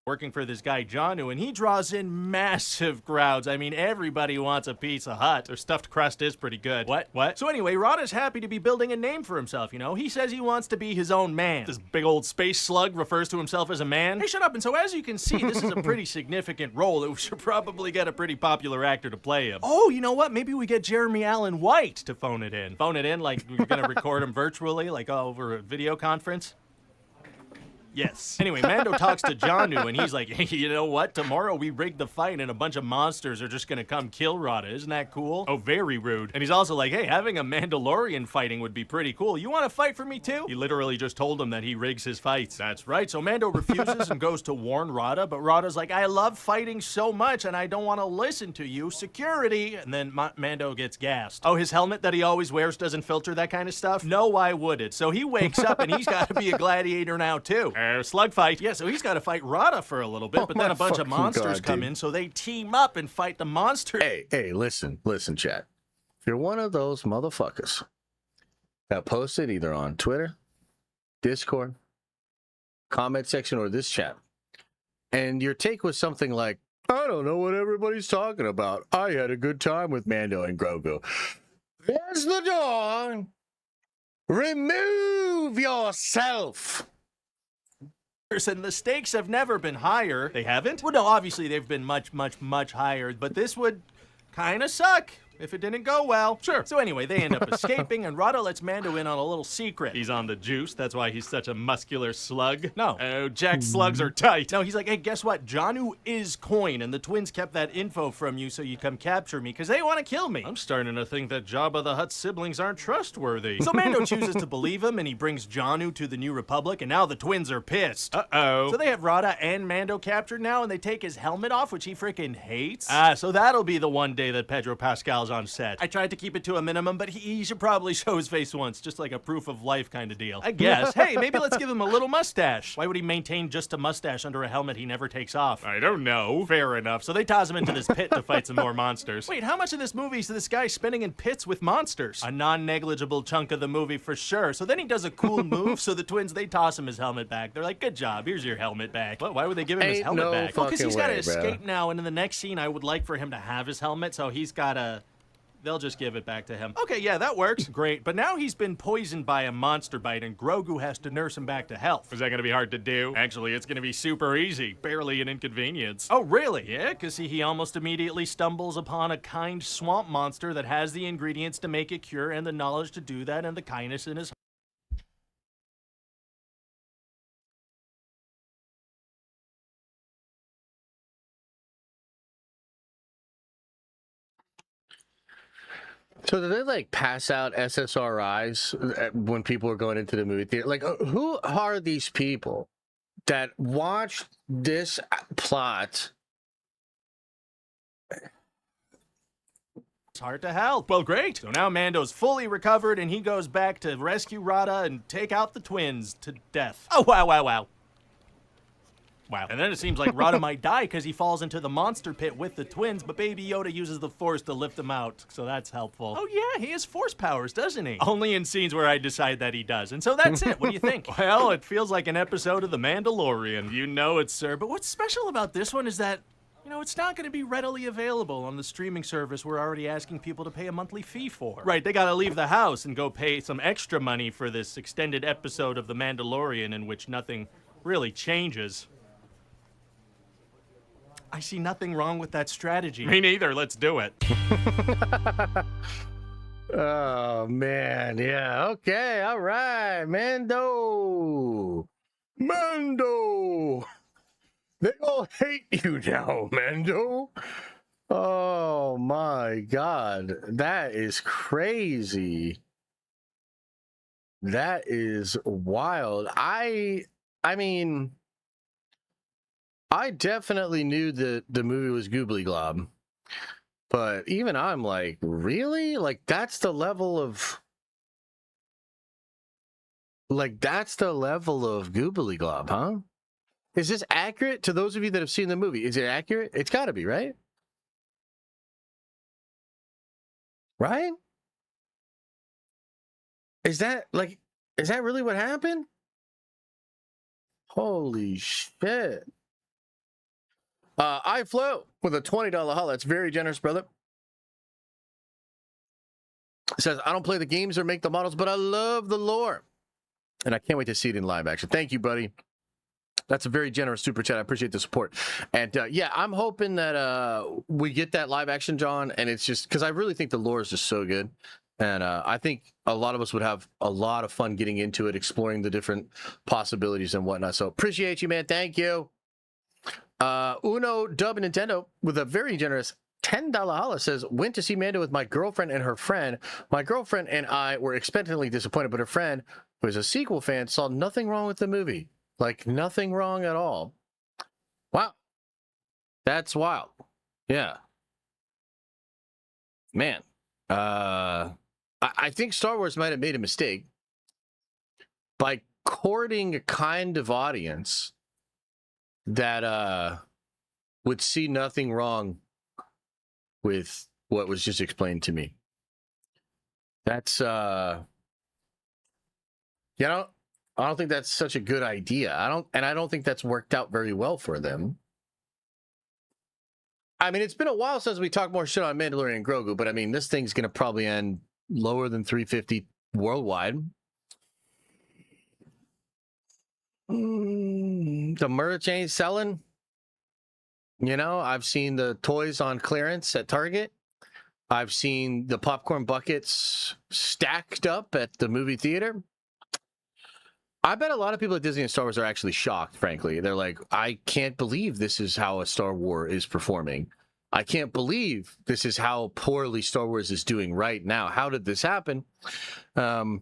Working for this guy Janu, and he draws in massive crowds. I mean, everybody wants a piece of Hutt. Their stuffed crust is pretty good. What? So anyway, Rada's happy to be building a name for himself, you know? He says he wants to be his own man. This big old space slug refers to himself as a man. Hey, shut up. And so as you can see, this is a pretty significant role that we should probably get a pretty popular actor to play him. Oh, you know what? Maybe we get Jeremy Allen White to phone it in. Phone it in like we're gonna record him virtually, like over a video conference? Yes. Anyway, Mando talks to Janu, and he's like, hey, you know what? Tomorrow we rig the fight, and a bunch of monsters are just gonna come kill Rada. Isn't that cool? Oh, very rude. And he's also like, hey, having a Mandalorian fighting would be pretty cool. You want to fight for me too? He literally just told him that he rigs his fights. That's right. So Mando refuses and goes to warn Rada, but Rada's like, I love fighting so much, and I don't want to listen to you. Security. And then Mando gets gassed. Oh, his helmet that he always wears doesn't filter that kind of stuff? No, why would it? So he wakes up, and he's got to be a gladiator now too. Slug fight. Yeah, so he's got to fight Rada for a little bit, but then a bunch of monsters come in, so they team up and fight the monsters. Hey, listen, chat. If you're one of those motherfuckers that posted either on Twitter, Discord, comment section, or this chat, and your take was something like, I don't know what everybody's talking about. I had a good time with Mando and Grogu. There's the door. Remove yourself. And the stakes have never been higher. They haven't? Well, no, obviously they've been much, much, much higher, but this would kind of suck if it didn't go well. Sure. So anyway, they end up escaping, and Rada lets Mando in on a little secret. He's on the juice. That's why he's such a muscular slug. No. Oh, Jack's slugs are tight. No, he's like, hey, guess what? Janu is coin, and the twins kept that info from you so you come capture me, because they want to kill me. I'm starting to think that Jabba the Hutt's siblings aren't trustworthy. So Mando chooses to believe him, and he brings Janu to the New Republic, and now the twins are pissed. Uh-oh. So they have Rada and Mando captured now, and they take his helmet off, which he freaking hates. So that'll be the one day that Pedro Pascal's on set. I tried to keep it to a minimum, but he should probably show his face once, just like a proof of life kind of deal. I guess. Hey, maybe let's give him a little mustache. Why would he maintain just a mustache under a helmet he never takes off? I don't know. Fair enough. So they toss him into this pit to fight some more monsters. Wait, how much of this movie is this guy spending in pits with monsters? A non-negligible chunk of the movie for sure. So then he does a cool move, so the twins, they toss him his helmet back. They're like, good job, here's your helmet back. What? Why would they give him his helmet back? Well, because he's got to escape now, and in the next scene, I would like for him to have his helmet, so he's got to... They'll just give it back to him. Okay, yeah, that works. Great. But now he's been poisoned by a monster bite, and Grogu has to nurse him back to health. Is that going to be hard to do? Actually, it's going to be super easy. Barely an inconvenience. Oh, really? Yeah, because he almost immediately stumbles upon a kind swamp monster that has the ingredients to make a cure and the knowledge to do that and the kindness in his heart. So did they like pass out SSRIs when people were going into the movie theater? Like, who are these people that watched this plot? It's hard to help. Well, great. So now Mando's fully recovered, and he goes back to rescue Rada and take out the twins to death. Oh, wow, wow, wow. Wow. And then it seems like Rada might die because he falls into the monster pit with the twins, but Baby Yoda uses the Force to lift him out, so that's helpful. Oh yeah, he has Force powers, doesn't he? Only in scenes where I decide that he does. And so that's it. What do you think? Well, it feels like an episode of The Mandalorian. You know it, sir. But what's special about this one is that, you know, it's not going to be readily available on the streaming service we're already asking people to pay a monthly fee for. Right, they got to leave the house and go pay some extra money for this extended episode of The Mandalorian in which nothing really changes. I see nothing wrong with that strategy. Me neither. Let's do it. Oh, man. Yeah. Okay. All right. Mando. Mando. They all hate you now, Mando. Oh, my God. That is crazy. That is wild. I mean... I definitely knew that the movie was Goobly Glob, but even I'm like, really? Like, that's the level of Goobly Glob, huh? Is this accurate to those of you that have seen the movie? Is it accurate? It's got to be, right? Right? Is that really what happened? Holy shit. I float with a $20 haul. That's very generous, brother. It says, I don't play the games or make the models, but I love the lore. And I can't wait to see it in live action. Thank you, buddy. That's a very generous super chat. I appreciate the support. And yeah, I'm hoping that we get that live action, John. And it's just because I really think the lore is just so good. And I think a lot of us would have a lot of fun getting into it, exploring the different possibilities and whatnot. So appreciate you, man. Thank you. Uno Dub Nintendo with a very generous $10 holla says, went to see Mando with my girlfriend and her friend. My girlfriend and I were expectantly disappointed, but her friend, who is a sequel fan, saw nothing wrong with the movie. Like, nothing wrong at all. Wow. That's wild. Yeah. Man. I think Star Wars might have made a mistake by courting a kind of audience that would see nothing wrong with what was just explained to me. That's I don't think that's such a good idea. I don't think that's worked out very well for them. I mean, it's been a while since we talked more shit on Mandalorian and Grogu, but I mean, this thing's gonna probably end lower than 350 worldwide. The murder chain selling. You know, I've seen the toys on clearance at Target. I've seen the popcorn buckets stacked up at the movie theater. I bet a lot of people at Disney and Star Wars are actually shocked, frankly. They're like, I can't believe this is how a Star Wars is performing. I can't believe this is how poorly Star Wars is doing right now. How did this happen? And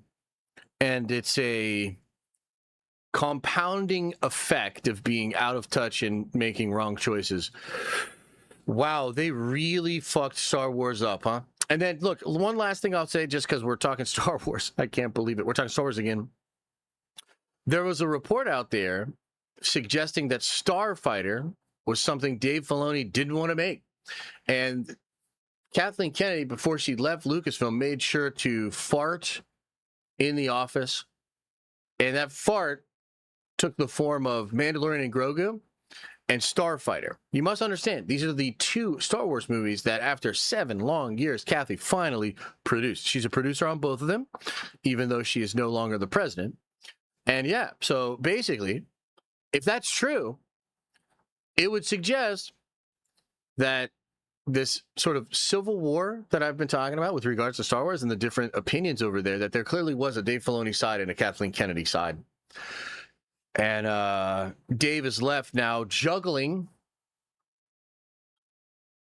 it's a compounding effect of being out of touch and making wrong choices. Wow, they really fucked Star Wars up, huh? And then, look, one last thing I'll say, just because we're talking Star Wars. I can't believe it. We're talking Star Wars again. There was a report out there suggesting that Starfighter was something Dave Filoni didn't want to make. And Kathleen Kennedy, before she left Lucasfilm, made sure to fart in the office. And that fart took the form of Mandalorian and Grogu and Starfighter. You must understand, these are the two Star Wars movies that after 7 long years, Kathy finally produced. She's a producer on both of them, even though she is no longer the president. And yeah, so basically, if that's true, it would suggest that this sort of civil war that I've been talking about with regards to Star Wars and the different opinions over there, that there clearly was a Dave Filoni side and a Kathleen Kennedy side. And Dave is left now juggling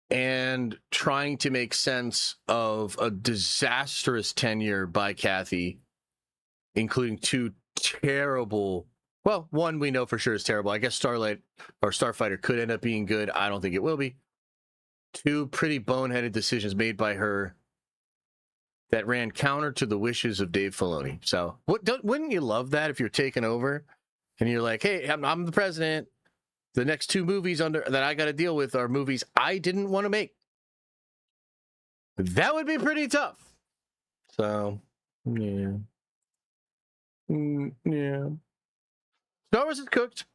and trying to make sense of a disastrous tenure by Kathy, including 2 terrible, well, one we know for sure is terrible. I guess Starlight or Starfighter could end up being good. I don't think it will be. 2 pretty boneheaded decisions made by her that ran counter to the wishes of Dave Filoni. So wouldn't you love that if you're taking over and you're like, hey, I'm the president. The next 2 movies that I got to deal with are movies I didn't want to make. That would be pretty tough. So, yeah. Yeah. Star Wars is cooked.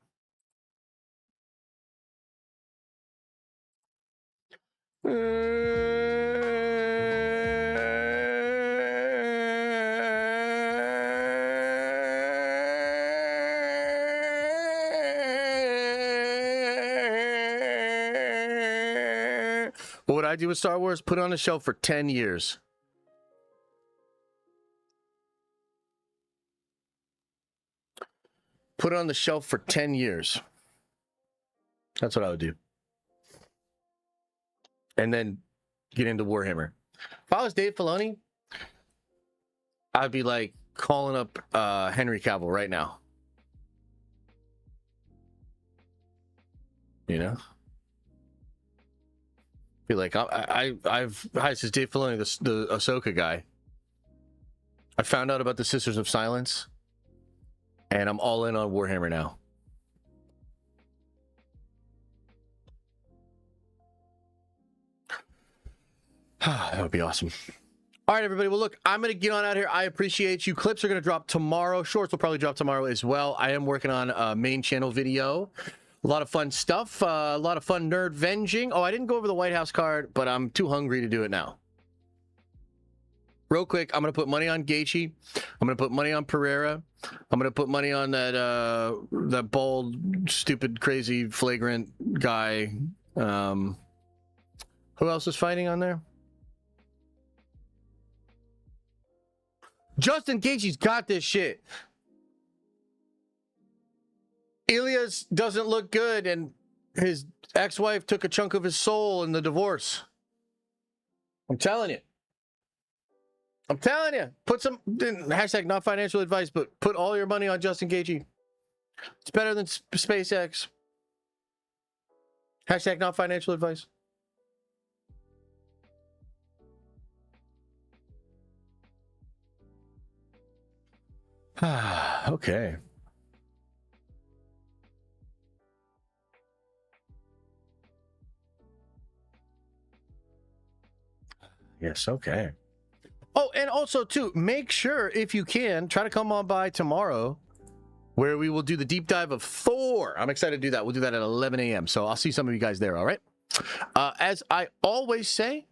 What would I do with Star Wars? Put it on the shelf for 10 years. Put it on the shelf for 10 years. That's what I would do. And then get into Warhammer. If I was Dave Filoni, I'd be like calling up Henry Cavill right now. You know? Be like, hi, this is Dave Filoni, the Ahsoka guy. I found out about the Sisters of Silence, and I'm all in on Warhammer now. That would be awesome. All right, everybody. Well, look, I'm going to get on out here. I appreciate you. Clips are going to drop tomorrow. Shorts will probably drop tomorrow as well. I am working on a main channel video. A lot of fun stuff. A lot of fun nerd venging. Oh, I didn't go over the White House card, but I'm too hungry to do it now. Real quick, I'm going to put money on Gaethje. I'm going to put money on Pereira. I'm going to put money on that bald, stupid, crazy, flagrant guy. Who else is fighting on there? Justin Gaethje's got this shit. Ilias doesn't look good, and his ex-wife took a chunk of his soul in the divorce. I'm telling you. I'm telling you. Put some, hashtag not financial advice, but put all your money on Justin Gaethje. It's better than SpaceX. Hashtag not financial advice. Okay. Yes, okay. Oh, and also, too, make sure, if you can, try to come on by tomorrow, where we will do the deep dive of Thor. I'm excited to do that. We'll do that at 11 a.m. So I'll see some of you guys there, all right? As I always say,